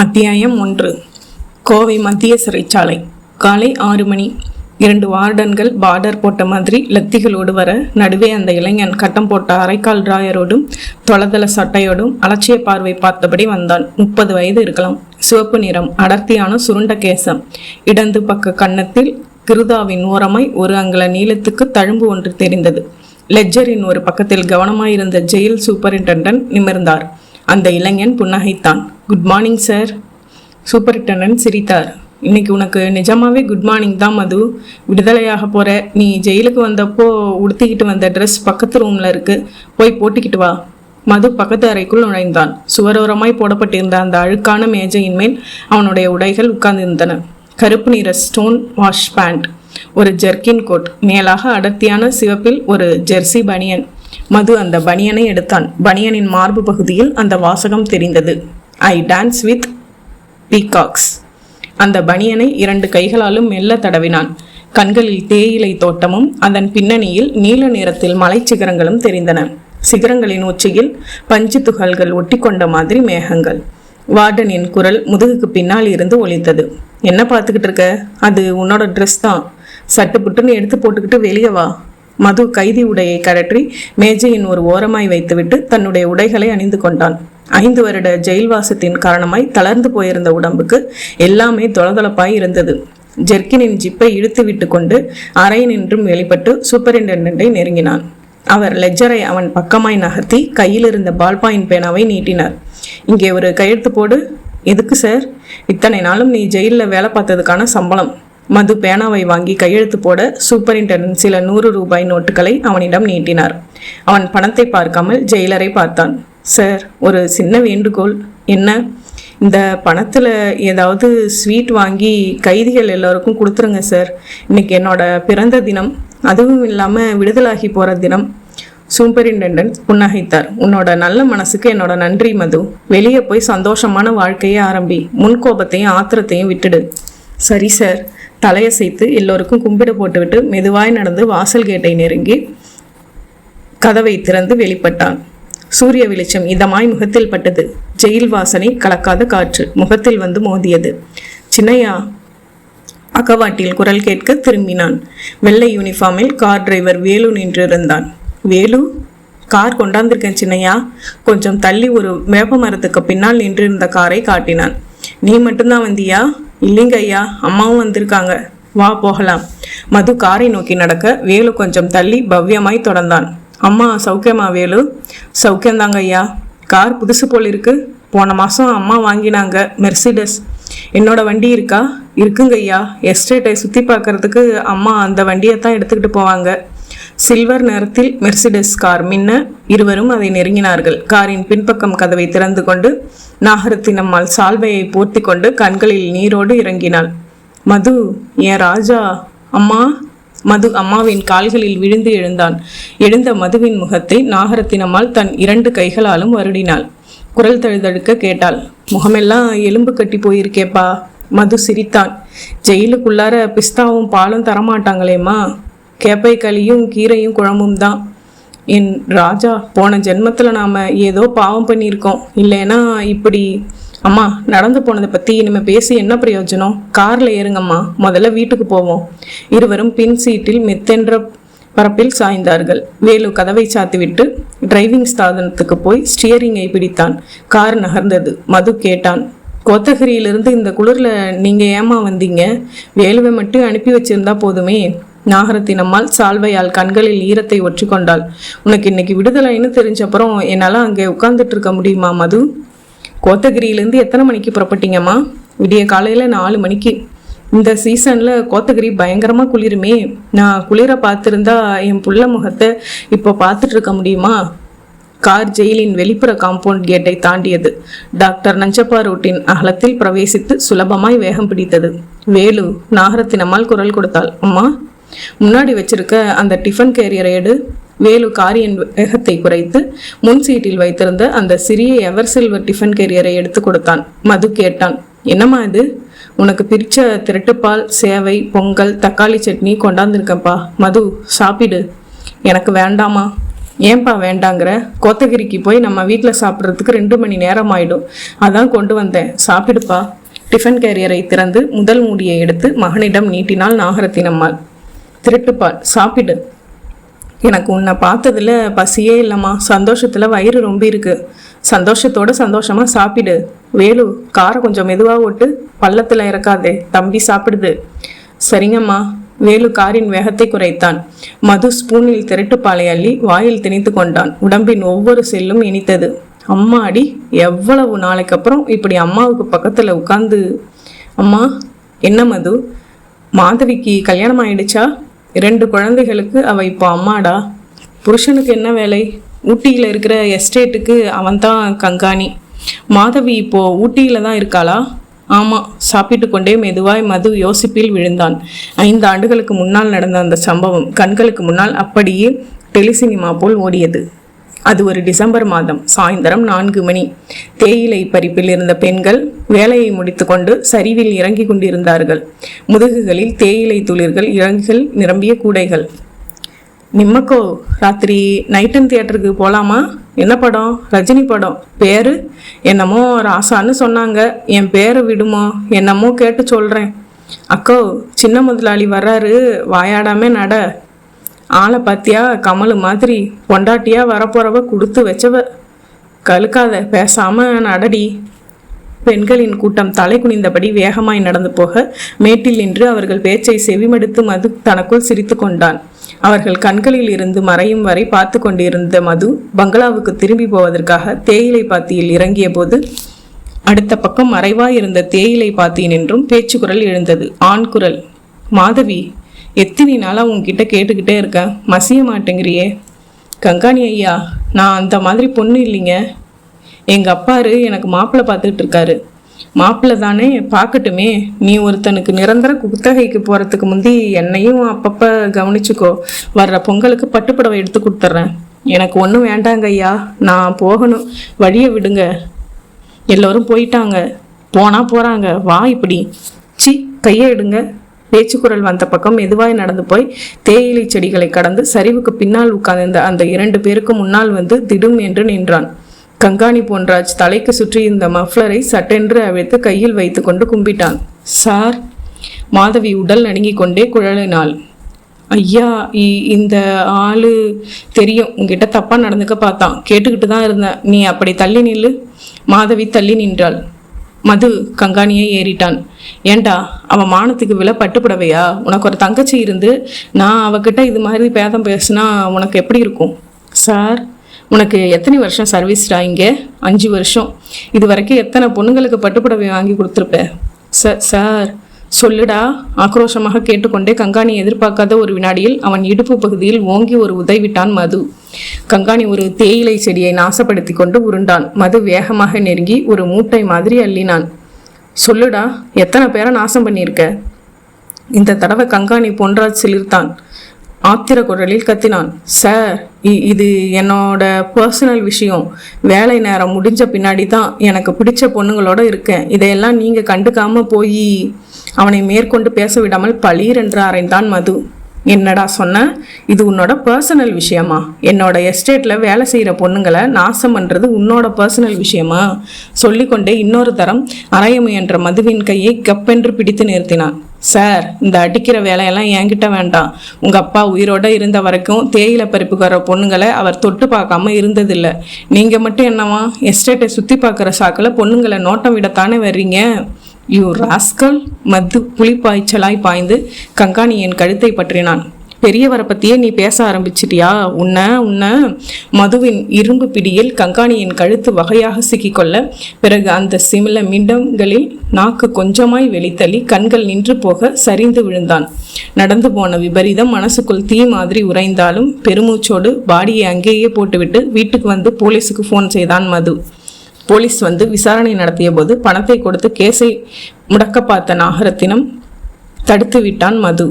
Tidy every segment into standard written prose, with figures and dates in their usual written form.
அத்தியாயம் 1. கோவை மத்திய சிறைச்சாலை. காலை 6 மணி. 2 வார்டன்கள் பார்டர் போட்ட மாதிரி லத்திகளோடு வர, நடுவே அந்த இளைஞன் கட்டம் போட்ட அரைக்கால் டிராயரோடும் தொளதள சட்டையோடும் அலட்சிய பார்வை பார்த்தபடி வந்தான். 30 வயது இருக்கலாம். சிவப்பு நிறம், அடர்த்தியான சுருண்ட கேசம். இடது பக்க கன்னத்தில் கிருதாவின் ஓரமாய் 1 அங்குல நீளத்துக்கு தழும்பு ஒன்று தெரிந்தது. லெட்ஜரின் ஒரு பக்கத்தில் கவனமாயிருந்த ஜெயில் சூப்பரிண்டெண்டன்ட் நிமிர்ந்தார். அந்த இளைஞன் புன்னகைத்தான். Good morning sir. சூப்பரிண்டெண்டன்ட் சிரித்தார். இன்னைக்கு உனக்கு நிஜமாவே குட் மார்னிங் தான் மது. விடுதலையாக போற. நீ ஜெயிலுக்கு வந்தப்போ உடுத்திக்கிட்டு வந்த ட்ரெஸ் பக்கத்து ரூம்ல இருக்கு, போய் போட்டுக்கிட்டு வா. மது பக்கத்து அறைக்குள் நுழைந்தான். சுவரோரமாய் போடப்பட்டிருந்த அந்த அழுக்கான மேஜையின் மேல் அவனுடைய உடைகள் உட்கார்ந்திருந்தன. கருப்பு நிற ஸ்டோன் வாஷ் பேண்ட், ஒரு ஜெர்கின் கோட், மேலாக அடர்த்தியான சிவப்பில் ஒரு ஜெர்சி பனியன். மது அந்த பனியனை எடுத்தான். பனியனின் மார்பு பகுதியில் அந்த வாசகம் தெரிந்தது, ஐ டான்ஸ் வித் பீகாக்ஸ். அந்த பனியனை 2 கைகளாலும் மெல்ல தடவினான். கண்களில் தேயிலை தோட்டமும் அதன் பின்னணியில் நீல நிறத்தில் மலை சிகரங்களும் தெரிந்தன. சிகரங்களின் உச்சியில் பஞ்சு துகள்கள் ஒட்டி கொண்ட மாதிரி மேகங்கள். வார்டனின் குரல் முதுகுக்கு பின்னால் இருந்து ஒலித்தது. என்ன பார்த்துக்கிட்டு இருக்க? அது உன்னோட ட்ரெஸ் தான். சட்டு புட்டுன்னு எடுத்து போட்டுக்கிட்டு வெளியே வா. மது கைதி உடையை கழற்றி மேஜையின் ஒரு ஓரமாய் வைத்துவிட்டு தன்னுடைய உடைகளை அணிந்து கொண்டான். 5 வருட ஜெயில்வாசத்தின் காரணமாய் தளர்ந்து போயிருந்த உடம்புக்கு எல்லாமே தொளதொளப்பாய் இருந்தது. ஜெர்கினின் ஜிப்பை இழுத்து விட்டு கொண்டு அறை நின்றும் வெளிப்பட்டு சூப்பரிண்டெண்டை நெருங்கினான். அவர் லெட்ஜரை அவன் பக்கமாய் நகர்த்தி கையில் இருந்த பால்பாயின் பேனாவை நீட்டினார். இங்கே ஒரு கையெழுத்து போடு. எதுக்கு சார்? இத்தனை நாளும் நீ ஜெயிலில் வேலை பார்த்ததுக்கான சம்பளம். மது பேனாவை வாங்கி கையெழுத்து போட சூப்பரிண்டெண்டன்ட் சில 100 ரூபாய் நோட்டுகளை அவனிடம் நீட்டினார். அவன் பணத்தை பார்க்காமல் ஜெயிலரை பார்த்தான். சார், ஒரு சின்ன வேண்டுகோள். என்ன? இந்த பணத்தில் ஏதாவது ஸ்வீட் வாங்கி கைதிகள் எல்லோருக்கும் கொடுத்துருங்க சார். இன்னைக்கு என்னோட பிறந்த தினம், அதுவும் இல்லாமல் விடுதலாகி போகிற தினம். சூப்பரிண்டெண்டன்ட் புன்னகைத்தார். உன்னோட நல்ல மனசுக்கு என்னோட நன்றி மது. வெளியே போய் சந்தோஷமான வாழ்க்கையை ஆரம்பி. முன்கோபத்தையும் ஆத்திரத்தையும் விட்டுடு. சரி சார். தலையசைத்து எல்லோருக்கும் கும்பிட போட்டுவிட்டு மெதுவாய் நடந்து வாசல் கேட்டை நெருங்கி கதவை திறந்து வெளிப்பட்டான். சூரிய வெளிச்சம் இதமாய் முகத்தில் பட்டது. ஜெயில் வாசனை கலக்காத காற்று முகத்தில் வந்து மோதியது. சின்னையா? பக்கவாட்டில் குரல் கேட்க திரும்பினான். வெள்ளை யூனிஃபார்மில் கார் டிரைவர் வேலு நின்றிருந்தான். வேலு? கார் கொண்டாந்திருக்கேன் சின்னையா. கொஞ்சம் தள்ளி ஒரு வேப்ப மரத்துக்கு பின்னால் நின்றிருந்த காரை காட்டினான். நீ மட்டும்தான் வந்தியா? இல்லைங்க ஐயா, அம்மாவும் வந்திருக்காங்க. வா போகலாம். மது காரை நோக்கி நடக்க வேலு கொஞ்சம் தள்ளி பவ்யமாய் தொடர்ந்தான். அம்மா சௌக்கியமா வேலு? சௌக்கியந்தாங்க ஐயா. கார் புதுசு போல் இருக்கு. போன மாதம் அம்மா வாங்கினாங்க மெர்சிடஸ். என்னோட வண்டி இருக்கா? இருக்குங்க ஐயா. எஸ்டேட்டை சுற்றி பார்க்கறதுக்கு அம்மா அந்த வண்டியை தான் எடுத்துக்கிட்டு போவாங்க. சில்வர் நிறத்தில் மெர்சிடஸ் கார் மின்ன இருவரும் அதை நெருங்கினார்கள். காரின் பின்பக்கம் கதவை திறந்து கொண்டு நாகரத்தினம்மாள் சால்வையை போர்த்தி கொண்டு கண்களில் நீரோடு இறங்கினாள். மது, என் ராஜா. அம்மா. மது அம்மாவின் கால்களில் விழுந்து எழுந்தான். எழுந்த மதுவின் முகத்தை நாகரத்தினம்மாள் தன் 2 கைகளாலும் வருடினாள். குரல் தழுதழுக்க கேட்டாள். முகமெல்லாம் எலும்பு கட்டி போயிருக்கேப்பா. மது சிரித்தான். ஜெயிலுக்குள்ளார பிஸ்தாவும் பாலும் தரமாட்டாங்களேம்மா. கேப்பை களியும் கீரையும் குழம்பும் தான். என் ராஜா, போன ஜென்மத்தில் நாம் ஏதோ பாவம் பண்ணியிருக்கோம். இல்லைன்னா இப்படி. அம்மா, நடந்து போனதை பற்றி இனிமேல் பேசி என்ன பிரயோஜனம்? காரில் ஏறுங்கம்மா, முதல்ல வீட்டுக்கு போவோம். இருவரும் பின் சீட்டில் மெத்தென்ற பரப்பில் சாய்ந்தார்கள். வேலு கதவை சாத்திவிட்டு டிரைவிங் ஸ்தானத்துக்கு போய் ஸ்டியரிங்கை பிடித்தான். கார் நகர்ந்தது. மது கேட்டான். கோத்தகிரியிலிருந்து இந்த குளிரில் நீங்கள் ஏமா வந்தீங்க? வேலுவை மட்டும் அனுப்பி வச்சிருந்தா போதுமே. நாகரத்தினம்மாள் சால்வையால் கண்களில் ஈரத்தை ஒற்றி கொண்டாள். உனக்கு இன்னைக்கு விடுதலைன்னு தெரிஞ்சப்புறம் என்னால் அங்கே உட்கார்ந்துட்டு இருக்க முடியுமா மது? கோத்தகிரியிலேருந்து எத்தனை மணிக்கு புறப்பட்டீங்கம்மா? விடிய காலையில் 4 மணிக்கு. இந்த சீசனில் கோத்தகிரி பயங்கரமாக குளிருமே. நான் குளிர பார்த்துருந்தா என் புள்ள முகத்தை இப்போ பார்த்துட்டு இருக்க முடியுமா? கார் ஜெயிலின் வெளிப்புற காம்பவுண்ட் கேட்டை தாண்டியது. டாக்டர் நஞ்சப்பா ரோட்டின் அகலத்தில் பிரவேசித்து சுலபமாய் வேகம் பிடித்தது. வேலு, நாகரத்தினம்மாள் குரல் கொடுத்தாள். அம்மா, முன்னாடி வச்சிருக்க அந்த டிஃபன் கேரியரை எடு. வேலு காரியின் வேகத்தை குறைத்து முன் சீட்டில் வைத்திருந்த அந்த சிறிய எவர் சில்வர் டிஃபன் கேரியரை எடுத்து கொடுத்தான். மது கேட்டான். என்னம்மா இது? உனக்கு பிரிச்ச திரட்டுப்பால், சேவை, பொங்கல், தக்காளி சட்னி கொண்டாந்துருக்கப்பா. மது, சாப்பிடு. எனக்கு வேண்டாமா. ஏன்பா வேண்டாங்கிற? கோத்தகிரிக்கு போய் நம்ம வீட்டில் சாப்பிட்றதுக்கு 2 மணி நேரம் ஆயிடும். அதான் கொண்டு வந்தேன், சாப்பிடுப்பா. டிஃபன் கேரியரை திறந்து முதல் மூடியை எடுத்து மகனிடம் நீட்டினாள் நாகரத்தினம்மாள். திருட்டுப்பால், சாப்பிடு. எனக்கு உன்னை பார்த்ததுல பசியே இல்லைம்மா, சந்தோஷத்தில் வயிறு ரொம்ப இருக்கு. சந்தோஷத்தோட சந்தோஷமா சாப்பிடு. வேலு, காரை கொஞ்சம் மெதுவாக ஓட்டு, பள்ளத்தில் இறக்காதே, தம்பி சாப்பிடுது. சரிங்கம்மா. வேலு காரின் வேகத்தை குறைத்தான். மது ஸ்பூனில் திரட்டுப்பாலை அள்ளி வாயில் திணித்து கொண்டான். உடம்பின் ஒவ்வொரு செல்லும் இனித்தது. அம்மாடி, எவ்வளவு நாளைக்கு அப்புறம் இப்படி அம்மாவுக்கு பக்கத்தில் உட்காந்து. அம்மா. என்ன மது, மாதவிக்கு கல்யாணம் ஆயிடுச்சா? 2 குழந்தைகளுக்கு அவள் இப்போ அம்மாடா. புருஷனுக்கு என்ன வேலை? ஊட்டியில் இருக்கிற எஸ்டேட்டுக்கு அவன்தான் கங்காணி. மாதவி இப்போ ஊட்டியில் தான் இருக்காளா? ஆமாம். சாப்பிட்டு கொண்டே மெதுவாய் மது யோசிப்பில் விழுந்தான். 5 ஆண்டுகளுக்கு முன்னால் நடந்த அந்த சம்பவம் கண்களுக்கு முன்னால் அப்படியே டெலிசினிமா போல் ஓடியது. அது ஒரு டிசம்பர் மாதம் சாயந்தரம் 4 மணி. தேயிலை பறிப்பில் இருந்த பெண்கள் வேலையை முடித்து கொண்டு சரிவில் இறங்கி கொண்டிருந்தார்கள். முதுகுகளில் தேயிலை துளிர்கள், இறங்குகள் நிரம்பிய கூடைகள். நிம்மக்கோ, ராத்திரி நைட்டன் தியேட்டருக்கு போகலாமா? என்ன படம்? ரஜினி படம். பேரு என்னமோ ராசான்னு சொன்னாங்க. என் பேரை விடுமோ? என்னமோ கேட்டு சொல்கிறேன். அக்கோ, சின்ன முதலாளி வர்றாரு, வாயாடாமே நட. ஆளை பாத்தியா? கமலு மாதிரி பொண்டாட்டியா வரப்போறவ கொடுத்து வச்சவ. கழுக்காத, பேசாம நடடி. பெண்களின் கூட்டம் தலை குனிந்தபடி வேகமாய் நடந்து போக மேட்டில் நின்று அவர்கள் பேச்சை செவிமடுத்து மது தனக்குள் சிரித்து கொண்டான். அவர்கள் கண்களில் இருந்து மறையும் வரை பார்த்து கொண்டிருந்த மது பங்களாவுக்கு திரும்பி போவதற்காக தேயிலை பாத்தியில் இறங்கிய போது அடுத்த பக்கம் மறைவாய் இருந்த தேயிலை பாத்தியினின்றும் பேச்சுக்குரல் எழுந்தது. ஆண் குரல். மாதவி, எத்தனை நாளாக உங்ககிட்ட கேட்டுக்கிட்டே இருக்கேன், மசிய மாட்டேங்கிறியே. கங்காணி ஐயா, நான் அந்த மாதிரி பொண்ணு இல்லைங்க. எங்கள் அப்பாரு எனக்கு மாப்பிள்ளை பார்த்துக்கிட்டு இருக்காரு. மாப்பிள்ளை தானே, பார்க்கட்டுமே. நீ ஒருத்தனுக்கு நிரந்தர குத்தகைக்கு போகிறதுக்கு முந்தி என்னையும் அப்பப்போ கவனிச்சுக்கோ. வர்ற பொங்கலுக்கு பட்டுப்புடவை எடுத்து கொடுத்துட்றேன். எனக்கு ஒன்றும் வேண்டாங்க ஐயா, நான் போகணும், வழியை விடுங்க. எல்லோரும் போயிட்டாங்க. போனால் போகிறாங்க, வா இப்படி. சி, கையை எடுங்க. பேச்சுக்குரல் வந்த பக்கம் மெதுவாய் நடந்து போய் தேயிலை செடிகளை கடந்து சரிவுக்கு பின்னால் உட்கார்ந்த அந்த 2 பேருக்கு முன்னால் வந்து திடும் என்று நின்றான். கங்காணி பொன்ராஜ் தலைக்கு சுற்றியிருந்த மஃப்ளரை சட்டென்று அவிழ்த்து கையில் வைத்து கொண்டு கும்பிட்டான். சார். மாதவி உடல் நடுங்கிக் கொண்டே குழலினாள். ஐயா, இந்த ஆளு தெரியும், உங்ககிட்ட தப்பா நடந்துக்க பார்த்தான், கேட்டுக்கிட்டு தான் இருந்தேன். நீ அப்படி தள்ளி நில்லு. மாதவி தள்ளி நின்றாள். மது கங்காணியை ஏறிட்டான். ஏண்டா, அவன் மானத்துக்கு விலை பட்டுப்படவையா? உனக்கு ஒரு தங்கச்சி இருந்து நான் அவகிட்ட இது மாதிரி பேதம் பேசுனா உனக்கு எப்படி இருக்கும்? சார், உனக்கு எத்தனை வருஷம் சர்வீஸ்டா இங்கே? 5 வருஷம். இது வரைக்கும் எத்தனை பொண்ணுங்களுக்கு பட்டுப்புடவை வாங்கி கொடுத்துருப்ப? சார் சொல்லுடா. ஆக்ரோஷமாக கேட்டுக்கொண்டே கங்காணி எதிர்பார்க்காத ஒரு வினாடியில் அவன் இடுப்பு பகுதியில் ஓங்கி ஒரு உதைவிட்டான் மது. கங்காணி ஒரு தேயிலை செடியை நாசப்படுத்தி கொண்டு உருண்டான். மது வேகமாக நெருங்கி ஒரு மூட்டை மாதிரி அள்ளினான். சொல்லுடா, எத்தனை பேரை நாசம் பண்ணியிருக்க? இந்த தடவை கங்காணி பொன்ராஜ் சிலிர்த்தான். ஆத்திர குரலில் கத்தினான். சார், இது என்னோட பர்சனல் விஷயம். வேலை நேரம் முடிஞ்ச பின்னாடி தான் எனக்கு பிடிச்ச பொண்ணுங்களோட இருக்கேன். இதையெல்லாம் நீங்கள் கண்டுக்காம போய் அவனை மேற்கொண்டு பேச விடாமல் பளீர் என்று அறைந்தான் மது. என்னடா சொன்ன? இது உன்னோட பர்சனல் விஷயமா? என்னோட எஸ்டேட்டில் வேலை செய்கிற பொண்ணுங்களை நாசம் பண்ணுறது உன்னோட பர்சனல் விஷயமா? சொல்லிக்கொண்டே இன்னொரு தரம் அறைய முயன்ற மதுவின் கையை கப்பென்று பிடித்து நிறுத்தினான். சார், இந்த அடிக்கிற வேலையெல்லாம் என்கிட்ட வேண்டாம். உங்கள் அப்பா உயிரோடு இருந்த வரைக்கும் தேயிலை பறிப்புக்கு வர பொண்ணுங்களை அவர் தொட்டு பார்க்காம இருந்ததில்லை. நீங்கள் மட்டும் என்னவா எஸ்டேட்டை சுற்றி பார்க்குற சாக்கில் பொண்ணுங்களை நோட்டம் விடத்தானே வர்றீங்க? You rascal. மது புலிப்பாய்ச்சலாய் பாய்ந்து கங்காணியின் கழுத்தை பற்றினான். பெரியவரை பற்றியே நீ பேச ஆரம்பிச்சிட்டியா? உன்ன மதுவின் இரும்பு பிடியில் கங்காணியின் கழுத்து வகையாக சிக்கிக்கொள்ள பிறகு அந்த சிமில மிண்டங்களில் நாக்கு கொஞ்சமாய் வெளித்தள்ளி கண்கள் நின்று போக சரிந்து விழுந்தான். நடந்து போன விபரீதம் மனசுக்குள் தீ மாதிரி உறைந்தாலும் பெருமூச்சோடு பாடியை அங்கேயே போட்டுவிட்டு வீட்டுக்கு வந்து போலீஸுக்கு ஃபோன் செய்தான் மது. போலீஸ் வந்து விசாரணை நடத்திய போது பணத்தை கொடுத்து கேஸை முடக்க பார்த்த நாகரத்தினம் தடுத்து விட்டான் மது.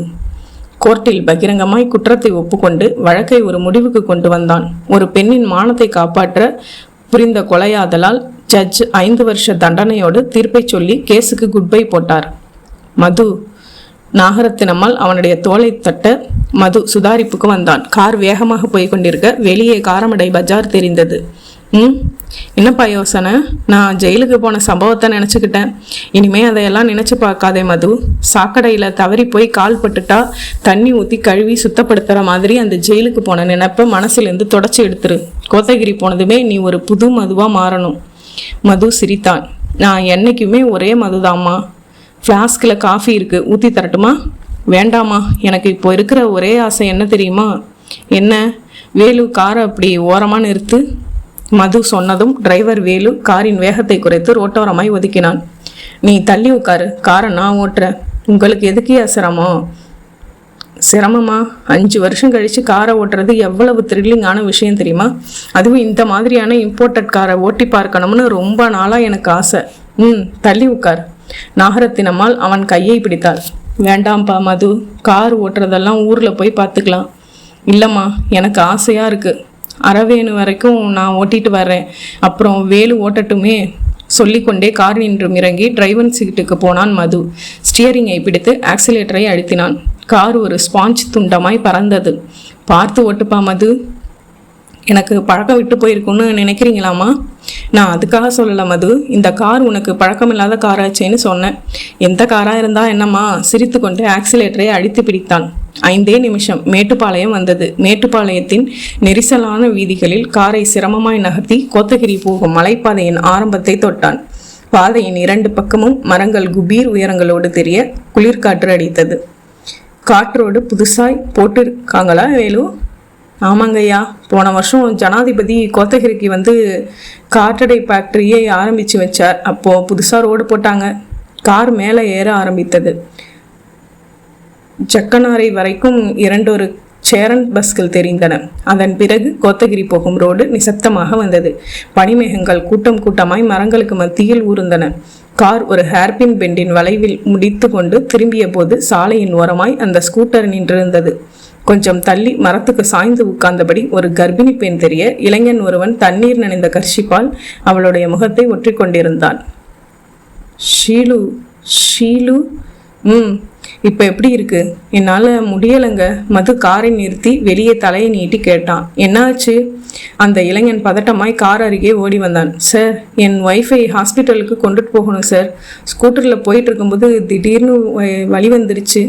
கோர்ட்டில் பகிரங்கமாய் குற்றத்தை ஒப்புக்கொண்டு வழக்கை ஒரு முடிவுக்கு கொண்டு வந்தான். ஒரு பெண்ணின் மானத்தை காப்பாற்ற புரிந்த கொலையாதலால் ஜட்ஜ் 5 வருஷ தண்டனையோடு தீர்ப்பை சொல்லி கேஸுக்கு குட்பை போட்டார். மது, நாகரத்தினம்மாள் அவனுடைய தோலை தட்ட மது சுதாரிப்புக்கு வந்தான். கார் வேகமாக போய் கொண்டிருக்க வெளியே காரமடை பஜார் தெரிந்தது. என்னப்பா யோசனை? நான் ஜெயிலுக்கு போன சம்பவத்தை நினச்சிக்கிட்டேன். இனிமே அதையெல்லாம் நினச்சி பார்க்காதே மது. சாக்கடையில் தவறி போய் கால் பட்டுட்டா தண்ணி ஊற்றி கழுவி சுத்தப்படுத்துகிற மாதிரி அந்த ஜெயிலுக்கு போன நினைப்பை மனசுலேருந்து தொடச்சி எடுத்துரு. கோத்தகிரி போனதுமே நீ ஒரு புது மதுவாக மாறணும். மது சிரித்தான். நான் என்றைக்குமே ஒரே மதுதாம்மா. ஃப்ளாஸ்கில் காஃபி இருக்குது, ஊற்றி தரட்டுமா? வேண்டாமா, எனக்கு இப்போ இருக்கிற ஒரே ஆசை என்ன தெரியுமா? என்ன? வேலு காரை அப்படி ஓரமாக நிறுத்து. மது சொன்னதும் டிரைவர் வேலு காரின் வேகத்தை குறைத்து ரோட்டோரமாய் ஒதுக்கினான். நீ தள்ளி உட்காரு, காரை நான் ஓட்டுறேன். உங்களுக்கு எதுக்கியா சிரமம்? சிரமமா? 5 வருஷம் கழித்து காரை ஓட்டுறது எவ்வளவு த்ரில்லிங்கான விஷயம் தெரியுமா? அதுவும் இந்த மாதிரியான இம்போர்ட்டட் காரை ஓட்டி பார்க்கணும்னு ரொம்ப நாளாக எனக்கு ஆசை. தள்ளி உட்கார். நாகரத்தினம்மாள் அவன் கையை பிடித்தாள். வேண்டாம்ப்பா மது, கார் ஓட்டுறதெல்லாம் ஊரில் போய் பார்த்துக்கலாம். இல்லைம்மா, எனக்கு ஆசையாக இருக்குது. அரவேணு வரைக்கும் நான் ஓட்டிட்டு வர்றேன், அப்புறம் வேலு ஓட்டட்டுமே. சொல்லிக்கொண்டே கார் நின்றும் இறங்கி டிரைவர் சீட்டுக்கு போனான் மது. ஸ்டியரிங்கை பிடித்து ஆக்சிலேட்டரை அழுத்தினான். கார் ஒரு ஸ்பாஞ்ச் துண்டமாய் பறந்தது. பார்த்து ஓட்டுப்பா மது. எனக்கு பழக்கம் விட்டு போயிருக்குன்னு நினைக்கிறீங்களாமா? நான் அதுக்காக சொல்லலை மது, இந்த கார் உனக்கு பழக்கமில்லாத காராச்சேன்னு சொன்னேன். எந்த காராக இருந்தால் என்னம்மா? சிரித்து கொண்டு ஆக்சிலேட்டரை அழித்து பிடித்தான். 5 நிமிஷம் மேட்டுப்பாளையம் வந்தது. மேட்டுப்பாளையத்தின் நெரிசலான வீதிகளில் காரை சிரமமாய் நகர்த்தி கோத்தகிரி போகும் மலைப்பாதையின் ஆரம்பத்தை தொட்டான். பாதையின் 2 பக்கமும் மரங்கள் குபீர் உயரங்களோடு தெரிய குளிர்காற்று அடித்தது. காற்றோடு புதுசாய் போட்டிருக்காங்களா வேலு? ஆமாங்கய்யா, போன வருஷம் ஜனாதிபதி கோத்தகிரிக்கு வந்து காற்றடை ஃபேக்டரியை ஆரம்பித்து வச்சார். அப்போது புதுசாக ரோடு போட்டாங்க. கார் மேலே ஏற ஆரம்பித்தது. ஜக்கனாரை வரைக்கும் 2 சேரன் பஸ்கள் தெரிந்தன. அதன் பிறகு கோத்தகிரி போகும் ரோடு நிசப்தமாக வந்தது. பனிமேகங்கள் கூட்டம் கூட்டமாய் மரங்களுக்கு மத்தியில் ஊர்ந்தன. கார் ஒரு ஹேர்பின் பெண்டின் வளைவில் முடித்து கொண்டு திரும்பிய போது சாலையின் ஓரமாய் அந்த ஸ்கூட்டர் நின்றிருந்தது. கொஞ்சம் தள்ளி மரத்துக்கு சாய்ந்து உட்கார்ந்தபடி ஒரு கர்ப்பிணி பெண் தெரிய இளைஞன் ஒருவன் தண்ணீர் நனைந்த கர்ஷிப்பால் அவளுடைய முகத்தை ஒற்றி கொண்டிருந்தான். ஷீலு ஷீலு இப்போ எப்படி இருக்கு? என்னால் முடியலைங்க. மது காரை நிறுத்தி வெளியே தலையை நீட்டி கேட்டான். என்னாச்சு? அந்த இளைஞன் பதட்டமாய் கார் அருகே ஓடி வந்தான். சார், என் ஒய்ஃபை ஹாஸ்பிட்டலுக்கு கொண்டுட்டு போகணும் சார். ஸ்கூட்டரில் போயிட்டு இருக்கும்போது திடீர்னு வலி வந்துருச்சு.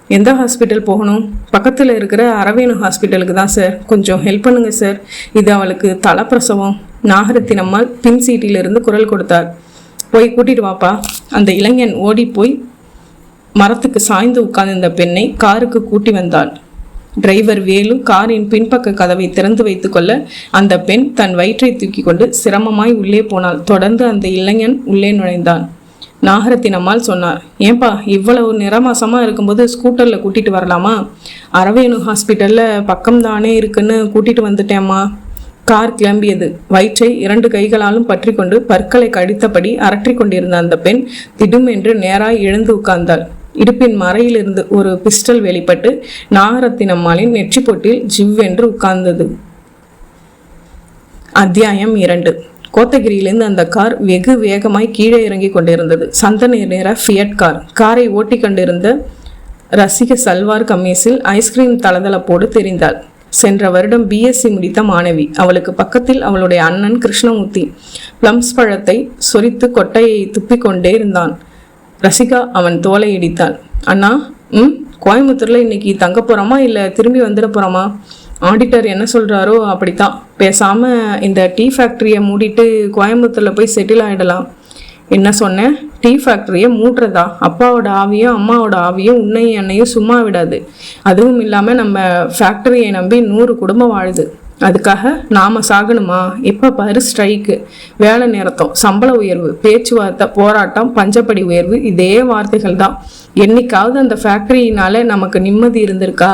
எந்த ஹாஸ்பிட்டல் போகணும்? பக்கத்தில் இருக்கிற அரவேணு ஹாஸ்பிட்டலுக்கு தான் சார். கொஞ்சம் ஹெல்ப் பண்ணுங்க சார். இது அவளுக்கு தலைப்பிரசவம். நாகரத்தினம்மாள் பின் சீட்டிலிருந்து குரல் கொடுத்தார். போய் கூட்டிட்டு வாப்பா. அந்த இளைஞன் ஓடி போய் மரத்துக்கு சாய்ந்து உட்கார்ந்த பெண்ணை காருக்கு கூட்டி வந்தாள். டிரைவர் வேலு காரின் பின்பக்க கதவை திறந்து வைத்துக்கொள்ள அந்த பெண் தன் வயிற்றை தூக்கி கொண்டு சிரமமாய் உள்ளே போனாள். தொடர்ந்து அந்த இளைஞன் உள்ளே நுழைந்தான். நாகரத்தினம்மாள் சொன்னார். ஏன்பா, இவ்வளவு நிறமாசமாக இருக்கும்போது ஸ்கூட்டரில் கூட்டிகிட்டு வரலாமா? அரவேணு ஹாஸ்பிட்டலில் பக்கம்தானே இருக்குன்னு கூட்டிகிட்டு வந்துட்டேம்மா. கார் கிளம்பியது. வயிற்றை 2 கைகளாலும் பற்றி கொண்டு பற்களை கடித்தபடி அரற்றி கொண்டிருந்த அந்த பெண் திடுமென்று நேராய் எழுந்து உட்கார்ந்தாள். இடுப்பின் மறையிலிருந்து ஒரு பிஸ்டல் வெளிப்பட்டு நாகரத்தினம்மாளின் நெற்றி பொட்டில் ஜிவ்வென்று உட்கார்ந்தது. அத்தியாயம் 2. கோத்தகிரியிலிருந்து அந்த கார் வெகு வேகமாய் கீழே இறங்கி கொண்டிருந்தது. சந்தன நிற ஃபியட் கார். காரை ஓட்டி கொண்டிருந்த ரசிக சல்வார் கம்மீஸில் ஐஸ்கிரீம் தளதளப்போடு தெரிந்தாள். சென்ற வருடம் பிஎஸ்சி முடித்த மாணவி. அவளுக்கு பக்கத்தில் அவளுடைய அண்ணன் கிருஷ்ணமூர்த்தி பிளம்ஸ் பழத்தை சொரித்து கொட்டையை துப்பிக்கொண்டே இருந்தான். ரசிகா அவன் தோலை இடித்தாள். அண்ணா, கோயம்புத்தூரில் இன்னைக்கு தங்க போகிறோமா இல்லை திரும்பி வந்துட போகிறோமா? ஆடிட்டர் என்ன சொல்கிறாரோ அப்படித்தான். பேசாமல் இந்த டீ ஃபேக்ட்ரியை மூடிட்டு கோயம்புத்தூரில் போய் செட்டில் ஆகிடலாம். என்ன சொன்னேன்? டீ ஃபேக்ட்ரியை மூடுறதா? அப்பாவோட ஆவியும் அம்மாவோட ஆவியும் உன்னையும் என்னையும் சும்மா விடாது. அதுவும் இல்லாமல் நம்ம ஃபேக்ட்ரியை நம்பி 100 குடும்பம் வாழுது. அதுக்காக நாம் சாகணுமா? எப்போ பாரு ஸ்ட்ரைக்கு, வேலை நிறுத்தம், சம்பள உயர்வு, பேச்சுவார்த்தை, போராட்டம், பஞ்சப்படி உயர்வு, இதே வார்த்தைகள் தான். என்னைக்காவது அந்த ஃபேக்ட்ரியினால நமக்கு நிம்மதி இருந்திருக்கா?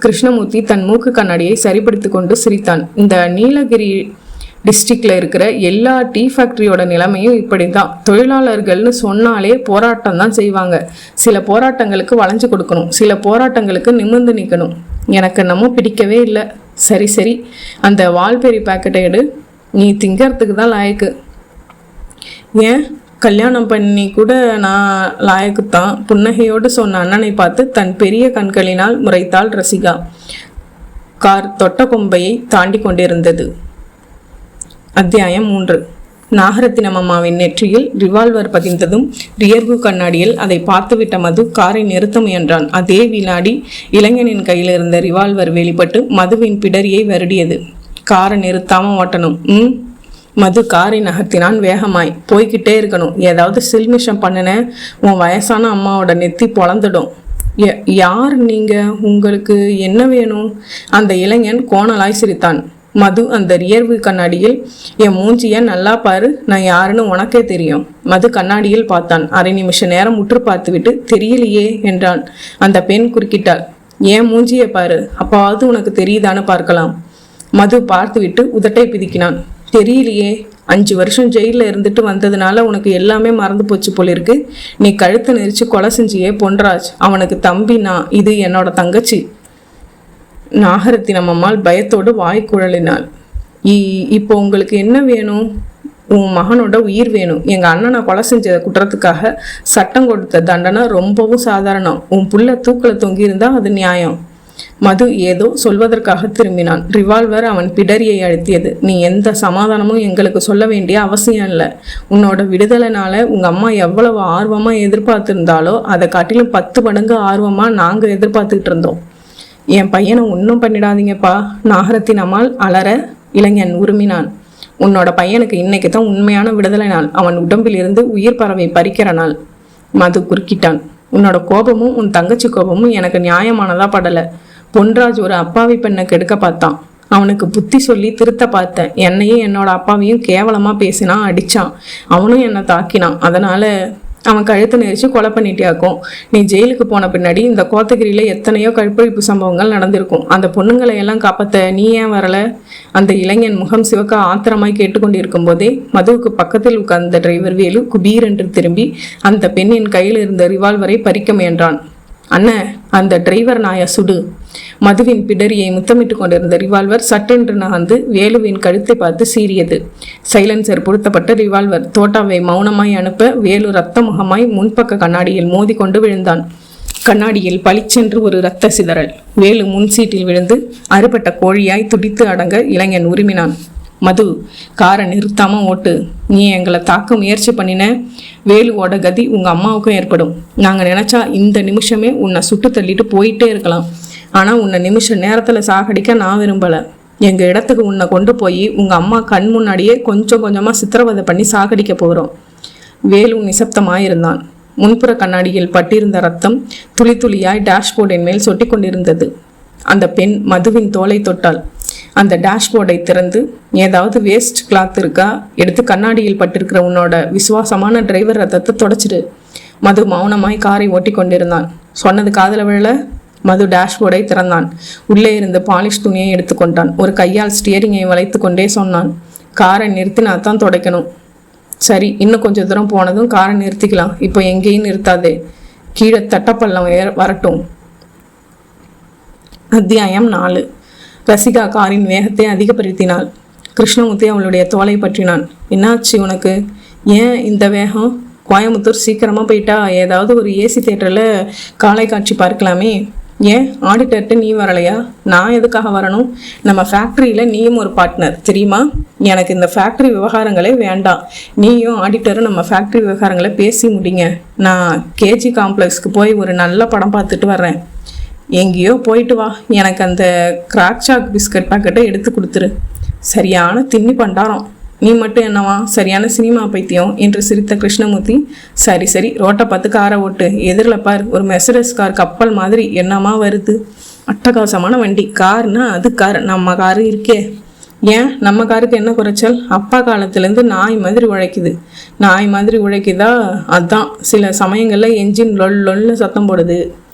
கிருஷ்ணமூர்த்தி தன் மூக்கு கண்ணாடியை சரிப்படுத்தி கொண்டு சிரித்தான். இந்த நீலகிரி டிஸ்ட்ரிக்டில் இருக்கிற எல்லா டீ ஃபேக்ட்ரியோட நிலைமையும் இப்படி தான். தொழிலாளர்கள்னு சொன்னாலே போராட்டம் தான் செய்வாங்க. சில போராட்டங்களுக்கு வளைஞ்சு கொடுக்கணும், சில போராட்டங்களுக்கு நிமிர்ந்து நிற்கணும். எனக்கு என்னமோ பிடிக்கவே இல்லை. சரி சரி, அந்த வால்பெரி பேக்கெட்டை எடு, நீ திங்கிறதுக்கு தான் லாய்க்கு. ஏன்? கல்யாணம் பண்ணி கூட நான் லாயக்குத்தான். புன்னகையோடு சொன்ன அண்ணனை பார்த்து தன் பெரிய கண்களினால் முறைத்தாள் ரசிகா. கார் தொட்ட கொம்பையை தாண்டி கொண்டிருந்தது. அத்தியாயம் 3. நாகரத்தினம் அம்மாவின் நெற்றியில் ரிவால்வர் பதிந்ததும் ரியர்வு கண்ணாடியில் அதை பார்த்துவிட்ட மது காரை நிறுத்த முயன்றான். அதே வினாடி இளைஞனின் கையில் இருந்த ரிவால்வர் வெளிப்பட்டு மதுவின் பிடரியை வருடியது. காரை நிறுத்தாம ஓட்டணும். மது காரை நகர்த்தினான் வேகமாய். போய்கிட்டே இருக்கணும். ஏதாவது சில்மிஷம் பண்ணின உன் வயசான அம்மாவோட நெத்தி பொழந்துடும். யார் நீங்க? உங்களுக்கு என்ன வேணும்? அந்த இளைஞன் கோணலாய் சிரித்தான். மது அந்த ரியர்வு கண்ணாடியில், என் மூஞ்சிய நல்லா பாரு, நான் யாருன்னு உனக்கே தெரியும். மது கண்ணாடியில் பார்த்தான். அரை நிமிஷ நேரம் முற்று பார்த்துவிட்டு, தெரியலையே என்றான். அந்த பெண் குறுக்கிட்டாள். ஏன் மூஞ்சியை பாரு, அப்பாவது உனக்கு தெரியுதான்னு பார்க்கலாம். மது பார்த்துவிட்டு உதட்டை பிதுக்கினான். தெரியலையே, 5 வருஷம் ஜெயிலில் இருந்துட்டு வந்ததுனால உனக்கு எல்லாமே மறந்து போச்சு போலிருக்கு. நீ கழுத்தை நெரிச்சு கொலை செஞ்சியே பொன்ராஜ். அவனுக்கு தம்பி நான், இது என்னோட தங்கச்சி. நாகரத்தினம் அம்மாள் பயத்தோடு வாய் குழலினாள். இப்போ உங்களுக்கு என்ன வேணும்? உன் மகனோட உயிர் வேணும். எங்கள் அண்ணனை கொலை செஞ்ச குற்றத்துக்காக சட்டம் கொடுத்த தண்டனை ரொம்பவும் சாதாரணம். உன் புள்ள தூக்கில் தொங்கியிருந்தா அது நியாயம். மது ஏதோ சொல்வதற்காக திரும்பினான். ரிவால்வர் அவன் பிடரியை அழுத்தியது. நீ எந்த சமாதானமும் எங்களுக்கு சொல்ல வேண்டிய அவசியம் இல்லை. உன்னோட விடுதலைனால உங்க அம்மா எவ்வளவு ஆர்வமா எதிர்பார்த்திருந்தாலோ அதை காட்டிலும் 10 மடங்கு ஆர்வமா நாங்க எதிர்பார்த்துக்கிட்டு இருந்தோம். என் பையனை ஒன்றும் பண்ணிடாதீங்கப்பா. நாகரத்தின் அம்மாள் அலற இளைஞன் உருமினான். உன்னோட பையனுக்கு இன்னைக்கு தான் உண்மையான விடுதலை நாள். அவன் உடம்பில் இருந்து உயிர் பறவை பறிக்கிற நாள். மது குறுக்கிட்டான். உன்னோட கோபமும் உன் தங்கச்சி கோபமும் எனக்கு நியாயமானதா படலை. பொன்ராஜ் ஒரு அப்பாவி பெண்ணை கெடுக்க பார்த்தான். அவனுக்கு புத்தி சொல்லி திருத்த பார்த்தேன். என்னையும் என்னோட அப்பாவையும் கேவலமா பேசினான், அடிச்சான். அவனும் என்னை தாக்கினான். அதனால அவன் கழுத்தை நெரிச்சு கொலை பண்ணிட்டியாக்கும். நீ ஜெயிலுக்கு போன பின்னாடி இந்த கோத்தகிரியில எத்தனையோ கற்பழிப்பு சம்பவங்கள் நடந்திருக்கும். அந்த பொண்ணுங்களை எல்லாம் காப்பாத்த நீ ஏன் வரல? அந்த இளைஞன் முகம் சிவக்க ஆத்திரமாய் கேட்டுக்கொண்டிருக்கும் போதே மதுவுக்கு பக்கத்தில் உட்கார்ந்த டிரைவர் வேலு குபீர் என்று திரும்பி அந்த பெண்ணின் கையில் இருந்த ரிவால்வரை பறிக்க முயன்றான். அண்ணன், அந்த டிரைவர் நாய சுடு. மதுவின் பிடரியை முத்தமிட்டு கொண்டிருந்த ரிவால்வர் சட்டென்று நகர்ந்து வேலுவின் கழுத்தை பார்த்து சீறியது. சைலன்சர் பொருத்தப்பட்ட ரிவால்வர் தோட்டாவை மௌனமாய் அனுப்ப வேலு ரத்த முகமாய் முன்பக்க கண்ணாடியில் மோதி கொண்டு விழுந்தான். கண்ணாடியில் பளிச்சென்று ஒரு இரத்த சிதறல். வேலு முன் சீட்டில் விழுந்து அறுபட்ட கோழியாய் துடித்து அடங்க இளைஞன் உரிமினான். மது, காரை நிறுத்தாம ஓட்டு. நீ எங்களை தாக்க முயற்சி பண்ணின வேலுவோட கதி உங்க அம்மாவுக்கும் ஏற்படும். நாங்க நினைச்சா இந்த நிமிஷமே உன்னை சுட்டு தள்ளிட்டு போயிட்டே இருக்கலாம். ஆனா உன்னை நிமிஷ நேரத்துல சாகடிக்க நான் விரும்பல. எங்க இடத்துக்கு உன்னை கொண்டு போய் உங்க அம்மா கண் முன்னாடியே கொஞ்சம் கொஞ்சமா சித்திரவதை பண்ணி சாகடிக்க போகிறோம். வேலு நிசப்தமாயிருந்தான். முன்புற கண்ணாடியில் பட்டிருந்த ரத்தம் துளி துளியாய் டேஷ்போர்டின் மேல் சொட்டி கொண்டிருந்தது. அந்த பெண் மதுவின் தோலை தொட்டாள். அந்த டேஷ்போர்டை திறந்து, ஏதாவது வேஸ்ட் கிளாத் இருக்கா, எடுத்து கண்ணாடியில் பட்டிருக்கிற உன்னோட விசுவாசமான டிரைவர் ரத்தத்தை தொடச்சிடு. மது மௌனமாய் காரை ஓட்டி கொண்டிருந்தான். சொன்னது காதல விழல. மது டேஷ்போர்டை திறந்தான். உள்ளே இருந்து பாலிஷ் துணியை எடுத்துக்கொண்டான். ஒரு கையால் ஸ்டியரிங்கை வளைத்து கொண்டே சொன்னான். காரை நிறுத்தினா தான் துடைக்கணும். சரி, இன்னும் கொஞ்சம் தூரம் போனதும் காரை நிறுத்திக்கலாம். இப்போ எங்கேயும் நிறுத்தாதே. கீழே தட்டப்பள்ளம் வரட்டும். அத்தியாயம் 4. ரசிகா காரின் வேகத்தை அதிகப்படுத்தினாள். கிருஷ்ணமூர்த்தி அவளுடைய தோலை பற்றினான். என்னாச்சு உனக்கு? ஏன் இந்த வேகம்? கோயம்புத்தூர் சீக்கிரமாக போயிட்டா ஏதாவது ஒரு ஏசி தியேட்டரில் காலை காட்சி பார்க்கலாமே. ஏன் ஆடிட்டர்கிட்ட நீ வரலையா? நான் எதுக்காக வரணும்? நம்ம ஃபேக்ட்ரியில் நீயும் ஒரு பார்ட்னர் தெரியுமா? எனக்கு இந்த ஃபேக்ட்ரி விவகாரங்களே வேண்டாம். நீயும் ஆடிட்டரும் நம்ம ஃபேக்ட்ரி விவகாரங்களை பேசி முடிங்க. நான் கேஜி காம்ப்ளெக்ஸ்க்கு போய் ஒரு நல்ல படம் பார்த்துட்டு வர்றேன். எங்கேயோ போயிட்டு வா. எனக்கு அந்த கிராக் சாக் பிஸ்கட் பாக்கெட்டை எடுத்து கொடுத்துரு. சரியான தின்னி பண்டாரம். நீ மட்டும் என்னவா சரியான சினிமா பைத்தியம் என்று சிரித்த கிருஷ்ணமூர்த்தி, சரி சரி, ரோட்டை பார்த்து காரை ஓட்டு. எதிரில் பார், ஒரு மெர்சிடஸ் கார் கப்பல் மாதிரி என்னமா வருது. அட்டகாசமான வண்டி. கார்னா அது கார், நம்ம காரு இருக்கே. ஏன் நம்ம காருக்கு என்ன குறைச்சல்? அப்பா காலத்துலேருந்து நாய் மாதிரி உழைக்குது. நாய் மாதிரி உழைக்குதா? அதான் சில சமயங்களில் என்ஜின் லொல்லுன்னு சத்தம் போடுது.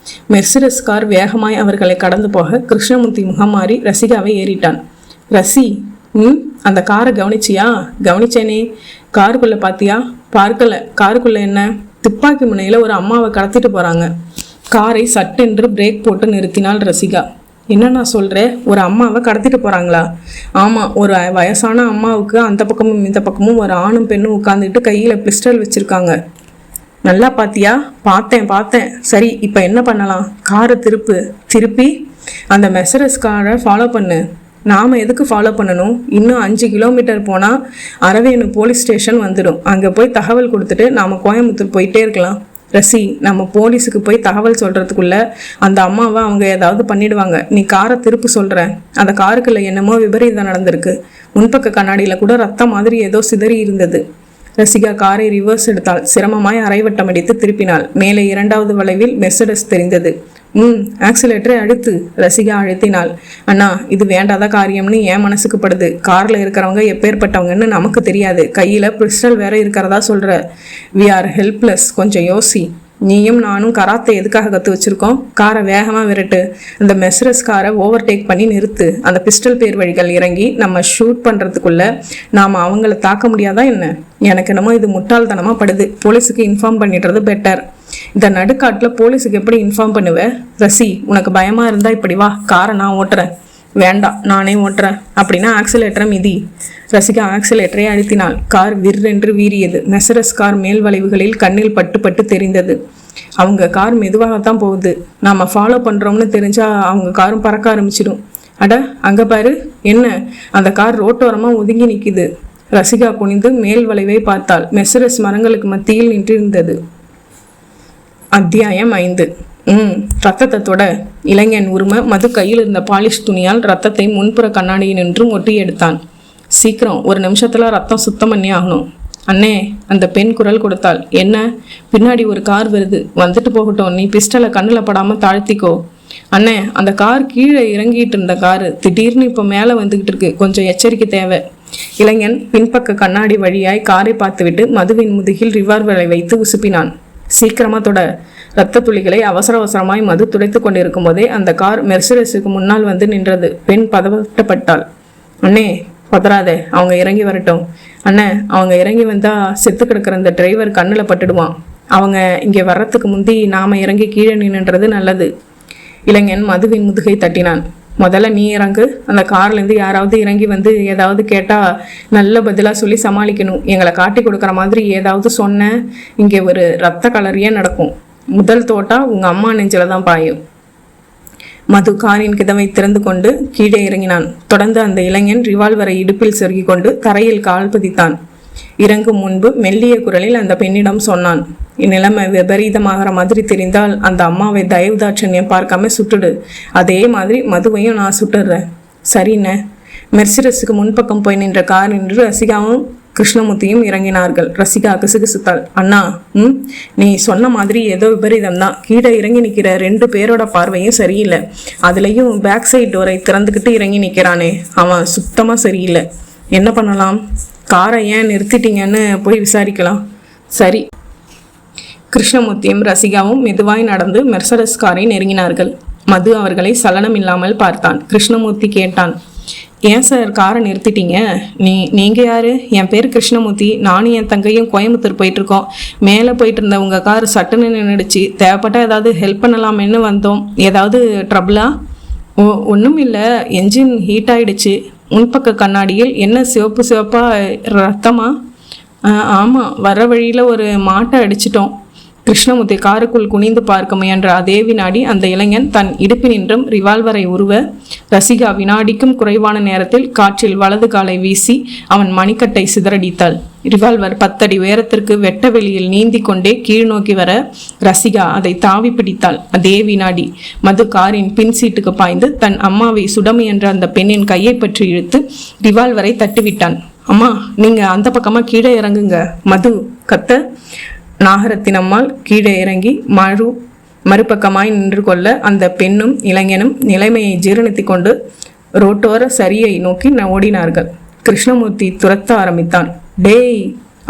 மெர்சிடஸ் கார் வேகமாய் அவர்களை கடந்து போக கிருஷ்ணமூர்த்தி முகம் மாறி ரசிகாவை ஏறிட்டான். ரசி, அந்த காரை கவனிச்சியா? கவனிச்சேனே. காருக்குள்ளே பார்த்தியா? பார்க்கல. காருக்குள்ளே என்ன? துப்பாக்கி முனையில் ஒரு அம்மாவை கடத்திட்டு போகிறாங்க. காரை சட்டென்று பிரேக் போட்டு நிறுத்தினாள் ரசிகா. என்ன நான் சொல்கிறேன், ஒரு அம்மாவை கடத்திட்டு போகிறாங்களா? ஆமாம், ஒரு வயசான அம்மாவுக்கு அந்த பக்கமும் இந்த பக்கமும் ஒரு ஆணும் பெண்ணும் உட்காந்துட்டு கையில் பிஸ்டல் வச்சுருக்காங்க. நல்லா பார்த்தியா? பார்த்தேன். சரி, இப்போ என்ன பண்ணலாம்? காரை திருப்பி அந்த மெர்சரஸ் காரை ஃபாலோ பண்ணு. நாம் எதுக்கு ஃபாலோ பண்ணணும்? இன்னும் 5 கிலோமீட்டர் போனால் அரவேணு போலீஸ் ஸ்டேஷன் வந்துடும். அங்கே போய் தகவல் கொடுத்துட்டு நாம் கோயம்புத்தூர் போயிட்டே இருக்கலாம். ரசி, நம்ம போலீஸுக்கு போய் தகவல் சொல்கிறதுக்குள்ள அந்த அம்மாவை அவங்க ஏதாவது பண்ணிடுவாங்க. நீ காரை திருப்பி சொல்கிற. அந்த காருக்குள்ள என்னமோ விபரீதம் நடந்திருக்கு. முன்பக்க கண்ணாடியில் கூட ரத்தம் மாதிரி ஏதோ சிதறி இருந்தது. ரசிகா காரை ரிவர்ஸ் எடுத்தாள். சிரமமாய் அரைவட்டம் அடித்து திருப்பினாள். மேலே 2வது வளைவில் மெர்சடஸ் தெரிந்தது. ஆக்சிலேட்டரை அழுத்து. ரசிகா அழுத்தினாள். அண்ணா, இது வேண்டாத காரியம்னு என் மனசுக்கு படுது. காரில் இருக்கிறவங்க எப்பேற்பட்டவங்கன்னு நமக்கு தெரியாது. கையில் பிஸ்டல் வேற இருக்கிறதா சொல்கிற. We are helpless. கொஞ்சம் யோசி. நீயும் நானும் கராத்தை எதுக்காக கற்று வச்சுருக்கோம்? காரை வேகமாக விரட்டு. அந்த மெர்சரஸ் காரை ஓவர்டேக் பண்ணி நிறுத்து. அந்த பிஸ்டல் பேர் வழிகள் இறங்கி நம்ம ஷூட் பண்ணுறதுக்குள்ளே நாம் அவங்கள தாக்க முடியாதா என்ன? எனக்கு என்னமோ இது முட்டாள்தனமாக படுது. போலீஸுக்கு இன்ஃபார்ம் பண்ணிடுறது பெட்டர். இந்த நடுக்காட்டில் போலீஸுக்கு எப்படி இன்ஃபார்ம் பண்ணுவேன்? ரசி, உனக்கு பயமாக இருந்தால் இப்படி வா, காரை நான் ஓட்டுறேன். வேண்டாம், நானே ஓட்டுறேன். அப்படின்னா ஆக்சிலேட்டரை மிதி. ரசிகா ஆக்சிலேட்டரை அழுத்தினாள். கார் விற்றென்று வீறியது. மெர்சரஸ் கார் மேல் வளைவுகளில் கண்ணில் பட்டு தெரிந்தது. அவங்க கார் மெதுவாகத்தான் போகுது. நாம் ஃபாலோ பண்ணுறோம்னு தெரிஞ்சா அவங்க காரும் பறக்க ஆரம்பிச்சிடும். அட, அங்கே பாரு, என்ன அந்த கார் ரோட்டோரமாக ஒதுங்கி நிற்கிது. ரசிகா குனிந்து மேல் வளைவை பார்த்தாள். மெர்சரஸ் மரங்களுக்கு மத்தியில் நின்றிருந்தது. அத்தியாயம் 5. ரத்தத்தை தொட. இளைஞன் உரும மது கையில் இருந்த பாலிஷ் துணியால் ரத்தத்தை முன்புற கண்ணாடியில் நின்று ஒட்டி எடுத்தான். சீக்கிரம், 1 நிமிஷத்துல ரத்தம் சுத்தம் பண்ணி ஆகணும். அண்ணே, அந்த பெண் குரல் கொடுத்தாள். என்ன? பின்னாடி ஒரு கார் வருது. வந்துட்டு போகட்டும், நீ பிஸ்டலை கண்ணில் படாமல் தாழ்த்திக்கோ. அண்ணே, அந்த கார் கீழே இறங்கிட்டு இருந்த காரு திடீர்னு இப்போ மேலே வந்துகிட்டு இருக்கு. கொஞ்சம் எச்சரிக்கை தேவை. இளைஞன் பின்பக்க கண்ணாடி வழியாய் காரை பார்த்துவிட்டு மதுவின் முதுகில் ரிவால்வரை வைத்து உசுப்பினான். சீக்கிரமா தொட. இரத்த துளிகளை அவசரமாய் மது துடைத்து கொண்டிருக்கும் போதே அந்த கார் மெர்சடஸுக்கு முன்னால் வந்து நின்றது. பெண் பதட்டப்பட்டாள். அண்ணே, பதறாதே, அவங்க இறங்கி வரட்டும். அண்ணே, அவங்க இறங்கி வந்தா செத்து கிடக்கிற அந்த டிரைவர் கண்ணில் பட்டுடுவான். அவங்க இங்கே வர்றதுக்கு முந்தி நாம இறங்கி கீழே நின்றுன்றது நல்லது. இளைஞன் மதுவின் முதுகை தட்டினான். முதல்ல நீ இறங்கு. அந்த கார்லேருந்து யாராவது இறங்கி வந்து ஏதாவது கேட்டால் நல்ல பதிலாக சொல்லி சமாளிக்கணும். எங்களை காட்டி கொடுக்குற மாதிரி ஏதாவது சொன்ன இங்கே ஒரு ரத்த கலரியே நடக்கும். முதல் தோட்டா உங்கள் அம்மா நெஞ்சில் தான் பாயும். மது காரின் கதவை திறந்து கொண்டு கீழே இறங்கினான். தொடர்ந்து அந்த இளைஞன் ரிவால்வரை இடுப்பில் செருகி கொண்டு தரையில் கால் பதித்தான். இறங்கும் முன்பு மெல்லிய குரலில் அந்த பெண்ணிடம் சொன்னான். இந்நிலைமை விபரீதமாகிற மாதிரி தெரிந்தால் அந்த அம்மாவை தயவுதாட்சண்யம் பார்க்காம சுட்டுடு. அதே மாதிரி மதுவையும் நான் சுட்டுடுறேன். சரிண்ணே. மெர்சிடஸுக்கு முன்பக்கம் போய் நின்ற கார் நின்று ரசிகாவும் கிருஷ்ணமூர்த்தியும் இறங்கினார்கள். ரசிகா கிசுகிசுத்தாள். அண்ணா, நீ சொன்ன மாதிரி ஏதோ விபரீதம் தான். கீழே இறங்கி நிற்கிற 2 பேரோட பார்வையும் சரியில்லை. அதுலேயும் பேக் சைட் டோரை திறந்துக்கிட்டு இறங்கி நிற்கிறானே, அவன் சுத்தமாக சரியில்லை. என்ன பண்ணலாம்? காரை ஏன் நிறுத்திட்டீங்கன்னு போய் விசாரிக்கலாம். சரி. கிருஷ்ணமூர்த்தியும் ரசிகாவும் மெதுவாய் நடந்து மெர்சடஸ் காரை நெருங்கினார்கள். மது அவர்களை சலனம் இல்லாமல் பார்த்தான். கிருஷ்ணமூர்த்தி கேட்டான். ஏன் சார் காரை நிறுத்திட்டீங்க? நீங்கள் யார்? என் பேர் கிருஷ்ணமூர்த்தி. நானும் என் தங்கையும் கோயம்புத்தூர் போயிட்டுருக்கோம். மேலே போயிட்டு இருந்த உங்கள் கார் சட்டுன்னு நின்றுடுச்சு. தேவைப்பட்டால் ஏதாவது ஹெல்ப் பண்ணலாமேன்னு வந்தோம். ஏதாவது ட்ரபிளா? ஒன்றும் இல்லை, என்ஜின் ஹீட் ஆகிடுச்சு. முன்பக்க கண்ணாடியில் என்ன சிவப்பாக ரத்தமா? ஆமாம், வர வழியில் ஒரு மாட்டை அடிச்சிட்டோம். கிருஷ்ணமூர்த்தி காருக்குள் குனிந்து பார்க்க முயன்ற அதே வினாடி அந்த இளைஞன் தன் இடுப்பினின்றும் ரிவால்வரை உருவ ரசிகா வினாடிக்கும் குறைவான நேரத்தில் காற்றில் வலது காலை வீசி அவன் மணிக்கட்டை சிதறடித்தாள். ரிவால்வர் 10 அடி உயரத்திற்கு வெட்ட வெளியில் நீந்தி கொண்டே கீழ் நோக்கி வர ரசிகா அதை தாவி பிடித்தாள். அதே வினாடி மது காரின் பின் சீட்டுக்கு பாய்ந்து தன் அம்மாவை சுடமுயன்ற அந்த பெண்ணின் கையை பற்றி இழுத்து ரிவால்வரை தட்டிவிட்டான். அம்மா, நீங்க அந்த பக்கமா கீழே இறங்குங்க. மது கத்த. நாகரத்தினம்மாள் கீழே இறங்கி மறுபக்கமாய் நின்று கொள்ள அந்த பெண்ணும் இளைஞனும் நிலைமையை ஜீரணித்து கொண்டு ரோட்டோர சரியை நோக்கி ஓடினார்கள். கிருஷ்ணமூர்த்தி துரத்த ஆரம்பித்தான். டேய்!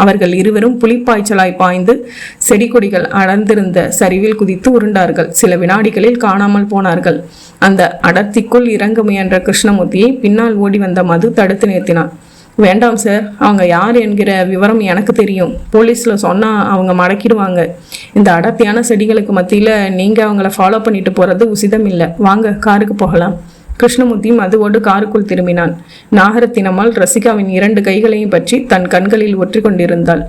அவர்கள் இருவரும் புலிப்பாய்ச்சலாய் பாய்ந்து செடி கொடிகள் அடர்ந்திருந்த சரிவில் குதித்து உருண்டார்கள். சில வினாடிகளில் காணாமல் போனார்கள். அந்த அடர்த்திக்குள் இறங்க முயன்ற கிருஷ்ணமூர்த்தியை பின்னால் ஓடி வந்த மது தடுத்து நிறுத்தினான். வேண்டாம் சார், அவங்க யார் என்கிற விவரம் எனக்கு தெரியும். போலீஸில் சொன்னால் அவங்க மடக்கிடுவாங்க. இந்த அடர்த்தியான செடிகளுக்கு மத்தியில் நீங்கள் அவங்கள ஃபாலோ பண்ணிட்டு போகிறது உசிதம் இல்லை. வாங்க, காருக்கு போகலாம். கிருஷ்ணமூர்த்தி மதுவோடு காருக்குள் திரும்பினான். நாகரத்தினம்மாள் ரசிகாவின் 2 கைகளையும் பற்றி தன் கண்களில் ஒற்றி கொண்டிருந்தாள்.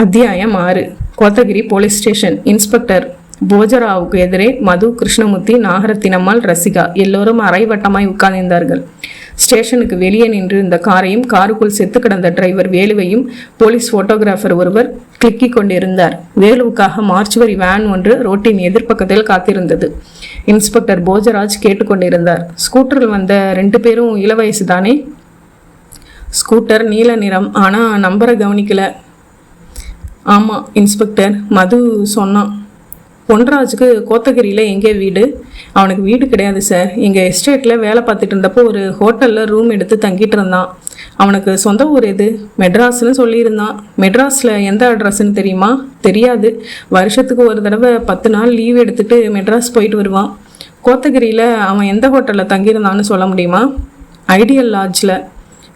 அத்தியாயம் 6. Kotagiri police station. இன்ஸ்பெக்டர் போஜராவுக்கு எதிரே மது, கிருஷ்ணமூர்த்தி, நாகரத்தினம்மாள், ரசிகா எல்லோரும் அரைவட்டமாய் உட்கார்ந்திருந்தார்கள். ஸ்டேஷனுக்கு வெளியே நின்று இந்த காரையும் காருக்குள் செத்து கிடந்த டிரைவர் வேலுவையும் போலீஸ் போட்டோகிராஃபர் ஒருவர் கிளிக்கிக் கொண்டிருந்தார். வேலுவுக்காக மார்ச்சுவரி வேன் ஒன்று ரோட்டின் எதிர்ப்பக்கத்தில் காத்திருந்தது. இன்ஸ்பெக்டர் போஜராஜ் கேட்டுக்கொண்டிருந்தார். ஸ்கூட்டரில் வந்த 2 பேரும் இளவயசு தானே? ஸ்கூட்டர் நீல நிறம், ஆனால் நம்பரை கவனிக்கல. ஆமாம் இன்ஸ்பெக்டர், மது சொன்னான். பொன்ராஜுக்கு கோத்தகிரியில் எங்கே வீடு? அவனுக்கு வீடு கிடையாது சார். எங்கள் எஸ்டேட்டில் வேலை பார்த்துட்டு இருந்தப்போ ஒரு ஹோட்டலில் ரூம் எடுத்து தங்கிட்டு இருந்தான். அவனுக்கு சொந்த ஊர் எது? மெட்ராஸ்னு சொல்லியிருந்தான். மெட்ராஸில் எந்த அட்ரஸ்ன்னு தெரியுமா? தெரியாது. வருஷத்துக்கு ஒரு தடவை 10 நாள் லீவ் எடுத்துகிட்டு மெட்ராஸ் போயிட்டு வருவான். கோத்தகிரியில் அவன் எந்த ஹோட்டலில் தங்கியிருந்தான்னு சொல்ல முடியுமா? ஐடியல் லாட்ஜில்.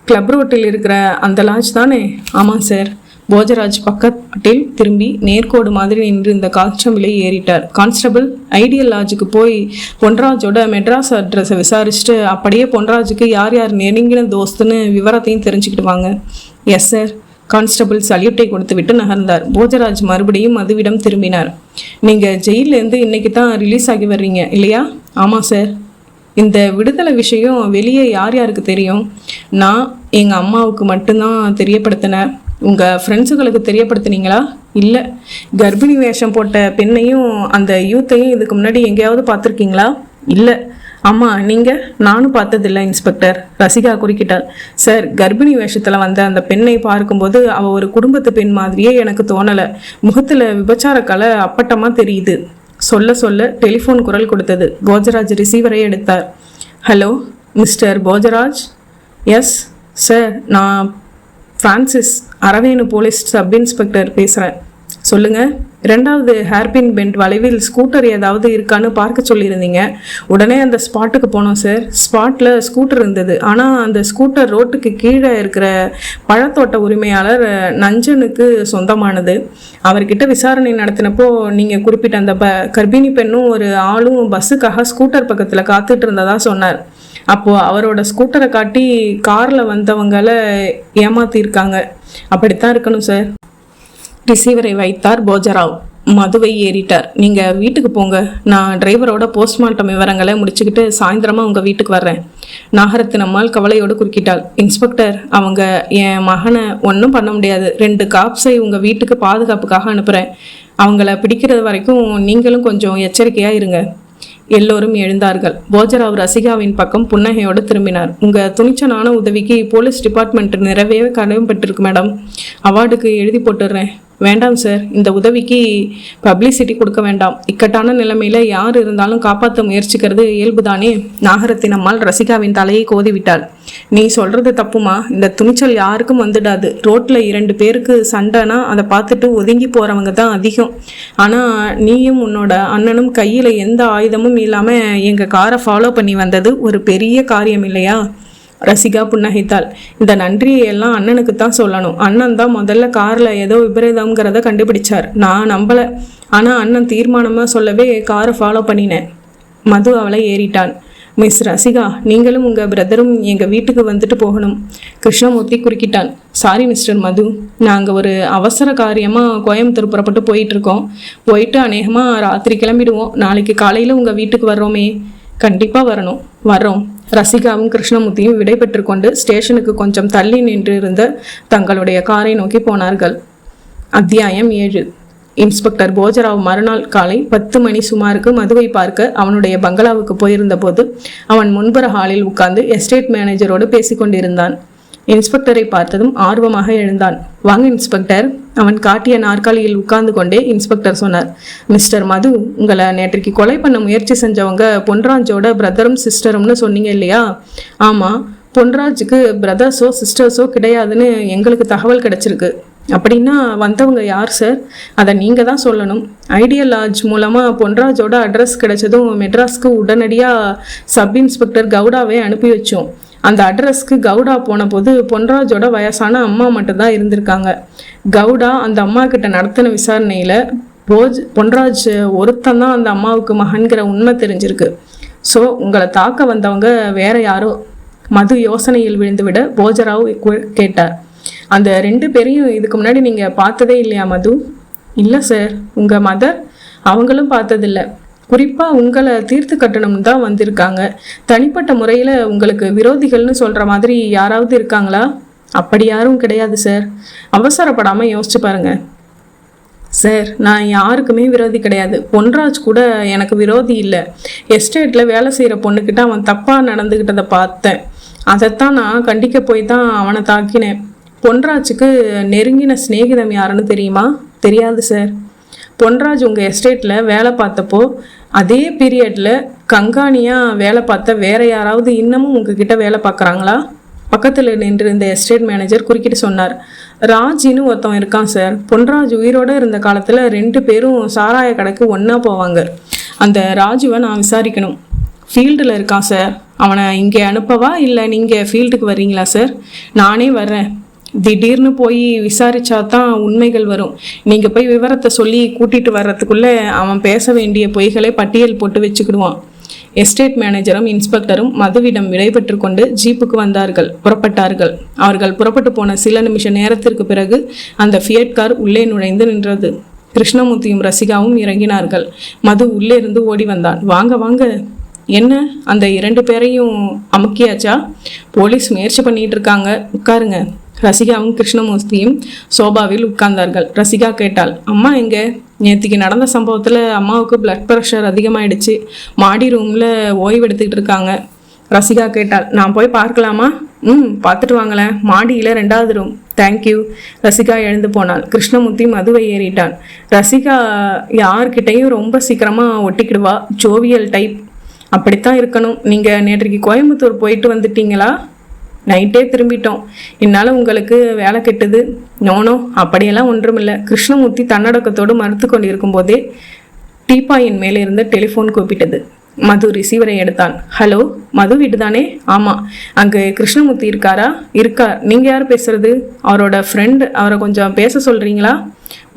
கிளப் ரோட்டில் இருக்கிற அந்த லாட்ஜ் தானே? ஆமாம் சார். போஜராஜ் பக்கத்தில் திரும்பி நேர்கோடு மாதிரி நின்று இந்த கான்ஸ்டபிளை ஏறிட்டார். கான்ஸ்டபிள், ஐடியல் லாட்ஜுக்கு போய் பொன்ராஜோட மெட்ராஸ் அட்ரஸை விசாரிச்சுட்டு அப்படியே பொன்ராஜுக்கு யார் யார் நெருங்கின தோஸ்துன்னு விவரத்தையும் தெரிஞ்சுக்கிட்டு வாங்க. Yes sir. கான்ஸ்டபிள் சல்யூட்டை கொடுத்து விட்டு நகர்ந்தார். போஜராஜ் மறுபடியும் மதுவிடம் திரும்பினார். நீங்கள் ஜெயிலேருந்து இன்னைக்கு தான் ரிலீஸ் ஆகி வர்றீங்க இல்லையா? ஆமாம் சார். இந்த விடுதலை விஷயம் வெளியே யார் யாருக்கு தெரியும்? நான் எங்கள் அம்மாவுக்கு மட்டும்தான் தெரியப்படுத்தினேன். உங்கள் ஃப்ரெண்ட்ஸுகளுக்கு தெரியப்படுத்துனீங்களா? இல்லை. கர்ப்பிணி வேஷம் போட்ட பெண்ணையும் அந்த யூத்தையும் இதுக்கு முன்னாடி எங்கேயாவது பார்த்துருக்கீங்களா? இல்லை. ஆமாம், நீங்கள்? நானும் பார்த்ததில்லை இன்ஸ்பெக்டர். ரசிகா குறுக்கிட்டாள். சார், கர்ப்பிணி வேஷத்தில் வந்த அந்த பெண்ணை பார்க்கும்போது அவள் ஒரு குடும்பத்து பெண் மாதிரியே எனக்கு தோணலை. முகத்தில் விபச்சார கலை அப்பட்டமாக தெரியுது. சொல்ல சொல்ல டெலிஃபோன் குரல் கொடுத்தது. போஜராஜ் ரிசீவரை எடுத்தார். Hello mister Bhojaraj. Yes sir, நான் Francis, Aravenu police sub inspector பேசுகிறேன். சொல்லுங்கள். 2வது ஹேர்பின் பெண்ட் வளைவில் ஸ்கூட்டர் ஏதாவது இருக்கான்னு பார்க்க சொல்லியிருந்தீங்க. உடனே அந்த ஸ்பாட்டுக்கு போனோம் சார். ஸ்பாட்டில் ஸ்கூட்டர் இருந்தது. ஆனால் அந்த ஸ்கூட்டர் ரோட்டுக்கு கீழே இருக்கிற பழத்தோட்ட உரிமையாளர் நஞ்சனுக்கு சொந்தமானது. அவர்கிட்ட விசாரணை நடத்தினப்போ நீங்கள் குறிப்பிட்ட அந்த கர்ப்பிணி பெண்ணும் ஒரு ஆளும் பஸ்ஸுக்காக ஸ்கூட்டர் பக்கத்தில் காத்துட்டு இருந்ததா சொன்னார். அப்போது அவரோட ஸ்கூட்டரை காட்டி காரில் வந்தவங்களை ஏமாத்திருக்காங்க. அப்படித்தான் இருக்கணும் சார். ரிசீவரை வைத்தார் போஜராவ். மதுவை ஏறிட்டார். நீங்கள் வீட்டுக்கு போங்க. நான் டிரைவரோட போஸ்ட்மார்ட்டம் விவரங்களை முடிச்சுக்கிட்டு சாயந்தரமாக உங்கள் வீட்டுக்கு வர்றேன். நாகரத்தினம்மாள் கவலையோடு குறுக்கிட்டாள். இன்ஸ்பெக்டர், அவங்க என் மகனை ஒன்றும் பண்ண முடியாது. 2 காப்ஸை உங்கள் வீட்டுக்கு பாதுகாப்புக்காக அனுப்புகிறேன். அவங்கள பிடிக்கிறது வரைக்கும் நீங்களும் கொஞ்சம் எச்சரிக்கையாக இருங்க. எல்லோரும் எழுந்தார்கள். போஜராவ் ரசிகாவின் பக்கம் புன்னகையோடு திரும்பினார். உங்கள் துணிச்சலான உதவிக்கு போலீஸ் டிபார்ட்மெண்ட் நிறைவே கடமைப்பட்டிருக்கு மேடம். அவார்டுக்கு எழுதி போட்டுடுறேன். வேண்டாம் சார், இந்த உதவிக்கு பப்ளிசிட்டி கொடுக்க வேண்டாம். இக்கட்டான நிலைமையில யார் இருந்தாலும் காப்பாற்ற முயற்சிக்கிறது இயல்புதானே. நாகரத்தினம்மாள் ரசிகாவின் தலையை கோதிவிட்டாள். நீ சொல்றது தப்புமா. இந்த துணிச்சல் யாருக்கும் வந்துடாது. ரோட்ல 2 பேருக்கு சண்டைனா அதை பார்த்துட்டு ஒதுங்கி போறவங்க தான் அதிகம். ஆனா நீயும் உன்னோட அண்ணனும் கையில எந்த ஆயுதமும் இல்லாம எங்க காரை ஃபாலோ பண்ணி வந்தது ஒரு பெரிய காரியம் இல்லையா? ரசிகா புன்னகைத்தாள். இந்த நன்றியை எல்லாம் அண்ணனுக்கு தான் சொல்லணும். அண்ணன் தான் முதல்ல காரில் ஏதோ விபரீதம்ங்கிறத கண்டுபிடிச்சார். நான் நம்பலை. ஆனால் அண்ணன் தீர்மானமாக சொல்லவே காரை ஃபாலோ பண்ணினேன். மது அவளை ஏறிட்டான். மிஸ் ரசிகா, நீங்களும் உங்கள் பிரதரும் எங்கள் வீட்டுக்கு வந்துட்டு போகணும். கிருஷ்ணமூர்த்தி குறுக்கிட்டான். சாரி மிஸ்டர் மது, நாங்கள் ஒரு அவசர காரியமாக கோயம்புத்தூர் புறப்பட்டு போயிட்டுருக்கோம். போயிட்டு அநேகமாக ராத்திரி கிளம்பிடுவோம். நாளைக்கு காலையில் உங்கள் வீட்டுக்கு வர்றோமே. கண்டிப்பாக வரணும். வர்றோம். ரசிகாவும் கிருஷ்ணமூர்த்தியும் விடை பெற்று கொண்டு ஸ்டேஷனுக்கு கொஞ்சம் தள்ளி நின்றிருந்த தங்களுடைய காரை நோக்கி போனார்கள். அத்தியாயம் 7. இன்ஸ்பெக்டர் போஜராவ் மறுநாள் காலை 10 மணி சுமாருக்கு மதுவை பார்க்க அவனுடைய பங்களாவுக்கு போயிருந்த போது அவன் முன்புற ஹாலில் உட்கார்ந்து எஸ்டேட் மேனேஜரோடு பேசிக்கொண்டிருந்தான். இன்ஸ்பெக்டரை பார்த்ததும் ஆர்வமாக எழுந்தான். வாங்க இன்ஸ்பெக்டர். அவன் காட்டிய நாற்காலியில் உட்கார்ந்து கொண்டே இன்ஸ்பெக்டர் சொன்னார். மிஸ்டர் மது, உங்களை நேற்றைக்கு கொலை பண்ண முயற்சி செஞ்சவங்க பொன்ராஜோட பிரதரும் சிஸ்டரும்னு சொன்னீங்க இல்லையா? ஆமாம். பொன்ராஜுக்கு பிரதர்ஸோ சிஸ்டர்ஸோ கிடையாதுன்னு எங்களுக்கு தகவல் கிடைச்சிருக்கு. அப்படின்னா வந்தவங்க யார் சார்? அதை நீங்கள் தான் சொல்லணும். ஐடியல் லாட்ஜ் மூலமாக பொன்ராஜோட அட்ரஸ் கிடைச்சதும் மெட்ராஸ்க்கு உடனடியாக சப் இன்ஸ்பெக்டர் கவுடாவை அனுப்பி வச்சோம். அந்த அட்ரஸ்க்கு கவுடா போன போது பொன்ராஜோட வயசான அம்மா மட்டும்தான் இருந்திருக்காங்க. கவுடா அந்த அம்மா கிட்ட நடத்தின விசாரணையில் பொன்ராஜ் ஒருத்தன் தான் அந்த அம்மாவுக்கு மகன்கிற உண்மை தெரிஞ்சிருக்கு. ஸோ உங்களை தாக்க வந்தவங்க வேற யாரோ? மது யோசனையில் விழுந்துவிட போஜராவ் கேட்டார். அந்த 2 பேரையும் இதுக்கு முன்னாடி நீங்கள் பார்த்ததே இல்லையா மது? இல்லை சார். உங்கள் மதர்? அவங்களும் பார்த்ததில்ல. குறிப்பாக உங்களை தீர்த்து கட்டணும்னு தான் வந்திருக்காங்க. தனிப்பட்ட முறையில் உங்களுக்கு விரோதிகள்னு சொல்கிற மாதிரி யாராவது இருக்காங்களா? அப்படி யாரும் கிடையாது சார். அவசரப்படாமல் யோசிச்சு பாருங்க சார். நான் யாருக்குமே விரோதி கிடையாது. பொன்ராஜ் கூட எனக்கு விரோதி இல்லை. எஸ்டேட்டில் வேலை செய்கிற பொண்ணுக்கிட்ட அவன் தப்பாக நடந்துக்கிட்டதை பார்த்தேன். அதைத்தான் நான் கண்டிக்க போய் தான் அவனை தாக்கினேன். பொன்ராஜுக்கு நெருங்கின சிநேகிதம் யாருன்னு தெரியுமா? தெரியாது சார். பொன்ராஜ் உங்கள் எஸ்டேட்டில் வேலை பார்த்தப்போ அதே பீரியடில் கங்காணியாக வேலை பார்த்த வேற யாராவது இன்னமும் உங்ககிட்ட வேலை பார்க்குறாங்களா? பக்கத்தில் நின்று இந்த எஸ்டேட் மேனேஜர் குறுக்கிட்டு சொன்னார். ராஜின்னு ஒருத்தன் இருக்கான் சார். பொன்ராஜ் உயிரோடு இருந்த காலத்தில் 2 பேரும் சாராய கடைக்கு ஒன்றா போவாங்க. அந்த ராஜுவை நான் விசாரிக்கணும். ஃபீல்டில் இருக்கான் சார். அவனை இங்கே அனுப்பவா இல்லை நீங்கள் ஃபீல்டுக்கு வர்றீங்களா சார்? நானே வர்றேன். திடீர்னு போய் விசாரிச்சா தான் உண்மைகள் வரும். நீங்கள் போய் விவரத்தை சொல்லி கூட்டிகிட்டு வர்றதுக்குள்ளே அவன் பேச வேண்டிய பொய்களை பட்டியல் போட்டு வச்சுக்கிடுவான். எஸ்டேட் மேனேஜரும் இன்ஸ்பெக்டரும் மதுவிடம் விடைபெற்று கொண்டு ஜீப்புக்கு புறப்பட்டார்கள். அவர்கள் புறப்பட்டு போன சில நிமிஷ நேரத்திற்கு பிறகு அந்த ஃபியட் கார் உள்ளே நுழைந்து நின்றது. கிருஷ்ணமூர்த்தியும் ரசிகாவும் இறங்கினார்கள். மது உள்ளே இருந்து ஓடி வந்தான். வாங்க வாங்க. என்ன, அந்த 2 பேரையும் அமுக்கியாச்சா? போலீஸ் முயற்சி பண்ணிட்டு இருக்காங்க. உட்காருங்க. ரசிகாவும் கிருஷ்ணமூர்த்தியும் சோபாவில் உட்கார்ந்தார்கள். ரசிகா கேட்டாள், அம்மா எங்க? நேற்றுக்கு நடந்த சம்பவத்தில் அம்மாவுக்கு பிளட் ப்ரெஷர் அதிகமாகிடுச்சு. மாடி ரூமில் ஓய்வு எடுத்துக்கிட்டு இருக்காங்க. ரசிகா கேட்டாள், நான் போய் பார்க்கலாமா? பார்த்துட்டு வாங்களேன். மாடியில் 2வது ரூம். தேங்க்யூ. ரசிகா எழுந்து போனாள். கிருஷ்ணமூர்த்தி மதுவை ஏறிட்டான். ரசிகா யார்கிட்டையும் ரொம்ப சீக்கிரமாக ஒட்டிக்கிடுவா. Jovial type. அப்படித்தான் இருக்கணும். நீங்கள் நேற்றைக்கு கோயம்புத்தூர் போயிட்டு வந்துட்டீங்களா? நைட்டே திரும்பிட்டோம். என்னால் உங்களுக்கு வேலை கெட்டுது. நோனோ, அப்படியெல்லாம் ஒன்றுமில்லை. கிருஷ்ணமூர்த்தி தன்னடக்கத்தோடு மறுத்து கொண்டிருக்கும் போதே டீப்பாயின் மேலே இருந்த டெலிஃபோன் கூப்பிட்டது. மது ரிசீவரை எடுத்தான். ஹலோ, மது வீடு தானே? ஆமாம். அங்கே கிருஷ்ணமூர்த்தி இருக்காரா? இருக்கார். நீங்கள் யார் பேசுறது? அவரோட ஃப்ரெண்டு. அவரை கொஞ்சம் பேச சொல்கிறீங்களா?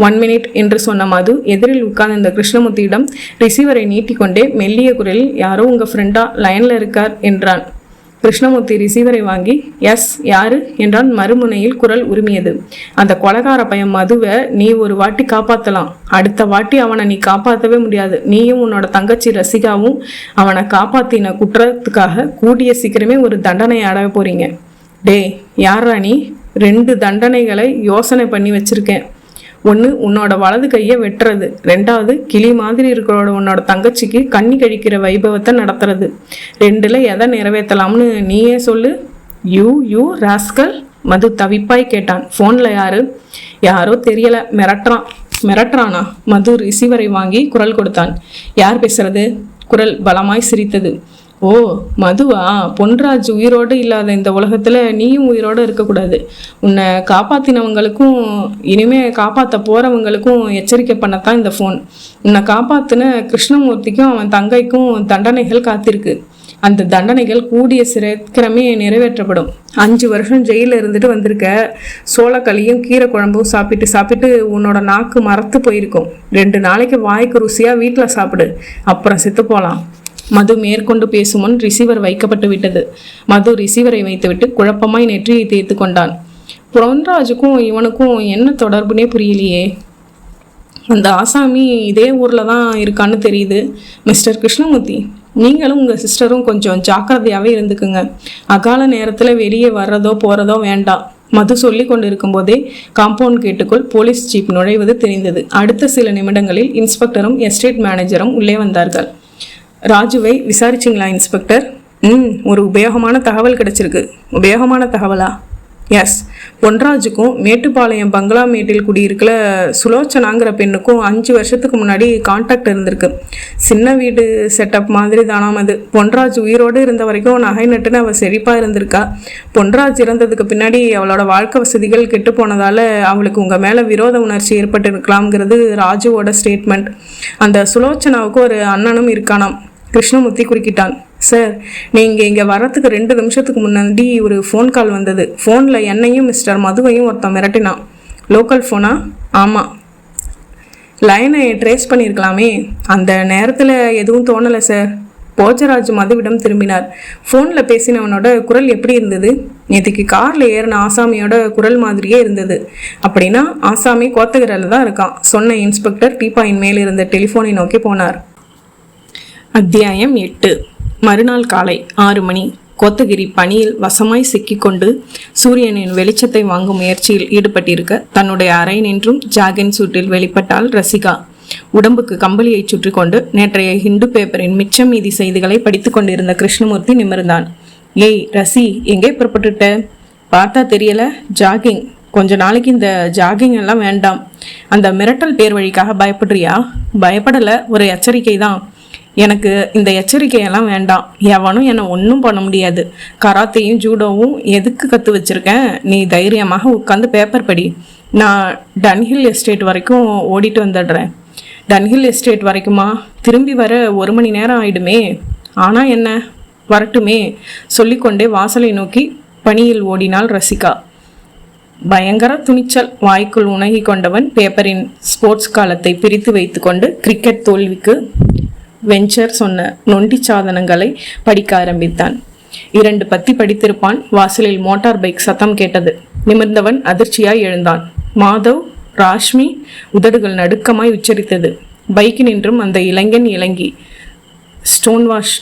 1 மினிட் என்று சொன்ன மது எதிரில் உட்கார்ந்த இந்த கிருஷ்ணமூர்த்தியிடம் ரிசீவரை நீட்டிக்கொண்டே மெல்லிய குரலில், யாரோ உங்கள் ஃப்ரெண்டா லைனில் இருக்கார் என்றான். கிருஷ்ணமூர்த்தி ரிசீவரை வாங்கி எஸ் யாரு என்றான். மறுமுனையில் குரல் உரிமையது. அந்த கொலகார பையன் மதுவை நீ ஒரு வாட்டி காப்பாற்றலாம், அடுத்த வாட்டி அவனை நீ காப்பாற்றவே முடியாது. நீயும் உன்னோட தங்கச்சி ரசிகாவும் அவனை காப்பாற்றின குற்றத்துக்காக கூடிய சீக்கிரமே ஒரு தண்டனை அடைய போறீங்க. டே, யாரா நீ? 2 தண்டனைகளை யோசனை பண்ணி வச்சிருக்கேன். 1, உன்னோட வலது கையை வெட்டுறது. 2வது, கிளி மாதிரி இருக்கிறோட உன்னோட தங்கச்சிக்கு கண்ணி கழிக்கிற வைபவத்தை நடத்துறது. 2ல் எதை நிறைவேற்றலாம்னு நீயே சொல்லு. You rascal. மது தவிப்பாய் கேட்டான். ஃபோனில் யாரு? யாரோ தெரியல. மிரட்டுறானா? மது ரிசீவரை வாங்கி குரல் கொடுத்தான். யார் பேசுறது? குரல் பலமாய் சிரித்தது. ஓ, மதுவா? பொன்ராஜ் உயிரோடு இல்லாத இந்த உலகத்தில் நீயும் உயிரோடு இருக்கக்கூடாது. உன்னை காப்பாற்றினவங்களுக்கும் இனிமே காப்பாற்ற போகிறவங்களுக்கும் எச்சரிக்கை பண்ணத்தான் இந்த ஃபோன். உன்னை காப்பாற்றின கிருஷ்ணமூர்த்திக்கும் அவன் தங்கைக்கும் தண்டனைகள் காத்திருக்கு. அந்த தண்டனைகள் கூடிய சீக்கிரமே நிறைவேற்றப்படும். 5 வருஷம் ஜெயிலில் இருந்துட்டு வந்திருக்க. சோளக்களியும் கீரை குழம்பும் சாப்பிட்டு உன்னோட நாக்கு மரத்து போயிருக்கும். 2 நாளைக்கு வாய்க்கு ருசியாக வீட்டில் சாப்பிடு, அப்புறம் செத்து போகலாம். மது மேற்கொண்டு பேசும் முன் ரிசீவர் வைக்கப்பட்டு விட்டது. மது ரிசீவரை வைத்துவிட்டு குழப்பமாய் நெற்றியை தேய்த்து கொண்டான். பொன்ராஜுக்கும் இவனுக்கும் என்ன தொடர்புனே புரியலையே. அந்த ஆசாமி இதே ஊரில் தான் இருக்கான்னு தெரியுது. மிஸ்டர் கிருஷ்ணமூர்த்தி, நீங்களும் உங்கள் சிஸ்டரும் கொஞ்சம் ஜாக்கிரதையாகவே இருந்துக்குங்க. அகால நேரத்தில் வெளியே வர்றதோ போகிறதோ வேண்டாம். மது சொல்லி கொண்டு இருக்கும்போதே காம்பவுண்ட் கேட்டுக்குள் போலீஸ் ஜீப் நுழைவது தெரிந்தது. அடுத்த சில நிமிடங்களில் இன்ஸ்பெக்டரும் எஸ்டேட் மேனேஜரும் உள்ளே வந்தார்கள். ராஜுவை விசாரிச்சிங்களா இன்ஸ்பெக்டர்? ஒரு உபயோகமான தகவல் கிடைச்சிருக்கு. உபயோகமான தகவலா? எஸ். பொன்ராஜுக்கும் மேட்டுப்பாளையம் பங்களா மேட்டில் குடியிருக்கிற சுலோச்சனாங்கிற பெண்ணுக்கும் 5 வருஷத்துக்கு முன்னாடி கான்டாக்ட் இருந்திருக்கு. சின்ன வீடு செட்டப் மாதிரி தானாம் அது. பொன்ராஜ் உயிரோடு இருந்த வரைக்கும் நகை நட்டுன்னு அவள் செழிப்பாக இருந்திருக்கா. பொன்ராஜ் இறந்ததுக்கு பின்னாடி அவளோட வாழ்க்கை வசதிகள் கெட்டு போனதால் அவளுக்கு உங்கள் மேலே விரோத உணர்ச்சி ஏற்பட்டு இருக்கலாம்ங்கிறது ராஜுவோட ஸ்டேட்மெண்ட். அந்த சுலோச்சனாவுக்கு ஒரு அண்ணனும் இருக்கானாம். கிருஷ்ணமூர்த்தி குறுக்கிட்டான். சார், நீங்கள் இங்கே வரத்துக்கு 2 நிமிஷத்துக்கு முன்னாடி ஒரு ஃபோன் கால் வந்தது. ஃபோனில் என்னையும் மிஸ்டர் மதுவையும் ஒருத்தன் மிரட்டினான். லோக்கல் ஃபோனா? ஆமாம். லைனை ட்ரேஸ் பண்ணியிருக்கலாமே. அந்த நேரத்தில் எதுவும் தோணலை சார். போஜராஜ் மதுவிடம் திரும்பினார். ஃபோனில் பேசினவனோட குரல் எப்படி இருந்தது? நேற்றுக்கு காரில் ஏறின ஆசாமியோட குரல் மாதிரியே இருந்தது. அப்படின்னா ஆசாமி கோத்தகிரியில் தான் இருக்கான், சொன்ன இன்ஸ்பெக்டர் டீப்பாயின் மேல் இருந்த டெலிஃபோனை நோக்கி போனார். அத்தியாயம் 8. மறுநாள் காலை 6 மணி. கோத்தகிரி பனியில் வசமாய் சிக்கிக்கொண்டு சூரியனின் வெளிச்சத்தை வாங்கும் முயற்சியில் ஈடுபட்டிருக்க தன்னுடைய அறை நின்றும் ஜாகின் சூட்டில் வெளிப்பட்டாள் ரசிகா. உடம்புக்கு கம்பளியை சுற்றி கொண்டு நேற்றைய ஹிந்து பேப்பரின் மிச்சம் மீதி செய்திகளை படித்து கொண்டிருந்த கிருஷ்ணமூர்த்தி நிமிர்ந்தான். ஏய் ரசி, எங்கே புறப்பட்டுட்ட? பார்த்தா தெரியல, ஜாகிங். கொஞ்ச நாளைக்கு இந்த ஜாகிங் எல்லாம் வேண்டாம். அந்த மிரட்டல் பேர் வழிக்காக பயப்படுறியா? பயப்படலை, ஒரு எச்சரிக்கை தான். எனக்கு இந்த எச்சரிக்கையெல்லாம் வேண்டாம். எவனும் என்னை ஒன்றும் பண்ண முடியாது. கராத்தையும் ஜூடோவும் எதுக்கு கற்று வச்சிருக்கேன்? நீ தைரியமாக உட்காந்து பேப்பர் படி. நான் டன்ஹில் எஸ்டேட் வரைக்கும் ஓடிட்டு வந்துடுறேன். டன்ஹில் எஸ்டேட் வரைக்குமா? திரும்பி வர 1 மணி நேரம் ஆயிடுமே. ஆனால் என்ன, வரட்டுமே சொல்லிக்கொண்டே வாசலை நோக்கி பனியில் ஓடினாள் ரசிகா. பயங்கர துணிச்சல். வாய்க்குள் உணகி கொண்டவன் பேப்பரின் ஸ்போர்ட்ஸ் காலத்தை பிரித்து வைத்து கொண்டு கிரிக்கெட் தோல்விக்கு வெஞ்சர் சொன்ன நொண்டி சாதனங்களை படிக்க ஆரம்பித்தான். 2 பத்தி படித்திருப்பான். வாசலில் மோட்டார் பைக் சத்தம் கேட்டது. நிமிர்ந்தவன் அதிர்ச்சியாய் எழுந்தான். மாதவ், ராஷ்மி. உதடுகள் நடுக்கமாய் உச்சரித்தது. பைக்கு நின்றும் அந்த இளைஞன் இறங்கி ஸ்டோன் வாஷ்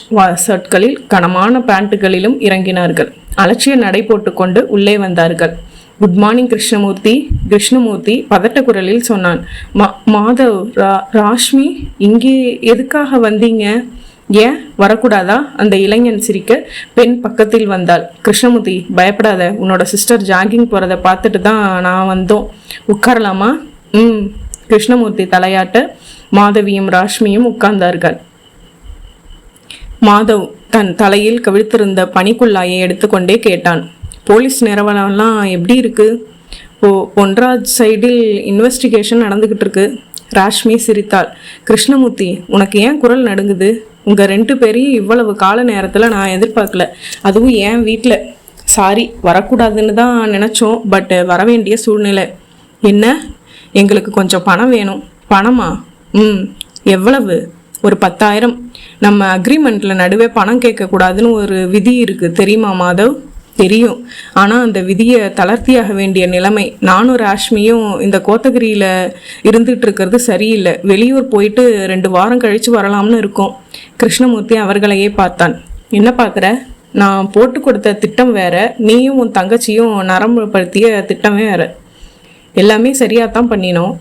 ஷர்ட்களில் கனமான பேண்ட்டுகளிலும் இறங்கினார்கள். அலட்சிய நடை போட்டுக்கொண்டு உள்ளே வந்தார்கள். Good morning Krishnamurthy. கிருஷ்ணமூர்த்தி பதட்ட குரலில் சொன்னான். மாதவ், ராஷ்மி, இங்கே எதுக்காக வந்தீங்க? ஏன் வரக்கூடாதா? அந்த இளைஞன் சிரிக்க பெண் பக்கத்தில் வந்தாள். கிருஷ்ணமூர்த்தி, பயப்படாத. உன்னோட சிஸ்டர் ஜாகிங் போகிறத பார்த்துட்டு தான் நான் வந்தோம். உட்காரலாமா? கிருஷ்ணமூர்த்தி தலையாட்ட மாதவியும் ராஷ்மியும் உட்கார்ந்தார்கள். மாதவ் தன் தலையில் கவிழ்த்திருந்த பனிக்குள்ளாயை எடுத்துக்கொண்டே கேட்டான். போலீஸ் நிறுவனம்லாம் எப்படி இருக்கு? பொன்ராஜ் சைடில் இன்வெஸ்டிகேஷன் நடந்துக்கிட்டு இருக்கு. ராஷ்மி சிரித்தாள். கிருஷ்ணமூர்த்தி, உனக்கு ஏன் குரல் நடுங்குது? உங்கள் 2 பேரையும் இவ்வளவு கால நேரத்தில் நான் எதிர்பார்க்கல, அதுவும் ஏன் வீட்டில். சாரி, வரக்கூடாதுன்னு தான் நினச்சோம், பட் வர வேண்டிய சூழ்நிலை. என்ன? எங்களுக்கு கொஞ்சம் பணம் வேணும். பணமா? எவ்வளவு? ஒரு 10,000. நம்ம அக்ரிமெண்ட்டில் நடுவே பணம் கேட்கக்கூடாதுன்னு ஒரு விதி இருக்குது, தெரியுமா மாதவ்? தெரியும். ஆனால் அந்த விதியை தளர்த்தியாக வேண்டிய நிலைமை. நானும் ராஷ்மியும் இந்த கோத்தகிரியில் இருந்துகிட்டு இருக்கிறது சரியில்லை. வெளியூர் போயிட்டு 2 வாரம் கழித்து வரலாம்னு இருக்கோம். கிருஷ்ணமூர்த்தி அவர்களையே பார்த்தான். என்ன பார்க்குற? நான் போட்டு கொடுத்த திட்டம் வேற, நீயும் உன் தங்கச்சியும் நரம்புப்படுத்திய திட்டம் வேற. எல்லாமே சரியாக தான் பண்ணினோம்.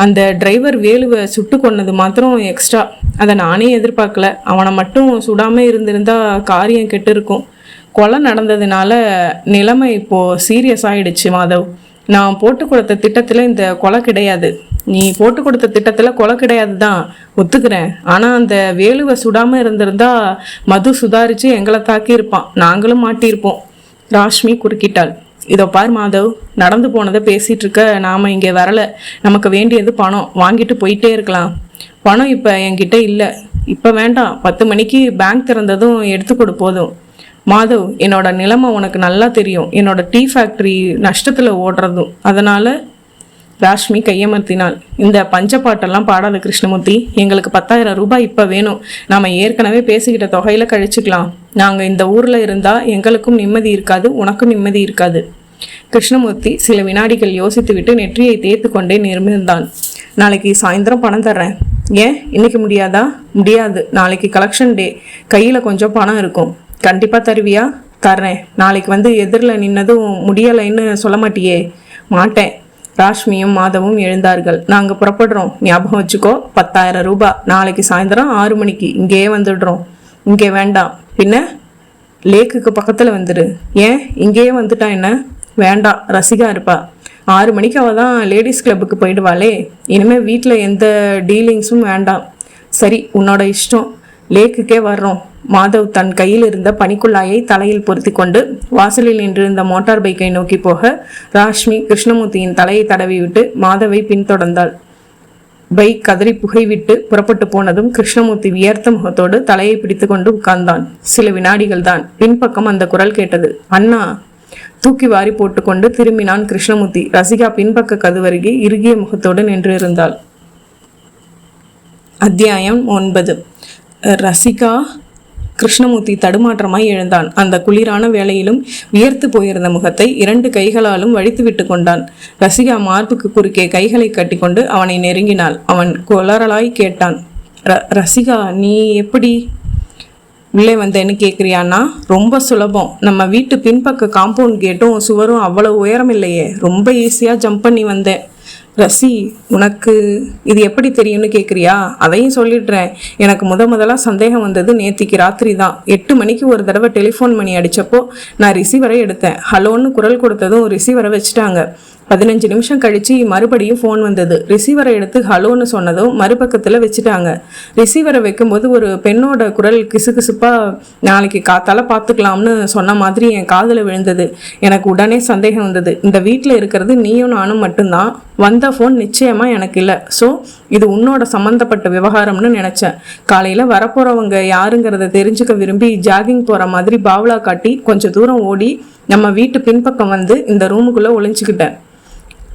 அந்த டிரைவர் வேலுவை சுட்டு கொன்னது மாத்திரம் எக்ஸ்ட்ரா. அதை நானே எதிர்பார்க்கல. அவனை மட்டும் சுடாமல் இருந்திருந்தா காரியம் கெட்டு இருக்கும். கொலை நடந்ததுனால நிலைமை இப்போது சீரியஸ் ஆகிடுச்சு மாதவ். நான் போட்டு கொடுத்த திட்டத்தில் இந்த கொலை கிடையாது. நீ போட்டு கொடுத்த திட்டத்தில் கொலை கிடையாது தான், ஒத்துக்கிறேன். ஆனால் அந்த வேலுவை சுடாமல் இருந்திருந்தா மது சுதாரித்து எங்களை தாக்கியிருப்பான், நாங்களும் மாட்டியிருப்போம். ராஷ்மி குறுக்கிட்டாள். இதோ பார் மாதவ், நடந்து போனதை பேசிகிட்டு இருக்க நாம் இங்கே வரலை. நமக்கு வேண்டியது பணம். வாங்கிட்டு போயிட்டே இருக்கலாம். பணம் இப்போ என்கிட்ட இல்லை. இப்போ வேண்டாம். 10 மணிக்கு பேங்க் திறந்ததும் எடுத்து கொடு போதும். மாதவ், என்னோட நிலைமை உனக்கு நல்லா தெரியும். என்னோட டீ ஃபேக்ட்ரி நஷ்டத்தில் ஓடுறதும். அதனால் ராஷ்மி கையமர்த்தினாள். இந்த பஞ்சப்பாட்டெல்லாம் பாடாத கிருஷ்ணமூர்த்தி. எங்களுக்கு 10,000 ரூபாய் இப்போ வேணும். நாம் ஏற்கனவே பேசிக்கிட்ட தொகையில் கழிச்சுக்கலாம். நாங்கள் இந்த ஊரில் இருந்தால் எங்களுக்கும் நிம்மதி இருக்காது, உனக்கும் நிம்மதி இருக்காது. கிருஷ்ணமூர்த்தி சில வினாடிகள் யோசித்து விட்டு நெற்றியை தேய்த்து கொண்டே நிமிர்ந்தான். நாளைக்கு சாயந்தரம் பணம் தர்றேன். ஏன் இன்னைக்கு முடியாதா? முடியாது. நாளைக்கு கலெக்ஷன் டே. கையில் கொஞ்சம் பணம் இருக்கும். கண்டிப்பாக தருவியா? தர்றேன். நாளைக்கு வந்து எதிரில் நின்னதும் முடியலைன்னு சொல்ல மாட்டியே? மாட்டேன். ராஷ்மியும் மாதவும் எழுந்தார்கள். நாங்கள் புறப்படுறோம், ஞாபகம் வச்சுக்கோ. 10,000 ரூபாய். நாளைக்கு சாயந்தரம் 6 மணிக்கு இங்கேயே வந்துடுறோம். இங்கே வேண்டாம். பின்ன லேக்குக்கு பக்கத்தில் வந்துடு. ஏன் இங்கேயே வந்துட்டா என்ன? வேண்டாம், ரசிகா இருப்பா. 6 மணிக்கு அவள் தான் லேடிஸ் கிளப்புக்கு போயிடுவாளே. இனிமேல் வீட்டில் எந்த டீலிங்ஸும் வேண்டாம். சரி, உன்னோட இஷ்டம். லேக்குக்கே வர்றோம். மாதவ் தன் கையில் இருந்த பனிக்குள்ளாயை தலையில் பொருத்தி கொண்டு வாசலில் நின்றிருந்த மோட்டார் பைக்கை நோக்கி போக ராஷ்மி கிருஷ்ணமூர்த்தியின் தலையை தடவி விட்டு மாதவை பின்தொடர்ந்தாள். பைக் கதறி புகைவிட்டு புறப்பட்டு போனதும் கிருஷ்ணமூர்த்தி வியர்த்த முகத்தோடு தலையை பிடித்து கொண்டு உட்கார்ந்தான். சில வினாடிகள் தான். பின்பக்கம் அந்த குரல் கேட்டது. அண்ணா! தூக்கி வாரி போட்டுக்கொண்டு திரும்பினான் கிருஷ்ணமூர்த்தி. ரசிகா பின்பக்க கதவருகே இறுகிய முகத்தோடு நின்று இருந்தாள். அத்தியாயம் 9. ரசிகா! கிருஷ்ணமூர்த்தி தடுமாற்றமாய் எழுந்தான். அந்த குளிரான வேளையிலும் வியர்த்து போயிருந்த முகத்தை 2 கைகளாலும் வழித்து விட்டு கொண்டான். ரசிகா மார்புக்கு குறுக்கே கைகளை கட்டிக்கொண்டு அவனை நெருங்கினாள். அவன் குளறலாய் கேட்டான், ரசிகா, நீ எப்படி உள்ளே வந்தேன்னு கேட்குறியான்னா? ரொம்ப சுலபம். நம்ம வீட்டு பின்பக்க காம்பவுண்ட் கேட்டும் சுவரும் அவ்வளோ உயரம் இல்லையே, ரொம்ப ஈஸியாக ஜம்ப் பண்ணி வந்தேன். ரசி, உனக்கு இது எப்படி தெரியும்னு கேட்குறியா? அதையும் சொல்லிடுறேன். எனக்கு முதலாக சந்தேகம் வந்தது நேத்திக்கு ராத்திரி தான். 8 மணிக்கு ஒரு தடவை டெலிஃபோன் மணி அடித்தப்போ நான் ரிசீவரை எடுத்தேன். ஹலோன்னு குரல் கொடுத்ததும் ரிசீவரை வச்சுட்டாங்க. 15 நிமிஷம் கழிச்சு மறுபடியும் ஃபோன் வந்தது. ரிசீவரை எடுத்து ஹலோன்னு சொன்னதும் மறுபக்கத்தில் வச்சுட்டாங்க. ரிசீவரை வைக்கும்போது ஒரு பெண்ணோட குரல் கிசுகிசுப்பாக நாளைக்கு காத்தால பார்த்துக்கலாம்னு சொன்ன மாதிரி என் காதில் விழுந்தது. எனக்கு உடனே சந்தேகம் வந்தது. இந்த வீட்டில் இருக்கிறது நீயும் நானும் மட்டும்தான். வந்த ஃபோன் நிச்சயமாக எனக்கு இல்லை. ஸோ இது உன்னோட சம்மந்தப்பட்ட விவகாரம்னு நினச்சேன். காலையில் வரப்போகிறவங்க யாருங்கிறத தெரிஞ்சுக்க விரும்பி ஜாகிங் போகிற மாதிரி பாவலா காட்டி கொஞ்சம் தூரம் ஓடி நம்ம வீட்டு பின்பக்கம் வந்து இந்த ரூமுக்குள்ளே ஒளிஞ்சிக்கிட்டேன்.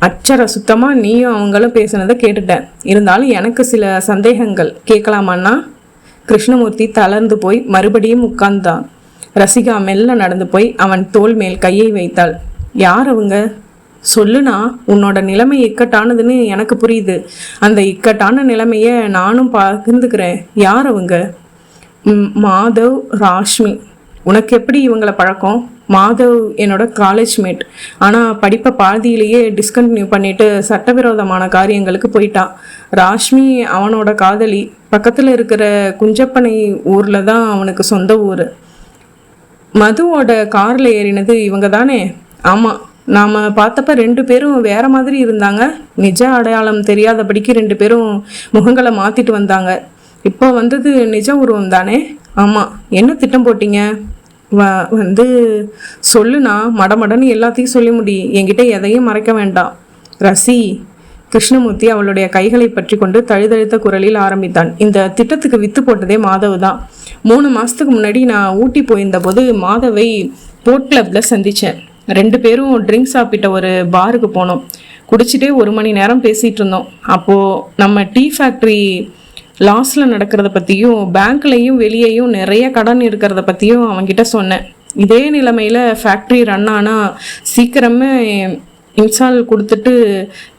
அச்சர சுத்தமாக நீயும் அவங்களும் பேசுனதை கேட்டுட்டேன். இருந்தாலும் எனக்கு சில சந்தேகங்கள். கேட்கலாமான்னா? கிருஷ்ணமூர்த்தி தளர்ந்து போய் மறுபடியும் உட்கார்ந்தான். ரசிகா மெல்ல நடந்து போய் அவன் தோள் மேல் கையை வைத்தாள். யார் அவங்க? சொல்லுனா, உன்னோட நிலைமை இக்கட்டானதுன்னு எனக்கு புரியுது. அந்த இக்கட்டான நிலைமையை நானும் பகிர்ந்துக்கிறேன். யார் அவங்க? மாதவ், ராஷ்மி. உனக்கு எப்படி இவங்களை பழக்கம்? மாதவ் என்னோட காலேஜ் மேட். ஆனால் படிப்பை பாதியிலேயே டிஸ்கண்டினியூ பண்ணிட்டு சட்டவிரோதமான காரியங்களுக்கு போயிட்டான். ராஷ்மி அவனோட காதலி. பக்கத்தில் இருக்கிற குஞ்சப்பனை ஊரில் தான் அவனுக்கு சொந்த ஊர். மதுவோட காரில் ஏறினது இவங்க தானே? ஆமாம். நாம் பார்த்தப்ப 2 பேரும் வேற மாதிரி இருந்தாங்க. நிஜ அடையாளம் தெரியாதபடிக்கு 2 பேரும் முகங்களை மாற்றிட்டு வந்தாங்க. இப்போ வந்தது நிஜ உருவம் தானே? ஆமாம். என்ன திட்டம் போட்டீங்க? வந்து சொல்லுனா, மடமடன்னு எல்லாத்தையும் சொல்லி முடி. என்கிட்ட எதையும் மறைக்க வேண்டாம். ரசி. கிருஷ்ணமூர்த்தி அவளுடைய கைகளை பற்றி கொண்டு தழுதழுத்த குரலில் ஆரம்பித்தான். இந்த திட்டத்துக்கு வித்து போட்டதே மாதவ் தான். 3 மாதத்துக்கு முன்னாடி நான் ஊட்டி போயிருந்த போது மாதவை போட் கிளப்பில் சந்தித்தேன். 2 பேரும் ட்ரிங்க்ஸ் சாப்பிட்ட ஒரு பாருக்கு போனோம். குடிச்சிட்டே 1 மணி நேரம் பேசிகிட்டு இருந்தோம். அப்போது நம்ம டீ ஃபேக்ட்ரி லாஸில் நடக்கிறத பற்றியும் பேங்க்லேயும் வெளியேயும் நிறைய கடன் இருக்கிறத பற்றியும் அவன்கிட்ட சொன்னேன். இதே நிலைமையில் ஃபேக்ட்ரி ரன் ஆனால் சீக்கிரமே இன்சால் கொடுத்துட்டு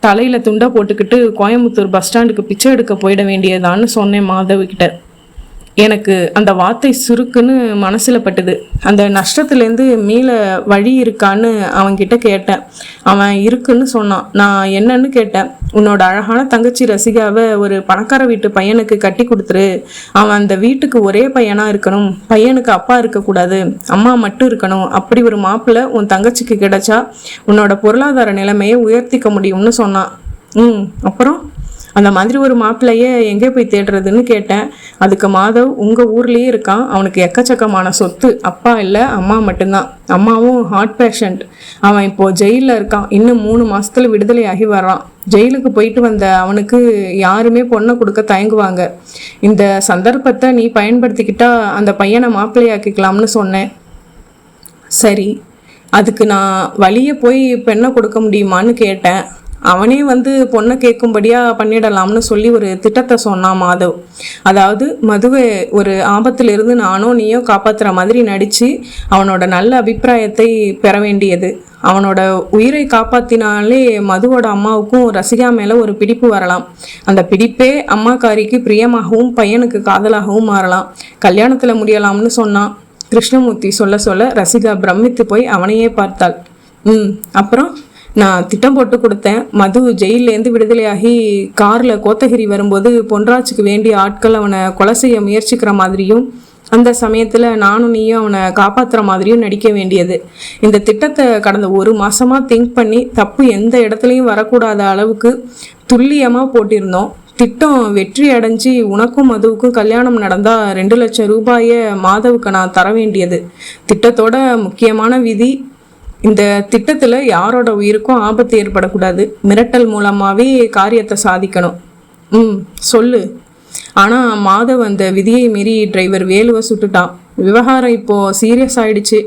தலையில் துண்டை போட்டுக்கிட்டு கோயம்புத்தூர் பஸ் ஸ்டாண்டுக்கு பிச்சை எடுக்க போயிட வேண்டியதான்னு சொன்னேன் மாதவிக்கிட்ட. எனக்கு அந்த வார்த்தை சுருக்குன்னு மனசில் பட்டுது. அந்த நஷ்டத்துலேருந்து மீள வழி இருக்கான்னு அவன்கிட்ட கேட்டேன். அவன் இருக்குன்னு சொன்னான். நான் என்னன்னு கேட்டேன். உன்னோட அழகான தங்கச்சி ரசிகாவை ஒரு பணக்கார வீட்டு பையனுக்கு கட்டி கொடுத்துரு. அவன் அந்த வீட்டுக்கு ஒரே பையனாக இருக்கணும். பையனுக்கு அப்பா இருக்கக்கூடாது, அம்மா மட்டும் இருக்கணும். அப்படி ஒரு மாப்பிள்ளை உன் தங்கச்சிக்கு கிடைச்சா உன்னோட பொருளாதார நிலைமையை உயர்த்திக்க முடியும்னு சொன்னான். அப்புறம் அந்த மாதிரி ஒரு மாப்பிள்ளைய எங்கே போய் தேடுறதுன்னு கேட்டேன். அதுக்கு மாதவ் உங்கள் ஊர்லேயே இருக்கான். அவனுக்கு எக்கச்சக்கமான சொத்து. அப்பா இல்லை, அம்மா மட்டும்தான். அம்மாவும் ஹார்ட் பேஷண்ட். அவன் இப்போது ஜெயிலில் இருக்கான். இன்னும் 3 மாதத்தில் விடுதலை ஆகி வர்றான். ஜெயிலுக்கு போயிட்டு வந்த அவனுக்கு யாருமே பொண்ணை கொடுக்க தயங்குவாங்க. இந்த சந்தர்ப்பத்தை நீ பயன்படுத்திக்கிட்டா அந்த பையனை மாப்பிள்ளையாக்கிக்கலாம்னு சொன்னேன். சரி, அதுக்கு நான் வழியே போய் பெண்ணை கொடுக்க முடியுமான்னு கேட்டேன். அவனே வந்து பொண்ணை கேட்கும்படியாக பண்ணிடலாம்னு சொல்லி ஒரு திட்டத்தை சொன்னான் மாதவ். அதாவது மதுவை ஒரு ஆபத்திலிருந்து நானோ நீயோ காப்பாற்றுற மாதிரி நடித்து அவனோட நல்ல அபிப்பிராயத்தை பெற வேண்டியது. அவனோட உயிரை காப்பாற்றினாலே மதுவோட அம்மாவுக்கும் ரசிகா மேலே ஒரு பிடிப்பு வரலாம். அந்த பிடிப்பே அம்மாக்காரிக்கு பிரியமாகவும் பையனுக்கு காதலாகவும் மாறலாம். கல்யாணத்தில் முடியலாம்னு சொன்னான். கிருஷ்ணமூர்த்தி சொல்ல சொல்ல ரசிகா பிரமித்து போய் அவனையே பார்த்தாள். அப்புறம் நான் திட்டம் போட்டு கொடுத்தேன். மது ஜெயிலேருந்து விடுதலையாகி காரில் கோத்தகிரி வரும்போது பொன்ராஜுக்கு வேண்டிய ஆட்கள் அவனை கொலை செய்ய முயற்சிக்கிற மாதிரியும் அந்த சமயத்தில் நானும் நீயும் அவனை காப்பாற்றுற மாதிரியும் நடிக்க வேண்டியது. இந்த திட்டத்தை கடந்த 1 மாதமாக திங்க் பண்ணி தப்பு எந்த இடத்துலையும் வரக்கூடாத அளவுக்கு துல்லியமாக போட்டிருந்தோம். திட்டம் வெற்றி அடைஞ்சு உனக்கும் மதுவுக்கும் கல்யாணம் நடந்தால் 2 லட்சம் ரூபாயை மாதவுக்கு நான் தர வேண்டியது. திட்டத்தோட முக்கியமான விதி, இந்த திட்டத்தில் யாரோட உயிருக்கும் ஆபத்து ஏற்படக்கூடாது. மிரட்டல் மூலமாகவே காரியத்தை சாதிக்கணும். சொல்லு. ஆனால் மாதவ் அந்த விதியை மீறி டிரைவர் வேலுவை சுட்டுட்டான். விவகாரம் இப்போது சீரியஸ் ஆயிடுச்சு.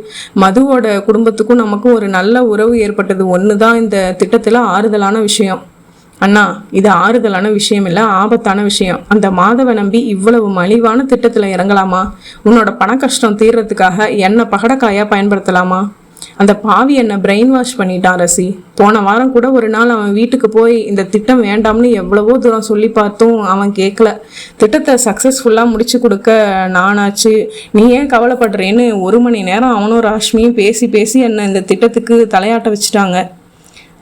மதுவோட குடும்பத்துக்கும் நமக்கும் ஒரு நல்ல உறவு ஏற்பட்டது ஒன்று தான் இந்த திட்டத்தில் ஆறுதலான விஷயம். அண்ணா, இது ஆறுதலான விஷயம் இல்லை, ஆபத்தான விஷயம். அந்த மாதவை நம்பி இவ்வளவு மலிவான திட்டத்தில் இறங்கலாமா? உன்னோட பண கஷ்டம் தீர்றதுக்காக என்ன பகடக்காயா பயன்படுத்தலாமா? அந்த பாவி என்னை பிரெயின் வாஷ் பண்ணிட்டான் ரசி. போன வாரம் கூட ஒரு நாள் அவன் வீட்டுக்கு போய் இந்த திட்டம் வேண்டாம்னு எவ்வளவோ தூரம் சொல்லி பார்த்தும் அவன் கேட்கல. திட்டத்தை சக்ஸஸ்ஃபுல்லாக முடிச்சு கொடுக்க நானாச்சு. நீ ஏன் கவலைப்படுறேன்னு 1 மணி நேரம் அவனும் ராஷ்மியும் பேசி பேசி என்னை இந்த திட்டத்துக்கு தலையாட்ட வச்சுட்டாங்க.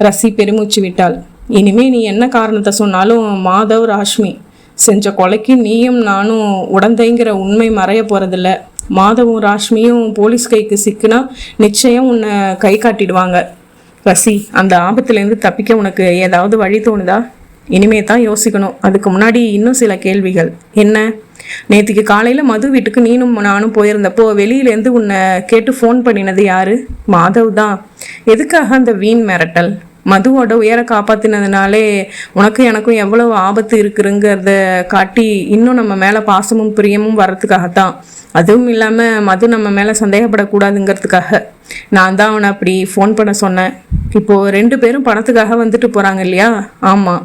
ரசி பெருமூச்சு விட்டாள். இனிமே நீ என்ன காரணத்தை சொன்னாலும் மாதவ், ராஷ்மி செஞ்ச கொலைக்கு நீயும் நானும் உடந்தைங்கிற உண்மை மறைய போறதில்ல. மாதவும் ராஷ்மியும் போலீஸ் கைக்கு சிக்குனா நிச்சயம் உன்னை கை காட்டிடுவாங்க. ரசி, அந்த ஆபத்துலேருந்து தப்பிக்க உனக்கு ஏதாவது வழி தோணுதா? இனிமே தான் யோசிக்கணும். அதுக்கு முன்னாடி இன்னும் சில கேள்விகள். என்ன? நேற்றுக்கு காலையில் மது வீட்டுக்கு நீனும் நானும் போயிருந்தப்போ வெளியிலேருந்து உன்னை கேட்டு ஃபோன் பண்ணினது யாரு? மாதவ் தான். எதுக்காக அந்த வீண் மிரட்டல்? மதுவோட உயர காப்பாற்றினதுனாலே உனக்கு எனக்கும் எவ்வளவு ஆபத்து இருக்குங்கிறத காட்டி இன்னும் நம்ம மேலே பாசமும் பிரியமும் வர்றதுக்காகத்தான். அதுவும் இல்லாமல் மது நம்ம மேலே சந்தேகப்படக்கூடாதுங்கிறதுக்காக நான் தான் அவனை அப்படி ஃபோன் பண்ண சொன்னேன். இப்போது 2 பேரும் பணத்துக்காக வந்துட்டு போகிறாங்க இல்லையா? ஆமாம்.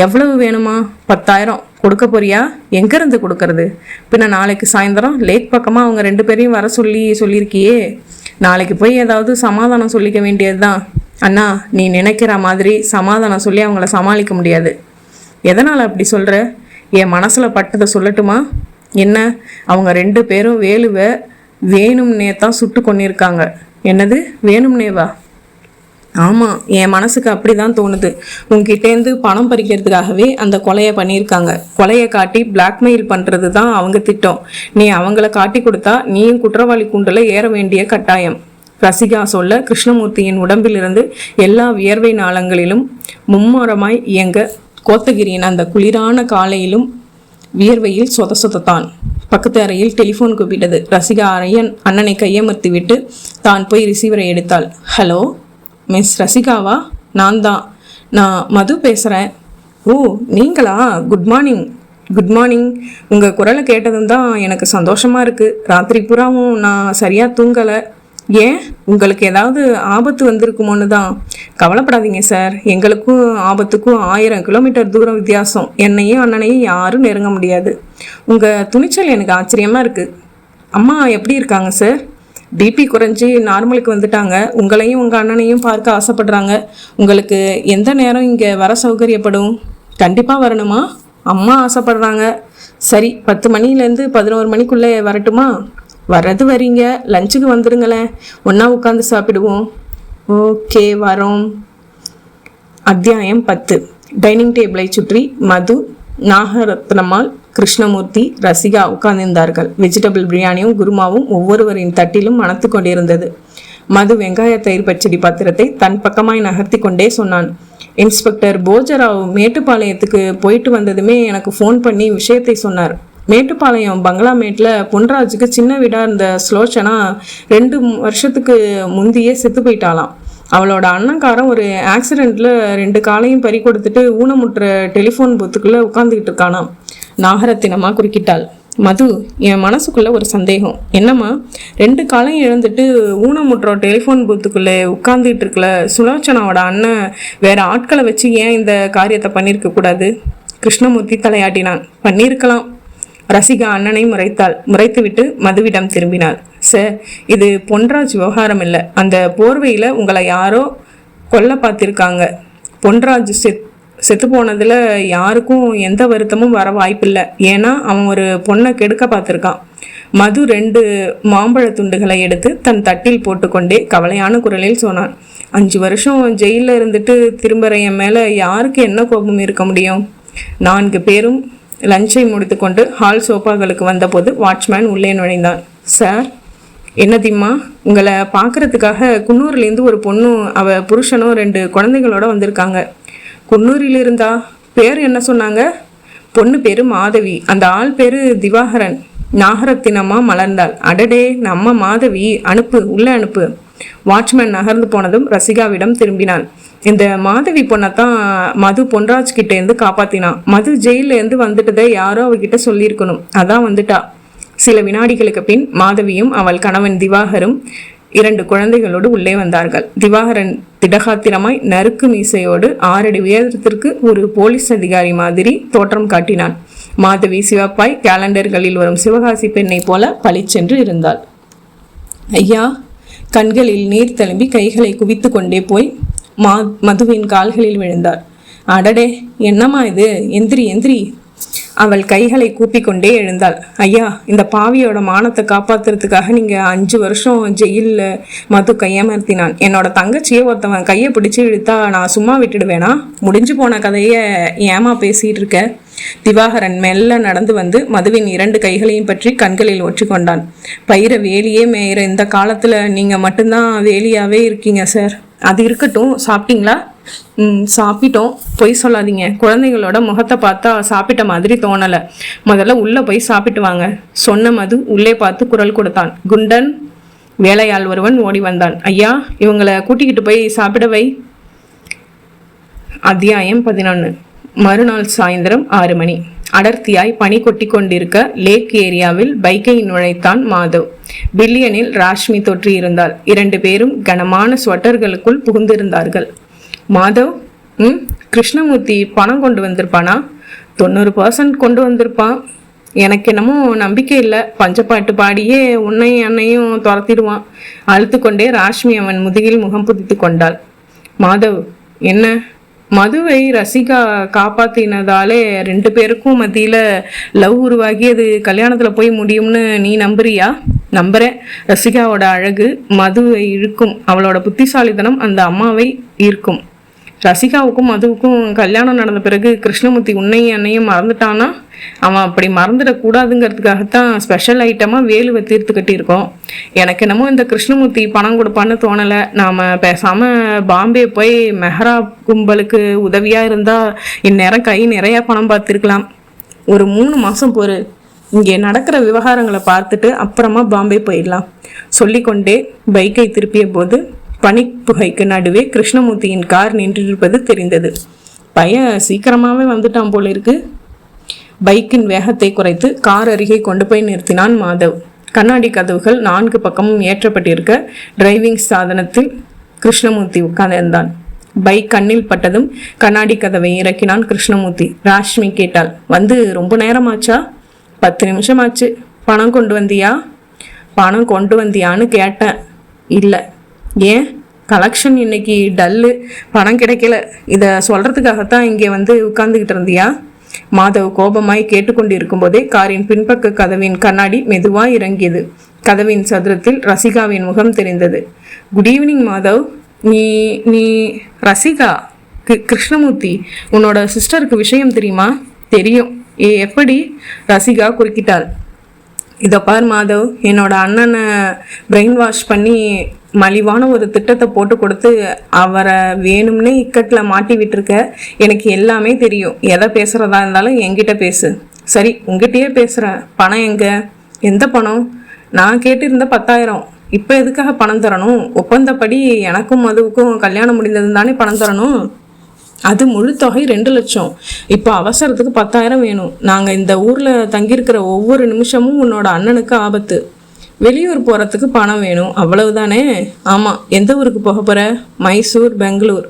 எவ்வளவு வேணுமா? 10,000 கொடுக்க போறியா? எங்கேருந்து கொடுக்கறது? பின்ன நாளைக்கு சாயந்தரம் லேக் பக்கமாக அவங்க 2 பேரையும் வர சொல்லியிருக்கியே. நாளைக்கு போய் ஏதாவது சமாதானம் சொல்லிக்க வேண்டியது தான். அண்ணா, நீ நினைக்கிற மாதிரி சமாதானம் சொல்லி அவங்கள சமாளிக்க முடியாது. எதனால் அப்படி சொல்கிற? என் மனசில் பட்டதை சொல்லட்டுமா? என்ன? அவங்க 2 பேரும் வேலுவை வேணும்னே தான் சுட்டு கொண்டிருக்காங்க. என்னது, வேணும்னேவா? ஆமாம், என் மனசுக்கு அப்படி தான் தோணுது. உங்ககிட்டேருந்து பணம் பறிக்கிறதுக்காகவே அந்த கொலையை பண்ணியிருக்காங்க. கொலையை காட்டி பிளாக்மெயில் பண்ணுறது தான் அவங்க திட்டம். நீ அவங்கள காட்டி கொடுத்தா நீயும் குற்றவாளி கூண்டில் ஏற வேண்டிய கட்டாயம். ரசிகா சொல்ல கிருஷ்ணமூர்த்தியின் உடம்பிலிருந்து எல்லா வியர்வை நாளங்களிலும் மும்முரமாய் இயங்க கோத்தகிரியின் அந்த குளிரான காலையிலும் வியர்வையில் சொதத்தான். பக்கத்து அறையில் டெலிஃபோன் கூப்பிட்டது. ரசிகா அண்ணனை கையமர்த்தி விட்டு தான் போய் ரிசீவரை எடுத்தாள். ஹலோ, மிஸ் ரசிகாவா? நான் தான். நான் மது பேசுகிறேன். ஓ, நீங்களா? Good morning. Good morning. உங்கள் குரலை கேட்டதும் தான் எனக்கு சந்தோஷமாக இருக்குது. ராத்திரி பூராவும் நான் சரியாக தூங்கலை. ஏன், உங்களுக்கு ஏதாவது ஆபத்து வந்திருக்குமோன்னு தான். கவலைப்படாதீங்க சார், எங்களுக்கும் ஆபத்துக்கும் 1000 கிலோமீட்டர் தூரம் வித்தியாசம். என்னையும் அண்ணனையும் யாரும் நெருங்க முடியாது. உங்கள் துணிச்சல் எனக்கு ஆச்சரியமாக இருக்குது. அம்மா எப்படி இருக்காங்க சார்? பிபி குறைஞ்சி நார்மலுக்கு வந்துட்டாங்க. உங்களையும் உங்கள் அண்ணனையும் பார்க்க ஆசைப்படுறாங்க. உங்களுக்கு எந்த நேரம் இங்கே வர சௌகரியப்படும்? கண்டிப்பாக வரணுமா? அம்மா ஆசைப்படுறாங்க. சரி, 10 மணிலேருந்து 11 மணிக்குள்ளே வரட்டுமா? வர்றது வரீங்க, லஞ்சுக்கு வந்துடுங்களேன், ஒன்றா உட்காந்து சாப்பிடுவோம். ஓகே, வரோம். அத்தியாயம் 10. டைனிங் டேபிளை சுற்றி மது, நாகரத்னம்மாள், கிருஷ்ணமூர்த்தி, ரசிகா உட்கார்ந்திருந்தார்கள். வெஜிடபிள் பிரியாணியும் குருமாவும் ஒவ்வொருவரின் தட்டிலும் மணத்து கொண்டிருந்தது. மது வெங்காய தயிர் பச்சடி பாத்திரத்தை தன் பக்கமாய் நகர்த்தி கொண்டே சொன்னான். இன்ஸ்பெக்டர் போஜராவ் மேட்டுப்பாளையத்துக்கு போயிட்டு வந்ததுமே எனக்கு ஃபோன் பண்ணி விஷயத்தை சொன்னார். மேட்டுப்பாளையம் பங்களாமேட்டில் பொன்ராஜுக்கு சின்ன வீடாக இருந்த ஸ்லோச்சனா 2 வருஷத்துக்கு முந்தையே செத்து போயிட்டாலாம். அவளோட அண்ணன்காரன் ஒரு ஆக்சிடெண்ட்டில் 2 காலையும் பறி கொடுத்துட்டு ஊனமுற்ற டெலிஃபோன் பூத்துக்குள்ளே உட்காந்துக்கிட்டு இருக்கானாம். நாகரத்தினமா குறுக்கிட்டாள். மது, என் மனசுக்குள்ளே ஒரு சந்தேகம். என்னம்மா? 2 காலையும் இழந்துட்டு ஊனமுற்ற டெலிஃபோன் பூத்துக்குள்ளே உட்காந்துக்கிட்டு இருக்கல சுலோச்சனாவோட அண்ணன் வேற ஆட்களை வச்சு ஏன் இந்த காரியத்தை பண்ணியிருக்க கூடாது? கிருஷ்ணமூர்த்தி தலையாட்டினான். பண்ணியிருக்கலாம். ரசிகா அண்ணனை முறைத்துவிட்டு மதுவிடம் திரும்பினாள். சார், இது பொன்ராஜ் விவகாரம் இல்லை. அந்த போர்வையில் உங்களை யாரோ கொல்ல பார்த்திருக்காங்க. பொன்ராஜ் செத்து போனதில் யாருக்கும் எந்த வருத்தமும் வர வாய்ப்பில்லை. ஏன்னா அவன் ஒரு பொண்ணை கெடுக்க பார்த்துருக்கான். மது 2 மாம்பழ துண்டுகளை எடுத்து தன் தட்டில் போட்டுக்கொண்டே கவலையான குரலில் சொன்னான். 5 வருஷம் ஜெயிலில் இருந்துட்டு திரும்புகிற என் மேலே யாருக்கு என்ன கோபம் இருக்க முடியும்? 4 பேரும் லஞ்சை முடித்துக்கொண்டு ஹால் சோஃபாக்களுக்கு வந்தபோது வாட்ச்மேன் உள்ளே நுழைந்தான். சார், என்னதிம்மா? உங்களை பார்க்கறதுக்காக குன்னூர்லேருந்து ஒரு பொண்ணும் அவள் புருஷனும் 2 குழந்தைகளோட வந்திருக்காங்க. குன்னூரில் இருந்தா? பேர் என்ன சொன்னாங்க? பொண்ணு பேர் மாதவி, அந்த ஆள் பேர் திவாகரன். நாகரத்தினமா மலர்ந்தாள். அடடே, நம்ம மாதவி, அனுப்பு, உள்ளே அனுப்பு. வாட்ச்மேன் நகர்ந்து போனதும் ரசிகாவிடம் திரும்பினான். இந்த மாதவி பொண்ணைத்தான் மது பொன்ராஜ் கிட்டேருந்து காப்பாத்தினான். மது ஜெயிலேருந்து வந்துட்டதை யாரோ அவகிட்ட சொல்லியிருக்கணும். அதான் வந்துட்டா. சில வினாடிகளுக்கு பின் மாதவியும் அவள் கணவன் திவாகரும் 2 குழந்தைகளோடு உள்ளே வந்தார்கள். திவாகரன் திடகாத்திரமாய் நறுக்கு மீசையோடு 6 அடி உயரத்திற்கு ஒரு போலீஸ் அதிகாரி மாதிரி தோற்றம் காட்டினான். மாதவி சிவப்பாய் கேலண்டர்களில் வரும் சிவகாசி பெண்ணை போல பளிச்சென்று இருந்தாள். ஐயா! கண்களில் நீர் தழும்பி கைகளை குவித்து கொண்டே போய் மதுவின் கால்களில் விழுந்தாள். அடடே, என்னம்மா இது? எந்திரி எந்திரி! அவள் கைகளை கூப்பிக்கொண்டே எழுந்தாள். ஐயா, இந்த பாவியோட மானத்தை காப்பாத்துறதுக்காக நீங்க 5 வருஷம் ஜெயிலில் மது கையமர்த்தினான். என்னோட தங்கச்சியை ஒருத்தவன் கையை பிடிச்சி இழுத்தா நான் சும்மா விட்டுடுவேனா? முடிஞ்சு போன கதையை ஏமா பேசிட்டு இருக்க? திவாகரன் மெல்ல நடந்து வந்து மதுவின் 2 கைகளையும் பற்றி கண்களில் ஒற்றிக்கொண்டான். பயிர வேலியே மேயிற இந்த காலத்துல நீங்க மட்டும்தான் வேலியாவே இருக்கீங்க சார். அது இருக்கட்டும், சாப்பிட்டீங்களா? சாப்பிட்டோம். பொய் சொல்லாதீங்க. குழந்தைகளோட முகத்தை பார்த்தா சாப்பிட்ட மாதிரி தோணலை. முதல்ல உள்ளே போய் சாப்பிட்டு வாங்க சொன்ன மது உள்ளே பார்த்து குரல் கொடுத்தான். குண்டன்! வேலையாள் ஒருவன் ஓடி வந்தான். ஐயா, இவங்களை கூட்டிக்கிட்டு போய் சாப்பிட வை. அத்தியாயம் 11. மறுநாள் சாயந்தரம் 6 மணி. அடர்த்தியாய் பனி கொட்டி கொண்டிருக்க லேக் ஏரியாவில் பைக்கை நுழைத்தான் மாதவ். பில்லியனில் ராஷ்மி தொற்றி இருந்தாள். 2 பேரும் கனமான ஸ்வெட்டர்களுக்குள் புகுந்திருந்தார்கள். மாதவ், கிருஷ்ணமூர்த்தி பணம் கொண்டு வந்திருப்பானா? 90% கொண்டு வந்திருப்பான். எனக்கு என்னமோ நம்பிக்கை இல்லை. பஞ்சப்பாட்டு பாடியே உன்னையும் அன்னையும் துரத்திடுவான். அழுத்து கொண்டே ராஷ்மி அவன் முதுகில் முகம் புதித்து கொண்டாள். மாதவ், என்ன? மதுவை ரசிகா காப்பாத்தினதாலே 2 பேருக்கும் மத்தியில லவ் உருவாகி அது கல்யாணத்துல போய் முடியும்னு நீ நம்புறியா? நம்புறேன். ரசிகாவோட அழகு மதுவை இழுக்கும். அவளோட புத்திசாலித்தனம் அந்த அம்மாவை ஈர்க்கும். ரசிகாவுக்கும் மதுவுக்கும் கல்யாணம் நடந்த பிறகு கிருஷ்ணமூர்த்தி உன்னையும் அன்னையும் மறந்துட்டானா? அவன் அப்படி மறந்துடக்கூடாதுங்கிறதுக்காகத்தான் ஸ்பெஷல் ஐட்டமாக வேலுவை தீர்த்து கட்டியிருக்கோம். எனக்கு என்னமோ இந்த கிருஷ்ணமூர்த்தி பணம் கொடுப்பான்னு தோணலை. நாம் பேசாமல் பாம்பே போய் மெஹரா கும்பலுக்கு உதவியாக இருந்தால் இந்நேரம் கை நிறையா பணம் பார்த்துருக்கலாம். ஒரு 3 மாதம் பொறு. இங்கே நடக்கிற விவகாரங்களை பார்த்துட்டு அப்புறமா பாம்பே போயிடலாம் சொல்லிக்கொண்டே பைக்கை திருப்பிய போது பனிப்புகைக்கு நடுவே கிருஷ்ணமூர்த்தியின் கார் நின்றிருப்பது தெரிந்தது. பையன் சீக்கிரமாகவே வந்துட்டான் போல இருக்கு. பைக்கின் வேகத்தை குறைத்து கார் அருகே கொண்டு போய் நிறுத்தினான் மாதவ். கண்ணாடி கதவுகள் 4 பக்கமும் ஏற்றப்பட்டிருக்க டிரைவிங் சாதனத்தில் கிருஷ்ணமூர்த்தி உட்கார்ந்திருந்தான். பைக் கண்ணில் பட்டதும் கண்ணாடி கதவை இறக்கினான் கிருஷ்ணமூர்த்தி. ராஷ்மி கேட்டாள், வந்து ரொம்ப நேரமாச்சா? 10 நிமிஷம் ஆச்சு. பணம் கொண்டு வந்தியா? பணம் கொண்டு வந்தியான்னு கேட்டேன். இல்லை. ஏன்? கலெக்ஷன் இன்னைக்கு டல்லு, பணம் கிடைக்கல. இதை சொல்றதுக்காகத்தான் இங்கே வந்து உட்கார்ந்துக்கிட்டு இருந்தியா? மாதவ் கோபமாய் கேட்டுக்கொண்டிருக்கும் போதே காரின் பின்பக்க கதவின் கண்ணாடி மெதுவாய் இறங்கியது. கதவின் சதுரத்தில் ரசிகாவின் முகம் தெரிந்தது. Good evening Madhav. நீ நீ ரசிகா? கிருஷ்ணமூர்த்தி, உன்னோட சிஸ்டருக்கு விஷயம் தெரியுமா? தெரியும். எப்படி? ரசிகா குறுக்கிட்டாள். இதை பார் மாதவ், என்னோட அண்ணனை பிரெயின் வாஷ் பண்ணி மலிவான ஒரு திட்டத்தை போட்டு கொடுத்து அவரை வேணும்னே இக்கட்டில் மாட்டி விட்டுருக்க. எனக்கு எல்லாமே தெரியும். எதை பேசுகிறதா இருந்தாலும் என்கிட்ட பேசு. சரி, உங்ககிட்டயே பேசுகிறேன். பணம் எங்கே? எந்த பணம்? நான் கேட்டிருந்த 10,000. இப்போ எதுக்காக பணம் தரணும்? ஒப்பந்தப்படி எனக்கும் மதுவுக்கும் கல்யாணம் முடிந்தது தானே பணம் தரணும். அது முழு தொகை 2 லட்சம். இப்போ அவசரத்துக்கு 10,000 வேணும். நாங்கள் இந்த ஊரில் தங்கியிருக்கிற ஒவ்வொரு நிமிஷமும் உன்னோட அண்ணனுக்கு ஆபத்து. வெளியூர் போகிறதுக்கு பணம் வேணும், அவ்வளவுதானே? ஆமாம். எந்த ஊருக்கு போக போகிற? மைசூர், பெங்களூர்.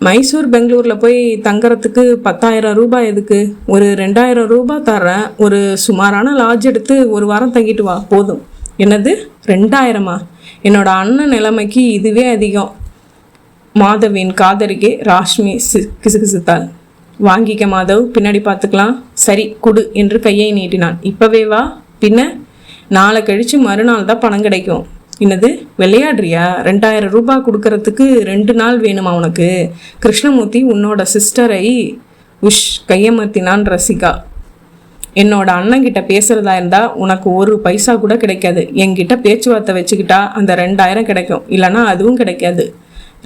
மைசூர், பெங்களூரில் போய் தங்குறதுக்கு 10,000 ரூபாய் எதுக்கு? ஒரு 2,000 ரூபாய் தர்றேன். ஒரு சுமாரான லாட்ஜ் எடுத்து 1 வாரம் தங்கிட்டு வா, போதும். என்னது, 2,000? என்னோட அண்ணன் நிலைமைக்கு இதுவே அதிகம். மாதவின் காதருகே ராஷ்மி கிசுகிசுத்தாள். வாங்கிக்க மாதவ், பின்னாடி பார்த்துக்கலாம். சரி குடு என்று கையை நீட்டினான். இப்பவே வா. பின்ன நாளை கழிச்சு மறுநாள் தான் பணம் கிடைக்கும். என்னது, விளையாடுறியா? 2,000 ரூபாய் கொடுக்கறதுக்கு 2 நாள் வேணுமா உனக்கு? கிருஷ்ணமூர்த்தி உன்னோட சிஸ்டரை உஷ் கையமர்த்தினான் ரசிகா. என்னோட அண்ணங்கிட்ட பேசுறதா இருந்தா உனக்கு 1 பைசா கூட கிடைக்காது. என்கிட்ட பேச்சுவார்த்தை வச்சுக்கிட்டா அந்த 2,000 கிடைக்கும், இல்லைன்னா அதுவும் கிடைக்காது.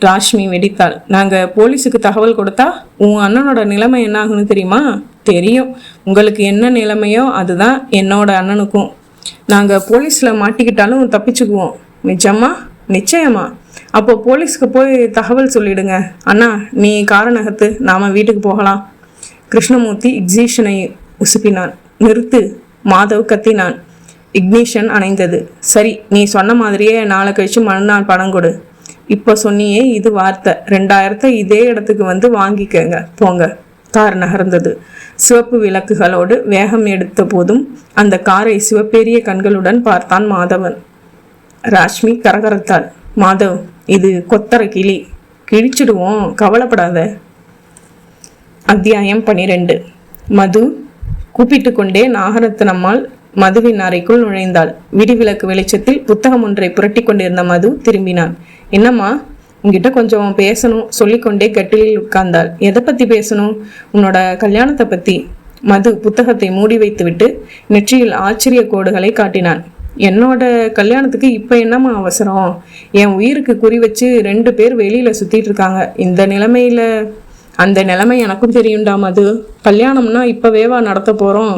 ராஷ்மி வெடித்தாள். நாங்கள் போலீஸுக்கு தகவல் கொடுத்தா உன் அண்ணனோட நிலைமை என்ன ஆகுன்னு தெரியுமா? தெரியும். உங்களுக்கு என்ன நிலைமையோ அதுதான் என்னோட அண்ணனுக்கும். நாங்கள் போலீஸில் மாட்டிக்கிட்டாலும் தப்பிச்சுக்குவோம். நிஜமா? நிச்சயமா. அப்போ போலீஸ்க்கு போய் தகவல் சொல்லிடுங்க. அண்ணா, நீ காரணகத்து, நாம் வீட்டுக்கு போகலாம். கிருஷ்ணமூர்த்தி எக்ஸிஷனை உசுப்பினான். நிறுத்து! மாதவ் கத்தினான். இக்னிஷன் அணைந்தது. சரி, நீ சொன்ன மாதிரியே நாளை கழிச்சு மறுநாள் பணம் கொடு. இப்போ சொன்னியே இது வார்த்தை, 2000 இதே இடத்துக்கு வந்து வாங்கிக்கங்க போங்க. கார் நகர்ந்தது. சிவப்பு விளக்குகளோடு வேகம் எடுத்த போதும் அந்த காரை சிவப்பேரிய கண்களுடன் பார்த்தான் மாதவன். ராஷ்மி கரகரத்தாள். மாதவ், இது கொத்தரை கிளி, கிழிச்சிடுவோம், கவலைப்படாத. அத்தியாயம் 12. மது. கூப்பிட்டு கொண்டே நாகரத்னம்மாள் மதுவின் அறைக்குள் நுழைந்தாள். விடிவிளக்கு வெளிச்சத்தில் புத்தகம் ஒன்றை புரட்டி கொண்டிருந்த மது திரும்பினான். என்னம்மா, உங்ககிட்ட கொஞ்சம் பேசணும் சொல்லிக்கொண்டே கட்டிலில் உட்கார்ந்தாள். எதை பத்தி பேசணும்? உன்னோட கல்யாணத்தை பத்தி. மது புத்தகத்தை மூடி வைத்துவிட்டு நெற்றியில் ஆச்சரிய கோடுகளை காட்டினான். என்னோட கல்யாணத்துக்கு இப்ப என்னம்மா அவசரம்? என் உயிருக்கு குறி வச்சு 2 பேர் வெளியில சுத்திட்டு இருக்காங்க. இந்த நிலைமையில அந்த நிலைமை எனக்கும் தெரியும்டா மது. கல்யாணம்னா இப்பவேவா நடத்த போறோம்?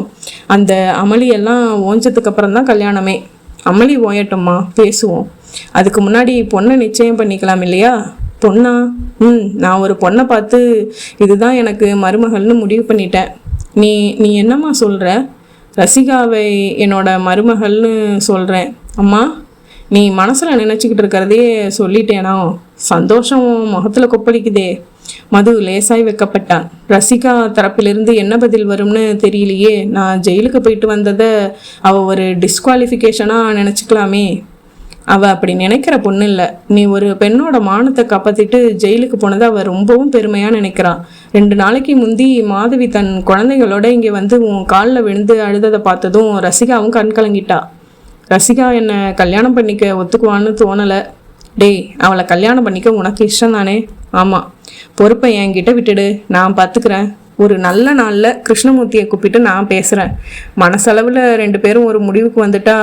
அந்த அமளியெல்லாம் ஓஞ்சதுக்கு அப்புறம் தான் கல்யாணமே. அமளி ஓயட்டோம்மா, பேசுவோம். அதுக்கு முன்னாடி பொண்ணை நிச்சயம் பண்ணிக்கலாம் இல்லையா? பொண்ணா? நான் ஒரு பொண்ணை பார்த்து இதுதான் எனக்கு மருமகள்னு முடிவு பண்ணிட்டேன். நீ என்னம்மா சொல்ற? ரசிகாவை என்னோட மருமகள்னு சொல்றேன். அம்மா, நீ மனசுல நினைச்சுக்கிட்டு இருக்கிறதே சொல்லிட்டேனா? சந்தோஷம் முகத்துல கொப்பளிக்குதே. மது லேசாய் வைக்கப்பட்டான். ரசிகா தரப்பிலிருந்து என்ன பதில் வரும்னு தெரியலையே. நான் ஜெயிலுக்கு போயிட்டு வந்ததை அவ ஒரு டிஸ்குவாலிஃபிகேஷனா நினைச்சுக்கலாமே. அவ அப்படி நினைக்கிற பொண்ணு இல்லை. நீ ஒரு பெண்ணோட மானத்தை காப்பாத்திட்டு ஜெயிலுக்கு போனதை அவ ரொம்பவும் பெருமையா நினைக்கிறான். 2 நாளைக்கு முந்தி மாதவி தன் குழந்தைகளோட இங்கே வந்து உன் காலில் விழுந்து அழுததை பார்த்ததும் ரசிகாவும் கண் கலங்கிட்டா. ரசிகா என்னை கல்யாணம் பண்ணிக்க ஒத்துக்குவான்னு தோணலை. டேய், அவளை கல்யாணம் பண்ணிக்க உனக்கு இஷ்டம் தானே? ஆமாம், பொறுப்பை என்கிட்ட விட்டுடு, நான் பார்த்துக்கிறேன். ஒரு நல்ல நாளில் கிருஷ்ணமூர்த்தியை கூப்பிட்டு நான் பேசுகிறேன். மனசளவில் 2 பேரும் ஒரு முடிவுக்கு வந்துட்டா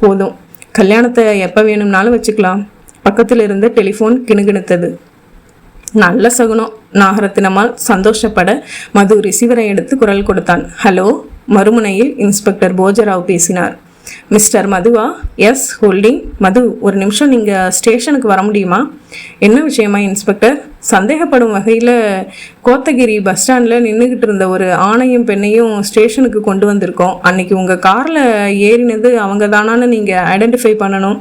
போதும். கல்யாணத்தை எப்போ வேணும்னாலும் வச்சுக்கலாம். பக்கத்தில் இருந்த டெலிஃபோன் கிணுகிணுத்தது. நல்ல சகுனம். நாகரத்தினம்மாள் சந்தோஷப்பட மது ரிசீவரை எடுத்து குரல் கொடுத்தான். ஹலோ. மறுமுனையில் இன்ஸ்பெக்டர் போஜராவ் பேசினார். மிஸ்டர் மதுவா? Yes, holding. மது, ஒரு நிமிஷம் நீங்கள் ஸ்டேஷனுக்கு வர முடியுமா? என்ன விஷயமா இன்ஸ்பெக்டர்? சந்தேகப்படும் வகையில் கோத்தகிரி பஸ் ஸ்டாண்டில் நின்றுக்கிட்டு இருந்த ஒரு ஆணையும் பெண்ணையும் ஸ்டேஷனுக்கு கொண்டு வந்திருக்கோம். அன்னைக்கு உங்கள் காரில் ஏறினது அவங்க தானான்னு நீங்கள் ஐடென்டிஃபை பண்ணணும்.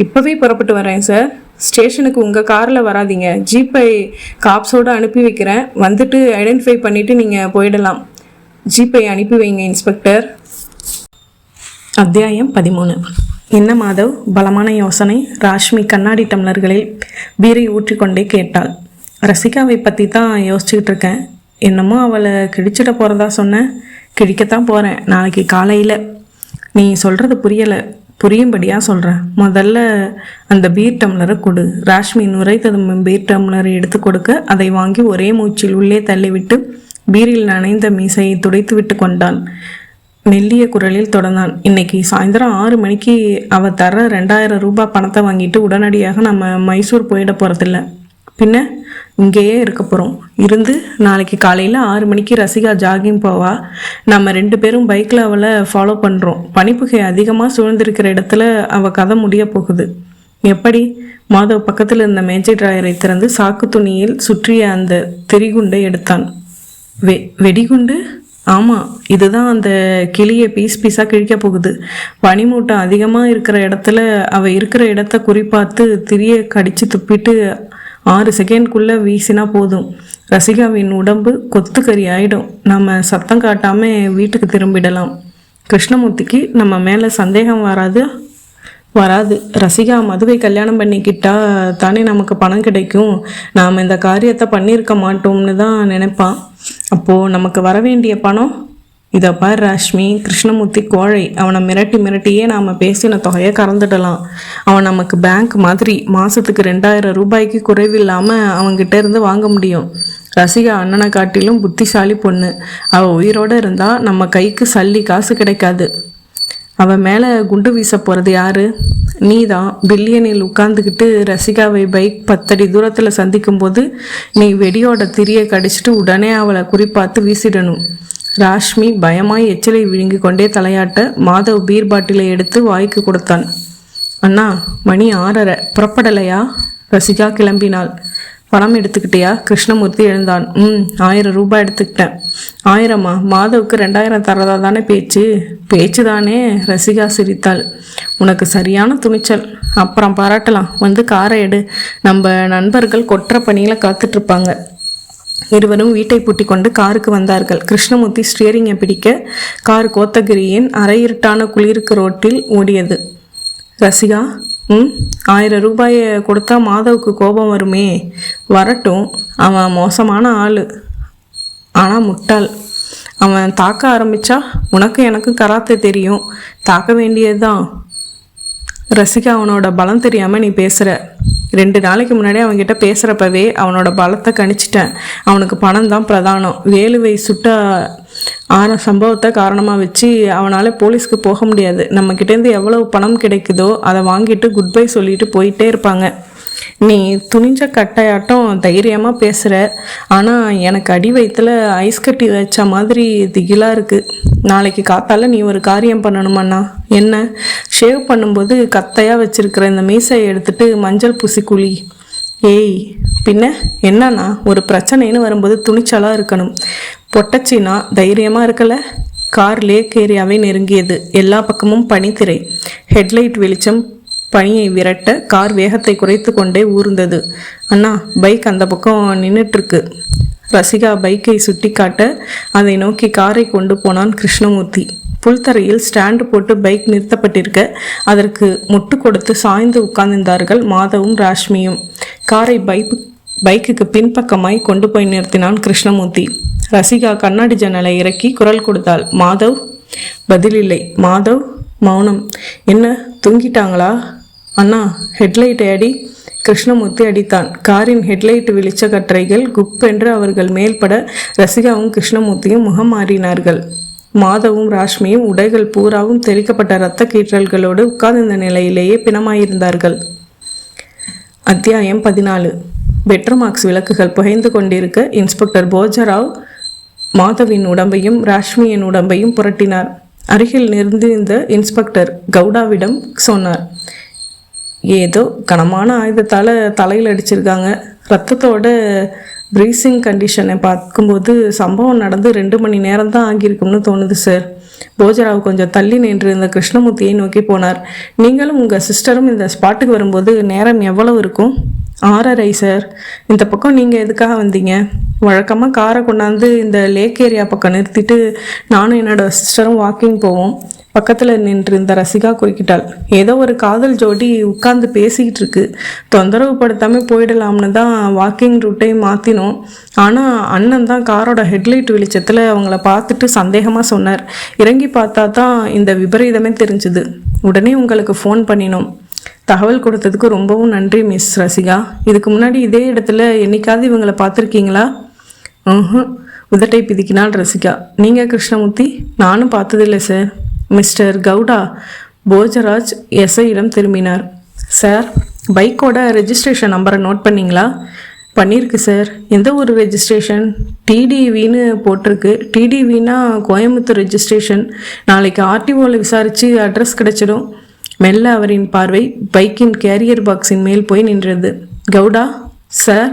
இப்போவே புறப்பட்டு வரேன் சார். ஸ்டேஷனுக்கு உங்கள் காரில் வராதிங்க, ஜீப்பை காப்ஸோடு அனுப்பி வைக்கிறேன். வந்துட்டு ஐடென்டிஃபை பண்ணிவிட்டு நீங்கள் போயிடலாம். ஜீப்பை அனுப்பி வைங்க இன்ஸ்பெக்டர். அத்தியாயம் 13. என்ன மாதவ், பலமான யோசனை? ராஷ்மி கண்ணாடி டம்ளர்களில் பீரை ஊற்றிக்கொண்டே கேட்டாள். ரசிகாவை பற்றி தான் யோசிச்சுக்கிட்டு இருக்கேன். என்னமோ அவளை கிழிச்சிட போகிறதா சொன்னேன். கிழிக்கத்தான் போகிறேன் நாளைக்கு காலையில். நீ சொல்கிறது புரியலை. புரியும்படியாக சொல்கிறேன். முதல்ல அந்த பீர் டம்ளரை கொடு. ராஷ்மி நுரைத்ததும் பீர் டம்ளரை எடுத்து கொடுக்க அதை வாங்கி ஒரே மூச்சில் உள்ளே தள்ளிவிட்டு பீரில் நனைந்த மீசையை துடைத்து விட்டு கொண்டான். மெல்லிய குரலில் தொடர்ந்தான். இன்னைக்கு சாயந்தரம் 6 மணிக்கு அவ தர 2000 ரூபாய் பணத்தை வாங்கிட்டு உடனடியாக நம்ம மைசூர் போயிட போகிறதில்ல. பின்ன இங்கேயே இருக்க போகிறோம். இருந்து நாளைக்கு காலையில் 6 மணிக்கு ரசிகா ஜாகிங் போவா. நம்ம 2 பேரும் பைக்கில் அவளை ஃபாலோ பண்ணுறோம். பனிப்புகை அதிகமாக சூழ்ந்திருக்கிற இடத்துல அவள் கதை முடிய போகுது. எப்படி? மாதவ் பக்கத்தில் இருந்த மேஜை டிராயரை திறந்து சாக்கு துணியில் சுற்றிய அந்த திரிகுண்டை எடுத்தான். வெடிகுண்டு? ஆமாம், இதுதான் அந்த கிளியை பீஸாக கிழிக்க போகுது. பனிமூட்டம் அதிகமாக இருக்கிற இடத்துல அவள் இருக்கிற இடத்த குறிப்பார்த்து திரியை கடித்து துப்பிட்டு 6 செகண்ட்குள்ளே வீசினா போதும். ரசிகாவின் உடம்பு கொத்துக்கறி ஆயிடும். நம்ம சத்தம் காட்டாமல் வீட்டுக்கு திரும்பிடலாம். கிருஷ்ணமூர்த்திக்கு நம்ம மேலே சந்தேகம் வராது. ரசிகா மதுவை கல்யாணம் பண்ணிக்கிட்டா தானே நமக்கு பணம் கிடைக்கும். நாம் இந்த காரியத்தை பண்ணியிருக்க மாட்டோம்னு தான் நினைப்பான். அப்போது நமக்கு வர வேண்டிய பணம்? இதை பார் ராஷ்மி, கிருஷ்ணமூர்த்தி கோழை. அவனை மிரட்டியே நாம் பேசின தொகையை கறந்துடலாம். அவன் நமக்கு பேங்க் மாதிரி மாதத்துக்கு 2000 ரூபாய்க்கு குறைவில்லாமல் அவங்ககிட்ட இருந்து வாங்க முடியும். ரசிகா அண்ணனை காட்டிலும் புத்திசாலி பொண்ணு. அவள் உயிரோடு இருந்தால் நம்ம கைக்கு சல்லி காசு கிடைக்காது. அவன் மேலே குண்டு வீச போகிறது யாரு? நீ தான். பில்லியனில் உட்கார்ந்துக்கிட்டு ரசிகாவை பைக் 10 அடி தூரத்தில் சந்திக்கும் போது நீ வெடியோட திரியை கடிச்சிட்டு உடனே அவளை குறிப்பார்த்து வீசிடணும். ராஷ்மி பயமாய் எச்சிலை விழுங்கி கொண்டே தலையாட்ட மாதவ் பீர் பாட்டிலை எடுத்து வாய்க்கு கொடுத்தான். அண்ணா, மணி 6:30, புறப்படலையா? ரசிகா கிளம்பினாள். பணம் எடுத்துக்கிட்டியா? கிருஷ்ணமூர்த்தி எழுந்தான். 1000 ரூபாய் எடுத்துக்கிட்டேன். 1000மா? மாதவுக்கு 2000 தரதா தானே பேச்சு தானே. ரசிகா சிரித்தாள். உனக்கு சரியான துணிச்சல். அப்புறம் பாராட்டலாம். வந்து காரை எடு. நம்ம நண்பர்கள் கொற்ற பணியில் காத்துட்ருப்பாங்க. இருவரும் வீட்டை பூட்டி கொண்டு காருக்கு வந்தார்கள். கிருஷ்ணமூர்த்தி ஸ்டியரிங்கை பிடிக்க கார் கோத்தகிரியின் அரையிருட்டான குளிருக்கு ரோட்டில் ஓடியது. ரசிகா, 1000 ரூபாயை கொடுத்தா மாதவுக்கு கோபம் வருமே. வரட்டும், அவன் மோசமான ஆள், ஆனால் முட்டாள். அவன் தாக்க ஆரம்பித்தா உனக்கு எனக்கு கராத்தே தெரியும், தாக்க வேண்டியதுதான். ரசிகா, அவனோட பலம் தெரியாமல் நீ பேசுகிற. 2 நாளைக்கு முன்னாடி அவன்கிட்ட பேசுகிறப்பவே அவனோட பலத்தை கணிச்சிட்டேன். அவனுக்கு பணம் தான் பிரதானம். வேலுவை சுட்ட சம்பவத்தை காரணமாக வச்சு அவனால் போலீஸ்க்கு போக முடியாது. நம்மக்கிட்டேருந்து எவ்வளவு பணம் கிடைக்குதோ அதை வாங்கிட்டு குட் பை சொல்லிட்டு போயிட்டே இருப்பாங்க. நீ துணிஞ்ச கட்டையாட்டம் தைரியமாக பேசுகிற. ஆனால் எனக்கு அடி வயிற்றுல ஐஸ் கட்டி வச்ச மாதிரி திகிலாக இருக்குது. நாளைக்கு காத்தால நீ ஒரு காரியம் பண்ணணுமண்ணா. என்ன? ஷேவ் பண்ணும்போது கத்தையாக வச்சுருக்கிற இந்த மீசையை எடுத்துட்டு மஞ்சள் பூசி குழி. ஏய், பின்ன என்னன்னா, ஒரு பிரச்சனைன்னு வரும்போது துணிச்சலாக இருக்கணும். பொட்டச்சின்னா தைரியமாக இருக்கல. கார் லேக் ஏரியாவை நெருங்கியது. எல்லா பக்கமும் பனித்திரை. ஹெட்லைட் வெளிச்சம் பனியை விரட்ட கார் வேகத்தை குறைத்து கொண்டே ஊர்ந்தது. அண்ணா, பைக் அந்த பக்கம் நின்றுட்டுருக்கு. ரசிகா பைக்கை சுட்டி காட்ட அதை நோக்கி காரை கொண்டு போனான் கிருஷ்ணமூர்த்தி. புல்தரையில் ஸ்டாண்டு போட்டு பைக் நிறுத்தப்பட்டிருக்க அதற்கு முட்டு கொடுத்து சாய்ந்து உட்கார்ந்திருந்தார்கள் மாதவும் ராஷ்மியும். காரை பைக்குக்கு பின்பக்கமாய் கொண்டு போய் நிறுத்தினான் கிருஷ்ணமூர்த்தி. ரசிகா கண்ணாடி ஜன்னலை இறக்கி குரல் கொடுத்தாள். மாதவ். பதிலில்லை. மாதவ் மௌனம். என்ன, தூங்கிட்டாங்களா? அண்ணா, ஹெட்லைட்டை அடி. கிருஷ்ணமூர்த்தி அடித்தான். காரின் ஹெட்லைட் வெளிச்ச கற்றைகள் குப்பென்று அவர்கள் மேல்பட ரசிகாவும் கிருஷ்ணமூர்த்தியும் முகம் மாறினார்கள். மாதவும் ராஷ்மியும் உடைகள் பூராவும் தெளிக்கப்பட்ட இரத்த கீற்றல்களோடு உட்கார்ந்த நிலையிலேயே பிணமாயிருந்தார்கள். அத்தியாயம் 14. பெட்ரோமாக்ஸ் விளக்குகள் புகைந்து கொண்டிருக்க இன்ஸ்பெக்டர் போஜராவ் மாதவின் உடம்பையும் ராஷ்மியின் உடம்பையும் புரட்டினார். அருகில் நிறுத்திருந்த இன்ஸ்பெக்டர் கவுடாவிடம் சொன்னார். ஏதோ கனமான ஆயுதத்தால் தலையில் அடிச்சிருக்காங்க. ரத்தத்தோட ப்ரீசிங் கண்டிஷனை பார்க்கும்போது சம்பவம் நடந்து 2 மணி நேரம் தான் ஆகியிருக்கும்னு தோணுது சார். போஜராவ் கொஞ்சம் தள்ளி நின்று இந்த கிருஷ்ணமூர்த்தியை நோக்கி போனார். நீங்களும் உங்கள் சிஸ்டரும் இந்த ஸ்பாட்டுக்கு வரும்போது நேரம் எவ்வளவு இருக்கும்? 6:30 சார். இந்த பக்கம் நீங்கள் எதுக்காக வந்தீங்க? வழக்கமாக காரை கொண்டாந்து இந்த லேக் ஏரியா பக்கம் நிறுத்திட்டு நானும் என்னோட சிஸ்டரும் வாக்கிங் போவோம். பக்கத்தில் நின்று இந்த ரசிகா குறுக்கிட்டாள். ஏதோ ஒரு காதல் ஜோடி உட்கார்ந்து பேசிக்கிட்டு இருக்கு. தொந்தரவு படுத்தாமல் போயிடலாம்னு தான் வாக்கிங் ரூட்டை மாற்றினோம். ஆனால் அண்ணன் தான் காரோட ஹெட்லைட் வெளிச்சத்தில் அவங்கள பார்த்துட்டு சந்தேகமாக சொன்னார். இறங்கி பார்த்தா தான் இந்த விபரீதமே தெரிஞ்சுது. உடனே உங்களுக்கு ஃபோன் பண்ணினோம். தகவல் கொடுத்ததுக்கு ரொம்பவும் நன்றி மிஸ் ரசிகா. இதுக்கு முன்னாடி இதே இடத்துல என்னைக்காவது இவங்களை பார்த்துருக்கீங்களா? உதட்டை பிதிக்கினாள் ரசிகா. நீங்கள் கிருஷ்ணமூர்த்தி? நானும் பார்த்ததில்லை சார். மிஸ்டர் கவுடா. போஜராஜ் எஸ்ஐயிடம் திரும்பினார். சார், பைக்கோட ரெஜிஸ்ட்ரேஷன் நம்பரை நோட் பண்ணிங்களா? பண்ணியிருக்கு சார். எந்த ஒரு ரெஜிஸ்ட்ரேஷன்? டிடிவின்னு போட்டிருக்கு. டிடிவின்னா கோயம்புத்தூர் ரெஜிஸ்ட்ரேஷன். நாளைக்கு ஆர்டிஓவில் விசாரித்து அட்ரஸ் கிடைச்சிடும். மெல்ல அவரின் பார்வை பைக்கின் கேரியர் பாக்ஸின் மேல் போய் நின்றது. கவுடா சார்,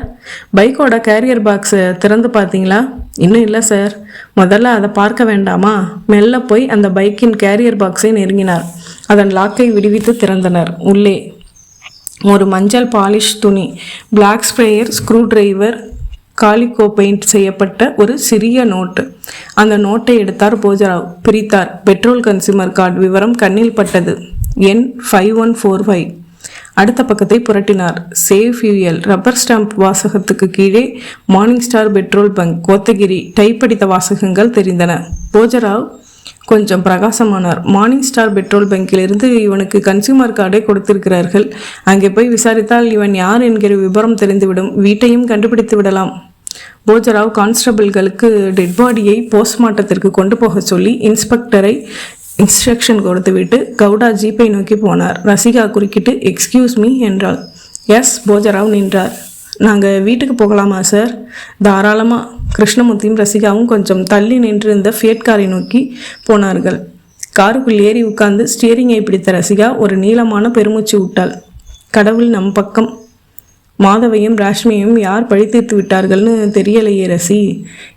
பைக்கோட கேரியர் பாக்ஸை திறந்து பார்த்தீங்களா? இன்னும் இல்லை சார். முதல்ல அதை பார்க்க வேண்டாமா? மெல்ல போய் அந்த பைக்கின் கேரியர் பாக்ஸை நெருங்கினார். அதன் லாக்கை விடுவித்து திறந்தனர். உள்ளே ஒரு மஞ்சள் பாலிஷ் துணி, black sprayer, screwdriver, calico paint செய்யப்பட்ட ஒரு சிறிய நோட்டு. அந்த நோட்டை எடுத்தார் போஜராவ். பிரித்தார். பெட்ரோல் கன்சியூமர் கார்டு விவரம் கண்ணில் பட்டது. எண் 5145. அடுத்த பக்கத்தை புரட்டினார். சேவ் ஃபியூயல், ரப்பர் ஸ்டாம்ப் வாசகத்துக்கு கீழே morning star petrol bunk, Kotagiri type அடித்த வாசகங்கள் தெரிந்தன. போஜராவ் கொஞ்சம் பிரகாசமானார். மார்னிங் ஸ்டார் பெட்ரோல் பங்கிலிருந்து இவனுக்கு கன்சியூமர் கார்டை கொடுத்திருக்கிறார்கள். அங்கே போய் விசாரித்தால் இவன் யார் என்கிற விபரம் தெரிந்துவிடும். வீட்டையும் கண்டுபிடித்து விடலாம். போஜராவ் கான்ஸ்டபிள்களுக்கு டெட் பாடியை போஸ்ட்மார்ட்டத்திற்கு கொண்டு போக சொல்லி இன்ஸ்பெக்டரை இன்ஸ்ட்ரக்ஷன் கொடுத்துவிட்டு கவுடா ஜீப்பை நோக்கி போனார். ரசிகா குறுக்கிட்டு எக்ஸ்கியூஸ் மீ என்றாள். எஸ். போஜராவ் நின்றார். நாங்கள் வீட்டுக்கு போகலாமா சார்? தாராளமாக. கிருஷ்ணமூர்த்தியும் ரசிகாவும் கொஞ்சம் தள்ளி நின்றிருந்த ஃபியட் காரை நோக்கி போனார்கள். காருக்குள் ஏறி உட்கார்ந்து ஸ்டியரிங்கை பிடித்த ரசிகா ஒரு நீளமான பெருமூச்சு விட்டாள். கடவுள் நம் பக்கம். மாதவையும் ராஷ்மியையும் யார் பழி தீர்த்து விட்டார்கள்னு தெரியலையே ரசி.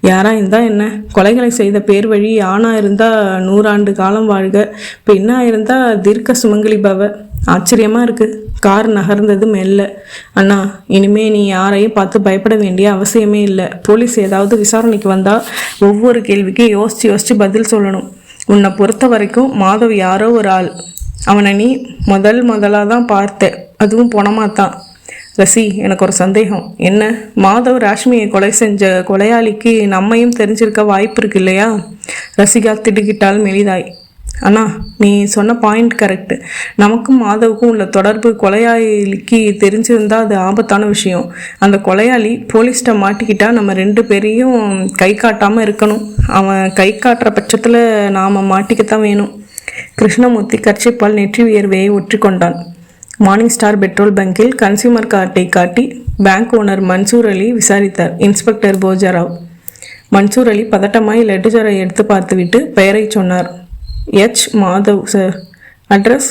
யாரா இருந்தா என்ன? கொலைகளை செய்த பேர் வழி ஆணா இருந்தா 100 ஆண்டு காலம் வாழ்க, பெண்ணா இருந்தா தீர்க்க சுமங்கலி பவ. ஆச்சரியமா இருக்கு. கார் நகர்ந்தது மெல்ல. அண்ணா, இனிமே நீ யாரையும் பார்த்து பயப்பட வேண்டிய அவசியமே இல்லை. போலீஸ் ஏதாவது விசாரணைக்கு வந்தா ஒவ்வொரு கேள்விக்கும் யோசிச்சு யோசிச்சு பதில் சொல்லணும். உன்னை பொறுத்த வரைக்கும் மாதவ் யாரோ ஒரு ஆள். அவனை நீ முதலாக தான் பார்த்த, அதுவும் பணமாத்தான். ரசி, எனக்கு ஒரு சந்தேகம். என்ன? மாதவ் ராஷ்மியை கொலை செஞ்ச கொலையாளிக்கு நம்மையும் தெரிஞ்சிருக்க வாய்ப்பு இருக்கு இல்லையா? ரசிகா திடுக்கிட்டால் மெலிதாய். அண்ணா, நீ சொன்ன பாயிண்ட் கரெக்டு. நமக்கும் மாதவுக்கும் உள்ள தொடர்பு கொலையாளிக்கு தெரிஞ்சிருந்தா அது ஆபத்தான விஷயம். அந்த கொலையாளி போலீஸ்கிட்ட மாட்டிக்கிட்டா நம்ம 2 பேரையும் கை காட்டாமல் இருக்கணும். அவன் கை காட்டுற பட்சத்தில் நாம் மாட்டிக்கத்தான் வேணும். கிருஷ்ணமூர்த்தி கர்ச்சிப்பால் நெற்றி வியர்வையை ஒற்றி கொண்டான். மார்னிங் ஸ்டார் பெட்ரோல் பங்கில் கன்சியூமர் கார்டை காட்டி பேங்க் ஓனர் மன்சூர் அலி விசாரித்தார் இன்ஸ்பெக்டர் போஜராவ். மன்சூர் அலி பதட்டமாய் லெட்டரை எடுத்து பார்த்துவிட்டு பெயரை சொன்னார். H Madhav sir. Address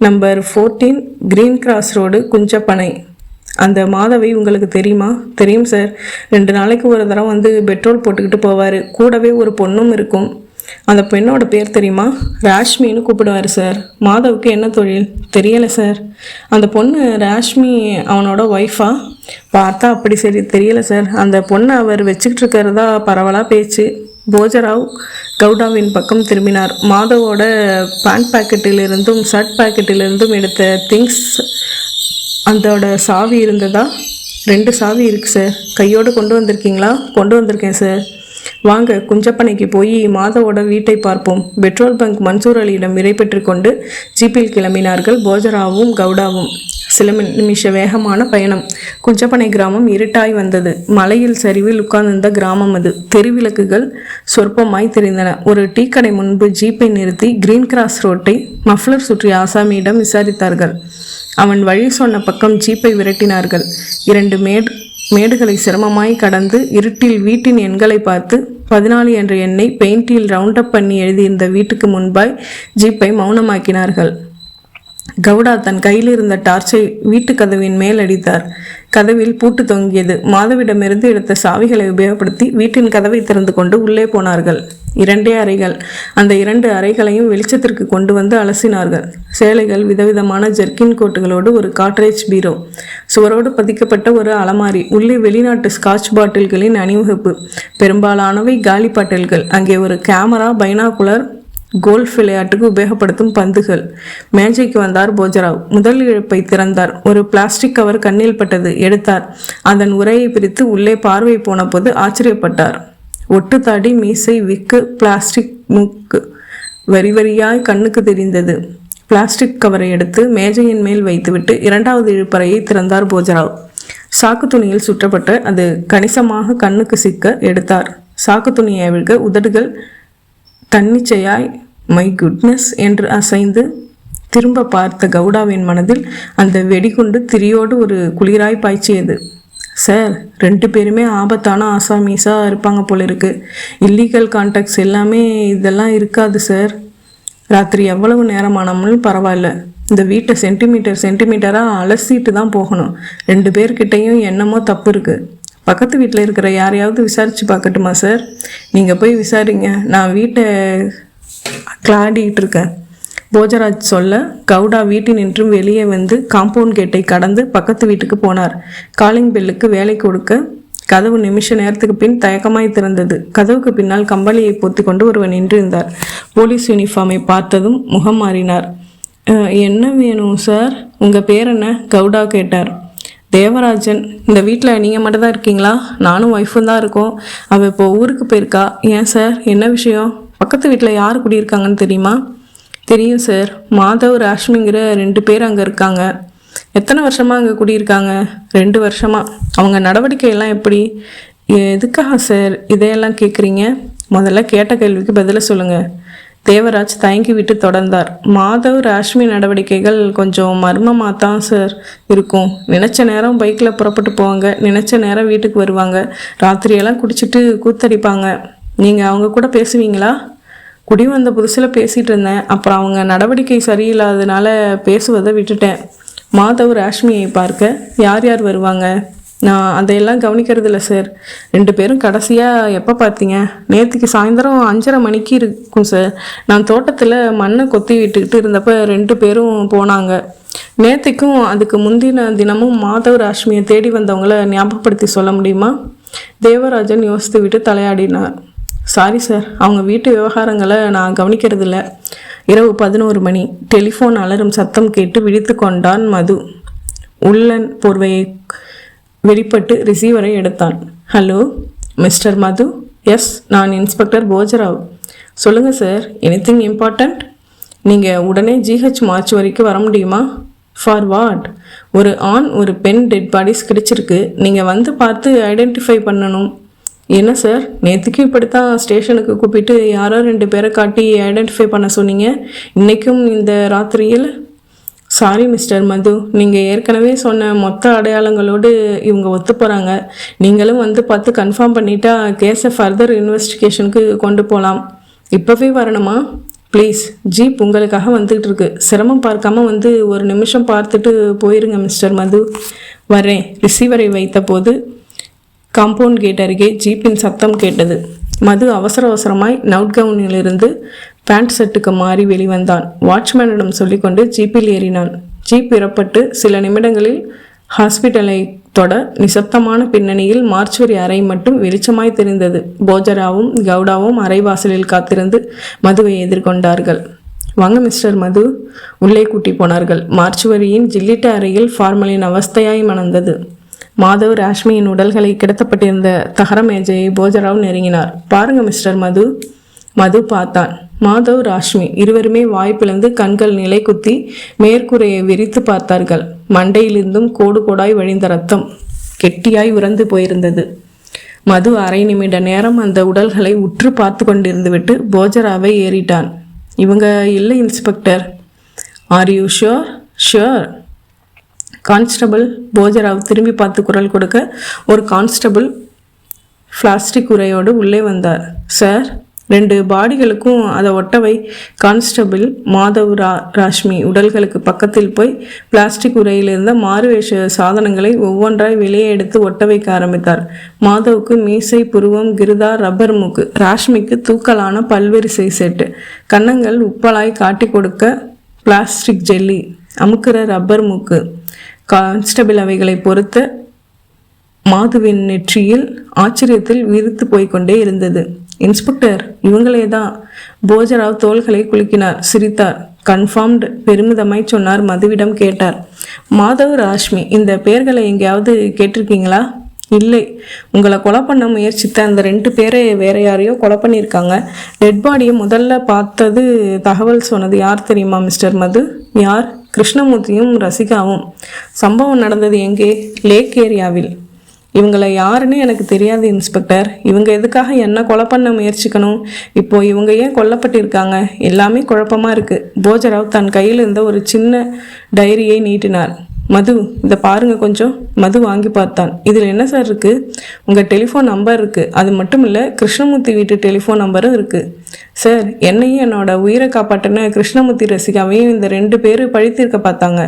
number 14 green cross road, Kunjappanai. அந்த மாதவை உங்களுக்கு தெரியுமா? தெரியும் சார். 2 நாளைக்கு ஒரு தடவை வந்து பெட்ரோல் போட்டுக்கிட்டு போவார். கூடவே ஒரு பொண்ணும் இருக்கும். அந்த பெண்ணோட பேர் தெரியுமா? ராஷ்மின்னு கூப்பிடுவார் சார். மாதவுக்கு என்ன தொழில்? தெரியலை சார். அந்த பொண்ணு ராஷ்மி அவனோட ஒய்ஃபா? பார்த்தா அப்படி சரி தெரியலை சார். அந்த பொண்ணை அவர் வச்சுக்கிட்டு இருக்கிறதா பரவலாக பேச்சு. போஜராவ் கவுடாவின் பக்கம் திரும்பினார். மாதவோட பேண்ட் பாக்கெட்டிலிருந்தும் ஷர்ட் பாக்கெட்டிலிருந்தும் எடுத்த திங்ஸ் அதோட சாவி இருந்ததா? 2 சாவி இருக்குது சார். கையோடு கொண்டு வந்திருக்கீங்களா? கொண்டு வந்திருக்கேன் சார். வாங்க, குஞ்சப்பனைக்கு போய் மாதவோட வீட்டை பார்ப்போம். பெட்ரோல் பங்க் மன்சூர் அலியிடம் விடை பெற்று கொண்டு ஜீப்பில் கிளம்பினார்கள் போஜராவும் கவுடாவும். சில நிமிஷ வேகமான பயணம். குஞ்சப்பனை கிராமம் இருட்டாய் வந்தது. மலையில் சரிவில் உட்கார்ந்திருந்த கிராமம் அது. தெருவிளக்குகள் சொற்பமாய் தெரிந்தன. ஒரு டீ கடை முன்பு ஜீப்பை நிறுத்தி கிரீன் கிராஸ் ரோட்டை மஃப்ளர் சுற்றிய ஆசாமியிடம் விசாரித்தார்கள். அவன் வழி சொன்ன பக்கம் ஜீப்பை விரட்டினார்கள். 2 மேடுகளை சிரமமாய் கடந்து இருட்டில் வீட்டின் எண்களை பார்த்து 14 என்ற எண்ணை பெயிண்டில் ரவுண்டப் பண்ணி எழுதியிருந்த வீட்டுக்கு முன்பாய் ஜீப்பை மௌனமாக்கினார்கள். கவுடா தன் கையில் இருந்த டார்ச்சை வீட்டு கதவின் மேல் அடித்தார். கதவில் பூட்டு தொங்கியது. மாதவிடமிருந்து எடுத்த சாவிகளை உபயோகப்படுத்தி வீட்டின் கதவை திறந்து கொண்டு உள்ளே போனார்கள். 2 அறைகள். அந்த 2 அறைகளையும் வெளிச்சத்திற்கு கொண்டு வந்து அலசினார்கள். சேலைகள், விதவிதமான ஜெர்கின் கோட்டுகளோடு ஒரு காட்ரேஜ் பீரோ, சுவரோடு பதிக்கப்பட்ட ஒரு அலமாரி, உள்ளே வெளிநாட்டு ஸ்காட்ச் பாட்டில்களின் அணிவகுப்பு, பெரும்பாலானவை காலி பாட்டில்கள். அங்கே ஒரு கேமரா, பைனாகுலர், கோல்ஃப் விளையாட்டுக்கு உபயோகப்படுத்தும் பந்துகள். மேஜைக்கு வந்தார் போஜராவ். முதல் இழப்பை திறந்தார். ஒரு பிளாஸ்டிக் கவர் கண்ணில் பட்டது. எடுத்தார். அதன் உரையை பிரித்து உள்ளே பார்வை போன போது ஆச்சரியப்பட்டார். ஒட்டு தாடி, மீசை, விக்கு, பிளாஸ்டிக் மூக்கு வரி வரியாய் கண்ணுக்கு தெரிந்தது. பிளாஸ்டிக் கவரை எடுத்து மேஜையின் மேல் வைத்துவிட்டு 2வது இழுப்பறையை திறந்தார் போஜராவ். சாக்கு துணியில் சுற்றப்பட்ட அது கணிசமாக கண்ணுக்கு சிக்க எடுத்தார். சாக்கு துணியை அவிழ்க உதடுகள் தன்னிச்சையாய் மை குட்னஸ் என்று அசைந்து திரும்ப பார்த்த கவுடாவின் மனதில் அந்த வெடிகுண்டு திரியோடு ஒரு குளிராய் பாய்ச்சியது. சார், 2 பேருமே ஆபத்தான ஆசாமீஸாக இருப்பாங்க போல இருக்கு. இல்லீகல் கான்டாக்ட்ஸ் எல்லாமே இதெல்லாம் இருக்காது சார். ராத்திரி எவ்வளவு நேரமானாலும் பரவாயில்ல, இந்த வீட்டை சென்டிமீட்டராக அலசிட்டு தான் போகணும். 2 பேர்கிட்டையும் என்னமோ தப்பு இருக்குது. பக்கத்து வீட்டில் இருக்கிற யாரையாவது விசாரித்து பார்க்கட்டுமா சார்? நீங்கள் போய் விசாரிங்க, நான் வீட்டை கிளாடிட்டு இருக்கேன். போஜராஜ் சொல்ல கவுடா வீட்டினின்றும் வெளியே வந்து காம்பவுண்ட் கேட்டை கடந்து பக்கத்து வீட்டுக்கு போனார். காலிங் பெல்லுக்கு வேலை கொடுக்க கதவு நிமிஷ நேரத்துக்கு பின் தயக்கமாய் திறந்தது. கதவுக்கு பின்னால் கம்பளியை பொத்தி கொண்டு ஒருவன் நின்றிருந்தார். போலீஸ் யூனிஃபார்மை பார்த்ததும் முகம் மாறினார். என்ன வேணும் சார்? உங்கள் பேர் என்ன? கவுடா கேட்டார். தேவராஜன். இந்த வீட்டில் நீங்கள் மட்டும் தான் இருக்கீங்களா? நானும் ஒய்ஃபும் தான் இருக்கோம். அவள் இப்போ ஊருக்கு போயிருக்கா. ஏன் சார், என்ன விஷயம்? பக்கத்து வீட்டில் யார் குடியிருக்காங்கன்னு தெரியுமா? தெரியும் சார். மாதவ், ராஷ்மிங்கிற 2 பேர் அங்கே இருக்காங்க. எத்தனை வருஷமாக அங்கே குடியிருக்காங்க? 2 வருஷமாக. அவங்க நடவடிக்கையெல்லாம் எப்படி? எதுக்காக சார் இதையெல்லாம் கேட்குறீங்க? முதல்ல கேட்ட கேள்விக்கு பதில சொல்லுங்கள். தேவராஜ் தயங்கி விட்டு தொடர்ந்தார். மாதவ், ராஷ்மி நடவடிக்கைகள் கொஞ்சம் மர்மமாக தான் சார் இருக்கும். நினச்ச நேரம் பைக்கில் புறப்பட்டு போவாங்க, நினச்ச நேரம் வீட்டுக்கு வருவாங்க. ராத்திரியெல்லாம் குடிச்சிட்டு கூத்தடிப்பாங்க. நீங்கள் அவங்க கூட பேசுவீங்களா? குடி வந்த புதுசில் பேசிகிட்டு இருந்தேன். அப்புறம் அவங்க நடவடிக்கை சரியில்லாததுனால பேசுவதை விட்டுட்டேன். மாதவ் ராஷ்மியை பார்க்க யார் யார் வருவாங்க? நான் அதையெல்லாம் கவனிக்கிறது இல்லை சார். 2 பேரும் கடைசியாக எப்போ பார்த்தீங்க? நேற்றுக்கு சாயந்தரம் 5:30 மணிக்கு இருக்கும் சார். நான் தோட்டத்தில் மண்ணை கொத்தி விட்டுக்கிட்டு இருந்தப்போ 2 பேரும் போனாங்க. நேற்றுக்கும் அதுக்கு முந்தின தினமும் மாதவ் ராஷ்மியை தேடி வந்தவங்கள ஞாபகப்படுத்தி சொல்ல முடியுமா? தேவராஜன் யோசித்து விட்டு தலையாடினார். சாரி சார், அவங்க வீட்டு விவகாரங்களை நான் கவனிக்கிறது இல்லை. இரவு 11 மணி. டெலிஃபோன் அலரும் சத்தம் கேட்டு விழித்து கொண்டான் மது. உள்ளன் போர்வையை வெளிப்பட்டு ரிசீவரை எடுத்தான். ஹலோ மிஸ்டர் மது. எஸ், நான் இன்ஸ்பெக்டர் போஜராவ். சொல்லுங்கள் சார். Anything important? நீங்கள் உடனே ஜிஹெச் மார்ச் வரைக்கும் வர முடியுமா? For what? ஒரு ஆண் ஒரு பெண் டெட் பாடிஸ் கிடைச்சிருக்கு. நீங்கள் வந்து பார்த்து ஐடென்டிஃபை பண்ணணும். என்ன சார், நேற்றுக்கும் இப்படித்தான் ஸ்டேஷனுக்கு கூப்பிட்டு யாரோ 2 பேரை காட்டி ஐடென்டிஃபை பண்ண சொன்னீங்க. இன்றைக்கும் இந்த ராத்திரியில்? சாரி மிஸ்டர் மது, நீங்கள் ஏற்கனவே சொன்ன மொத்த அடையாளங்களோடு இவங்க ஒத்து போகிறாங்க. நீங்களும் வந்து பார்த்து கன்ஃபார்ம் பண்ணிட்டா கேஸை ஃபர்தர் இன்வெஸ்டிகேஷனுக்கு கொண்டு போகலாம். இப்போவே வரணுமா? ப்ளீஸ், ஜீப் உங்களுக்காக வந்துகிட்டு இருக்கு. சிரமம் பார்க்காம வந்து ஒரு நிமிஷம் பார்த்துட்டு போயிருங்க மிஸ்டர் மது. வரேன். ரிசீவரை வைத்த போது காம்பவுண்ட் கேட் அருகே ஜீப்பின் சத்தம் கேட்டது. மது அவசர அவசரமாய் நவுட் கவுனிலிருந்து பேண்ட் செட்டுக்கு மாறி வெளிவந்தான். வாட்ச்மேனிடம் சொல்லிக்கொண்டு ஜீப்பில் ஏறினான். ஜீப் இறப்பட்டு சில நிமிடங்களில் ஹாஸ்பிட்டலை தொட நிசப்தமான பின்னணியில் மார்ச்சுவரி அறை மட்டும் வெளிச்சமாய் தெரிந்தது. போஜராவும் கவுடாவும் அறைவாசலில் காத்திருந்து மதுவை எதிர்கொண்டார்கள். வாங்க மிஸ்டர் மது. உள்ளே கூட்டி போனார்கள். மார்ச்சுவரியின் ஜில்லிட்ட அறையில் ஃபார்மலின் அவஸ்தையாய் மணந்தது. மாதவ் ராஷ்மியின் உடல்களை கிடத்தப்பட்டிருந்த தகர மேஜையை போஜராவ் நெருங்கினார். பாருங்க மிஸ்டர் மது. மது பார்த்தான். மாதவ் ராஷ்மி இருவருமே வாய்ப்பிழந்து கண்கள் நிலை குத்தி மேற்கூரையை விரித்து பார்த்தார்கள். மண்டையிலிருந்தும் கோடு கோடாய் வழிந்த ரத்தம் கெட்டியாய் உறந்து போயிருந்தது. மது அரை நிமிட நேரம் அந்த உடல்களை உற்று பார்த்து கொண்டிருந்து விட்டு போஜராவை ஏறிட்டான். இவங்க இல்லை inspector. Are you sure? Sure. Constable. Bhojarao திரும்பி பார்த்து குரல் கொடுக்க ஒரு கான்ஸ்டபிள் பிளாஸ்டிக் உரையோடு உள்ளே வந்தார். சார், 2 பாடிகளுக்கும் அதை ஒட்டவை. கான்ஸ்டபிள் மாதவ் ராஷ்மி உடல்களுக்கு பக்கத்தில் போய் பிளாஸ்டிக் உரையில் இருந்த மாறுவேஷ சாதனங்களை ஒவ்வொன்றாய் வெளியே எடுத்து ஒட்ட வைக்க ஆரம்பித்தார். மாதவுக்கு மீசை, புருவம், கிருதா, ரப்பர் மூக்கு. ராஷ்மிக்கு தூக்கலான பல்வரிசை செட்டு. கன்னங்கள் உப்பலாய் காட்டி கொடுக்க பிளாஸ்டிக் ஜெல்லி. அமுக்கிற ரப்பர் மூக்கு. கான்ஸ்டபிள் அவைகளை பொறுத்த மாதுவின் நெற்றியில் ஆச்சரியத்தில் விரித்து போய்கொண்டே இருந்தது. இன்ஸ்பெக்டர், இவங்களே தான். போஜராவ் தோள்களை குலுக்கினார், சிரித்தார். கன்ஃபார்ம்டு, பெருமிதமாய் சொன்னார். மதுவிடம் கேட்டார். மாதவ் ராஷ்மி, இந்த பெயர்களை எங்கேயாவது கேட்டிருக்கீங்களா? இல்லை. உங்களை கொலை பண்ண முயற்சித்த அந்த 2 பேரை வேற யாரையோ கொலை பண்ணியிருக்காங்க. டெட் பாடியை முதல்ல பார்த்தது தகவல் சொன்னது யார் தெரியுமா மிஸ்டர் மது? யார்? கிருஷ்ணமூர்த்தியும் ரசிகாவும். சம்பவம் நடந்தது எங்கே? லேக் ஏரியாவில். இவங்களை யாருன்னு எனக்கு தெரியாது இன்ஸ்பெக்டர். இவங்க எதுக்காக என்ன கொலை பண்ண முயற்சிக்கணும்? இப்போ இவங்க ஏன் கொல்லப்பட்டிருக்காங்க? எல்லாமே குழப்பமாக இருக்குது. போஜராவ் தன் கையில் இருந்த ஒரு சின்ன டைரியை நீட்டினார். மது, இதை பாருங்க கொஞ்சம். மது வாங்கி பார்த்தான். இதில் என்ன சார் இருக்குது? உங்கள் டெலிஃபோன் நம்பர் இருக்குது. அது மட்டும் இல்லை, கிருஷ்ணமூர்த்தி வீட்டு டெலிஃபோன் நம்பரும் இருக்குது. சார், என்னையும் என்னோட உயிரை காப்பாற்றின கிருஷ்ணமூர்த்தி ரசிகாவையும் இந்த 2 பேர் பழித்திருக்க பார்த்தாங்க.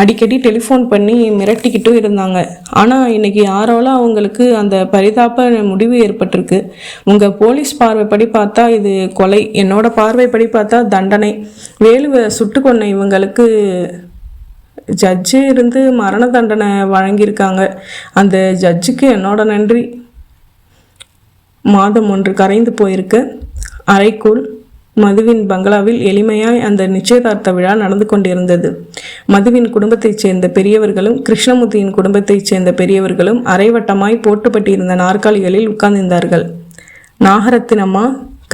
அடிக்கடி டெலிஃபோன் பண்ணி மிரட்டிக்கிட்டும் இருந்தாங்க. ஆனால் இன்னைக்கு யாரோல அவங்களுக்கு அந்த பரிதாப முடிவு ஏற்பட்டிருக்கு. உங்கள் போலீஸ் பார்வைப்படி பார்த்தா இது கொலை, என்னோட பார்வைப்படி பார்த்தா தண்டனை. வேலுவை சுட்டு கொன்ன இவங்களுக்கு ஜட்ஜு இருந்து மரண தண்டனை வழங்கியிருக்காங்க. அந்த ஜட்ஜுக்கு என்னோட நன்றி. மாதம் 1 கரைந்து போயிருக்க. அறைக்குள் மதுவின் பங்களாவில் எளிமையாய் அந்த நிச்சயதார்த்த விழா நடந்து கொண்டிருந்தது. மதுவின் குடும்பத்தைச் சேர்ந்த பெரியவர்களும் கிருஷ்ணமூர்த்தியின் குடும்பத்தைச் சேர்ந்த பெரியவர்களும் அரைவட்டமாய் போட்டுப்பட்டிருந்த நாற்காலிகளில் உட்கார்ந்திருந்தார்கள். நாகரத்தினம்மா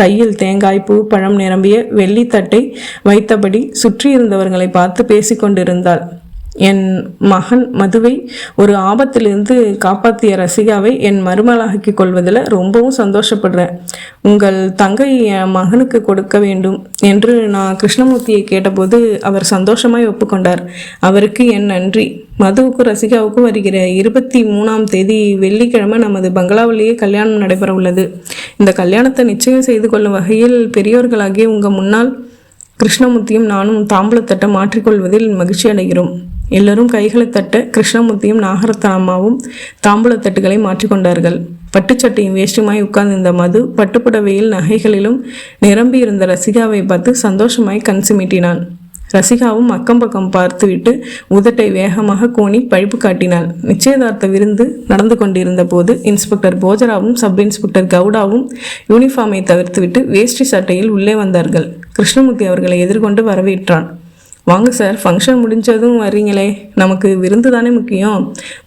கையில் தேங்காய், பூ, பழம் நிரம்பிய வெள்ளித்தட்டை வைத்தபடி சுற்றியிருந்தவர்களை பார்த்து பேசிக்கொண்டிருந்தாள். என் மகன் மதுவை ஒரு ஆபத்திலிருந்து காப்பாற்றிய ரசிகாவை என் மருமகளாக்கி கொள்வதில் ரொம்பவும் சந்தோஷப்படுறேன். உங்கள் தங்கை என் மகனுக்கு கொடுக்க வேண்டும் என்று நான் கிருஷ்ணமூர்த்தியை கேட்டபோது அவர் சந்தோஷமாய் ஒப்புக்கொண்டார். அவருக்கு என் நன்றி. மதுவுக்கும் ரசிகாவுக்கும் வருகிற 23ஆம் தேதி வெள்ளிக்கிழமை நமது பங்களாவிலேயே கல்யாணம் நடைபெற உள்ளது. இந்த கல்யாணத்தை நிச்சயம் செய்து கொள்ளும் வகையில் பெரியோர்களாகிய உங்கள் முன்னால் கிருஷ்ணமூர்த்தியும் நானும் தாம்பூலத்தட்டை மாற்றிக்கொள்வதில் மகிழ்ச்சி அடைகிறோம். எல்லோரும் கைகளை தட்ட கிருஷ்ணமூர்த்தியும் நாகரத்னம்மாவும் தாம்பூலத்தட்டுகளை மாற்றிக்கொண்டார்கள். பட்டுச்சட்டையும் வேஷ்டியுமாய் உட்கார்ந்திருந்த மது பட்டுப்புடவையில் நகைகளிலும் நிரம்பி இருந்த ரசிகாவை பார்த்து சந்தோஷமாய் கண் சிமிட்டினான். ரசிகாவும் அக்கம் பக்கம் பார்த்துவிட்டு உதட்டை வேகமாக கோணி பழிப்பு காட்டினாள். நிச்சயதார்த்த விருந்து நடந்து கொண்டிருந்த போது இன்ஸ்பெக்டர் போஜராவும் சப் இன்ஸ்பெக்டர் கவுடாவும் யூனிஃபார்மை தவிர்த்துவிட்டு வேஷ்டி சட்டையில் உள்ளே வந்தார்கள். கிருஷ்ணமூர்த்தி அவர்களை எதிர்கொண்டு வரவேற்றான். வாங்க சார், ஃபங்க்ஷன் முடிஞ்சதும் வர்றீங்களே, நமக்கு விருந்து தானே முக்கியம்.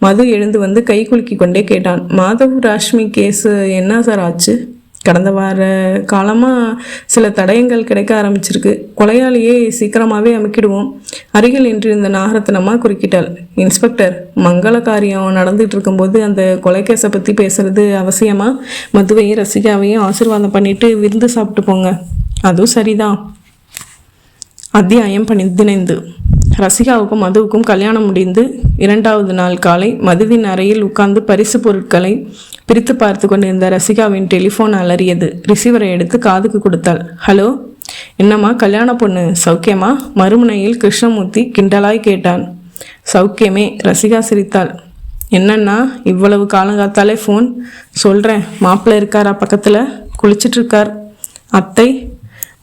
மது எழுந்து வந்து கை குலுக்கி கொண்டே கேட்டான். மாதவ் ராஷ்மி கேஸு என்ன சார் ஆச்சு? கடந்த வார காலமாக சில தடயங்கள் கிடைக்க ஆரம்பிச்சிருக்கு. கொலையாளியே சீக்கிரமாகவே அமுக்கிடுவோம். அருகில் நின்றிருந்த நாகரத்னம்மா குறுக்கிட்டாள். இன்ஸ்பெக்டர், மங்கள காரியம் நடந்துகிட்டு இருக்கும்போது அந்த கொலைக்கேஸை பற்றி பேசுறது அவசியமா? மதுவையும் ரசிகாவையும் ஆசீர்வாதம் பண்ணிட்டு விருந்து சாப்பிட்டு போங்க. அதுவும் சரிதான். அத்தியாயம் 15. ரசிகாவுக்கும் மதுவுக்கும் கல்யாணம் முடிந்து 2வது நாள் காலை மதுவின் அறையில் உட்கார்ந்து பரிசு பொருட்களை பிரித்து பார்த்து கொண்டிருந்த ரசிகாவின் டெலிஃபோன் அலறியது. ரிசீவரை எடுத்து காதுக்கு கொடுத்தாள். ஹலோ, என்னம்மா கல்யாண பொண்ணு, சௌக்கியமா? மறுமுனையில் கிருஷ்ணமூர்த்தி கிண்டலாய் கேட்டான். சௌக்கியமே, ரசிகா சிரித்தாள். என்னன்னா இவ்வளவு காலங்காத்தாலே ஃபோன்? சொல்கிறேன், மாப்பிள்ளை இருக்காரா பக்கத்தில்? குளிச்சிட்ருக்கார். அத்தை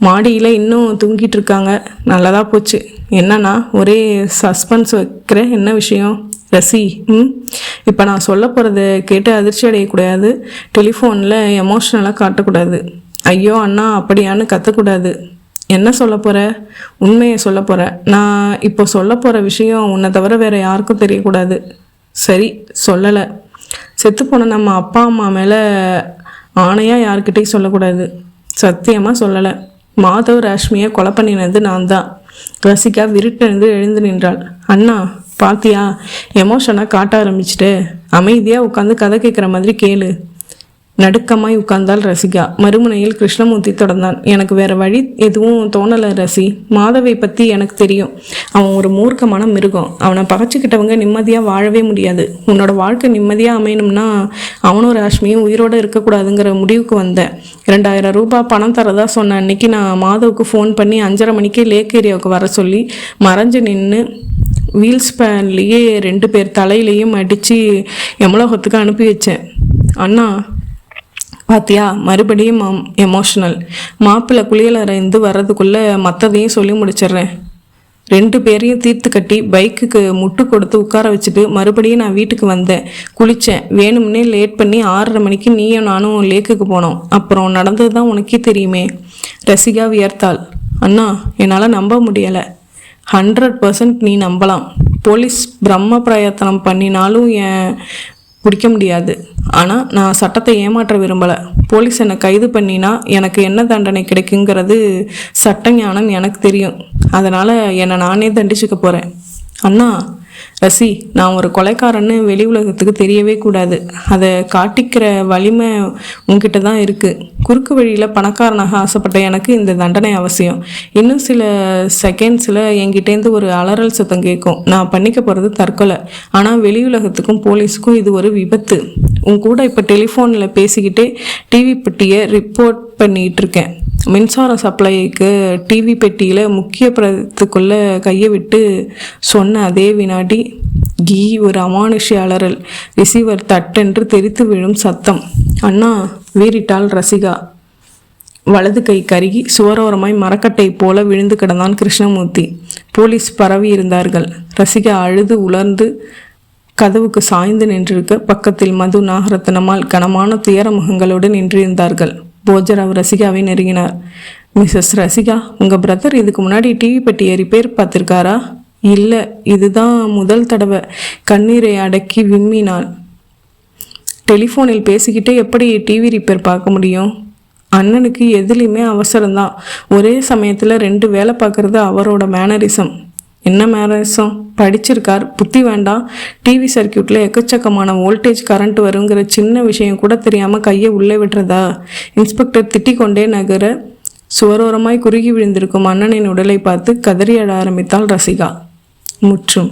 மாடியில் இன்னும் தூங்கிட்டு இருக்காங்க. நல்லதா போச்சு. என்னன்னா ஒரே சஸ்பென்ஸ் வைக்கிற, என்ன விஷயம்? ரசி, இப்போ நான் சொல்ல போகிறத கேட்டு அதிர்ச்சி அடையக்கூடாது. டெலிஃபோனில் எமோஷ்னலாக காட்டக்கூடாது. ஐயோ அண்ணா, அப்படியான்னு கத்தக்கூடாது. என்ன சொல்ல போகிற? உண்மையை சொல்ல போகிறேன். நான் இப்போ சொல்ல போகிற விஷயம் உன்னை தவிர வேறு யாருக்கும் தெரியக்கூடாது. சரி, சொல்லலை. செத்துப்போன நம்ம அப்பா அம்மா மேலே ஆணையாக யாருக்கிட்டையும் சொல்லக்கூடாது. சத்தியமாக சொல்லலை. மாதவ் ராஷ்மியை கொலை பண்ணினது நான் தான். ரசிகா விருட்டெழுந்து எழுந்து நின்றாள். அண்ணா பாத்தியா, எமோஷனாக காட்ட ஆரம்பிச்சுட்டு. அமைதியாக உட்காந்து கதை கேட்குற மாதிரி கேளு. நடுக்கமாய் உட்கார்ந்தாள் ரசிகா. மறுமுனையில் கிருஷ்ணமூர்த்தி தொடர்ந்தான். எனக்கு வேற வழி எதுவும் தோணலை ரசி. மாதவை பற்றி எனக்கு தெரியும். அவன் ஒரு மூர்க்கமான மிருகம். அவனை பகைச்சிக்கிட்டவங்க நிம்மதியாக வாழவே முடியாது. உன்னோட வாழ்க்கை நிம்மதியாக அமையணும்னா அவனும் ராஷ்மியும் உயிரோடு இருக்கக்கூடாதுங்கிற முடிவுக்கு வந்தேன். 2000 ரூபாய் பணம் தரதா சொன்ன அன்னைக்கு நான் மாதவுக்கு ஃபோன் பண்ணி 5:30 மணிக்கு லேக் ஏரியாவுக்கு வர சொல்லி மறைஞ்சு நின்று வீல் ஸ்பேன்லேயே 2 பேர் தலையிலையும் அடித்து எமலோகத்துக்கு அனுப்பி வச்சேன். அண்ணா பாத்தியா, மறுபடியும் எமோஷ்னல். மாப்பிள்ளை குளியலறைந்து வர்றதுக்குள்ளே மற்றதையும் சொல்லி முடிச்சிடுறேன். 2 பேரையும் தீர்த்து கட்டி பைக்குக்கு முட்டு கொடுத்து உட்கார வச்சுட்டு மறுபடியும் நான் வீட்டுக்கு வந்தேன். குளித்தேன். வேணும்னே லேட் பண்ணி 6:30 மணிக்கு நீயும் நானும் லேக்குக்கு போனோம். அப்புறம் நடந்தது தான் உனக்கே தெரியுமே. ரசிகா வியர்த்தாள். அண்ணா, என்னால் நம்ப முடியலை. 100% நீ நம்பலாம். போலீஸ் பிரம்ம பிரயத்தனம் பண்ணினாலும் பிடிக்க முடியாது. ஆனால் நான் சட்டத்தை ஏமாற்ற விரும்பலை. போலீஸ் என்னை கைது பண்ணினா எனக்கு என்ன தண்டனை கிடைக்குங்கிறது சட்ட ஞானம் எனக்கு தெரியும். அதனால் என்னை நானே தண்டிச்சுக்க போகிறேன். அண்ணா, ரசி, நான் ஒரு கொலைக்காரன்னு வெளி உலகத்துக்கு தெரியவே கூடாது. அதை காட்டிக்கிற வலிமை உங்ககிட்ட தான் இருக்குது. குறுக்கு வழியில் பணக்காரனாக ஆசைப்பட்ட எனக்கு இந்த தண்டனை அவசியம். இன்னும் சில செகண்ட்ஸில் என்கிட்டேருந்து ஒரு அலறல் சத்தம் கேட்கும். நான் பண்ணிக்க போகிறது தற்கொலை. ஆனால் வெளி உலகத்துக்கும் போலீஸுக்கும் இது ஒரு விபத்து. உன் கூட இப்போ டெலிஃபோனில் பேசிக்கிட்டே டிவி பெட்டியை ரிப்போர்ட் பண்ணிகிட்டு இருக்கேன். மின்சார சப்ளைக்கு டிவி பெட்டியில் முக்கிய பிரதத்துக்குள்ளே கையை விட்டு சொன்ன அதே வினாடி ஒரு அமானுஷ்ய அலறல். ரிசீவர் தட்டென்று தெரித்து விழும் சத்தம். அண்ணா, வீறிட்டாள் ரசிகா. வலது கை கருகி சுவரோரமாய் மரக்கட்டை போல விழுந்து கிடந்தான் கிருஷ்ணமூர்த்தி. போலீஸ் பரவி இருந்தார்கள். ரசிகா அழுது உலர்ந்து கதவுக்கு சாய்ந்து நின்றிருக்க பக்கத்தில் மது, நாகரத்னம்மாள் கனமான துயர முகங்களோடு நின்றிருந்தார்கள். போஜராவ் ரசிகாவை நெருங்கினார். மிஸ்ஸஸ் ரசிகா, உங்கள் பிரதர் இதுக்கு முன்னாடி டிவி பெட்டியை ரிப்பேர் பார்த்துருக்காரா? இல்லை, இதுதான் முதல் தடவை. கண்ணீரை அடக்கி விம்மினாள். டெலிஃபோனில் பேசிக்கிட்டே எப்படி டிவி ரிப்பேர் பார்க்க முடியும்? அண்ணனுக்கு எதுலேயுமே அவசரம்தான். ஒரே சமயத்தில் 2 வேலை பார்க்குறது அவரோட மேனரிசம். என்ன மேனரிசம்? படிச்சிருக்கார், புத்தி வேண்டாம். டிவி சர்க்கியூட்டில் எக்கச்சக்கமான வோல்டேஜ் கரண்ட் வருங்கிற சின்ன விஷயம் கூட தெரியாமல் கையை உள்ளே விடுறதா? இன்ஸ்பெக்டர் திட்டிக்கொண்டே நகர சுவரோரமாய் குறுகி விழுந்திருக்கும் அண்ணனின் உடலை பார்த்து கதறி அழ ஆரம்பித்தாள் ரசிகா. முற்றும்.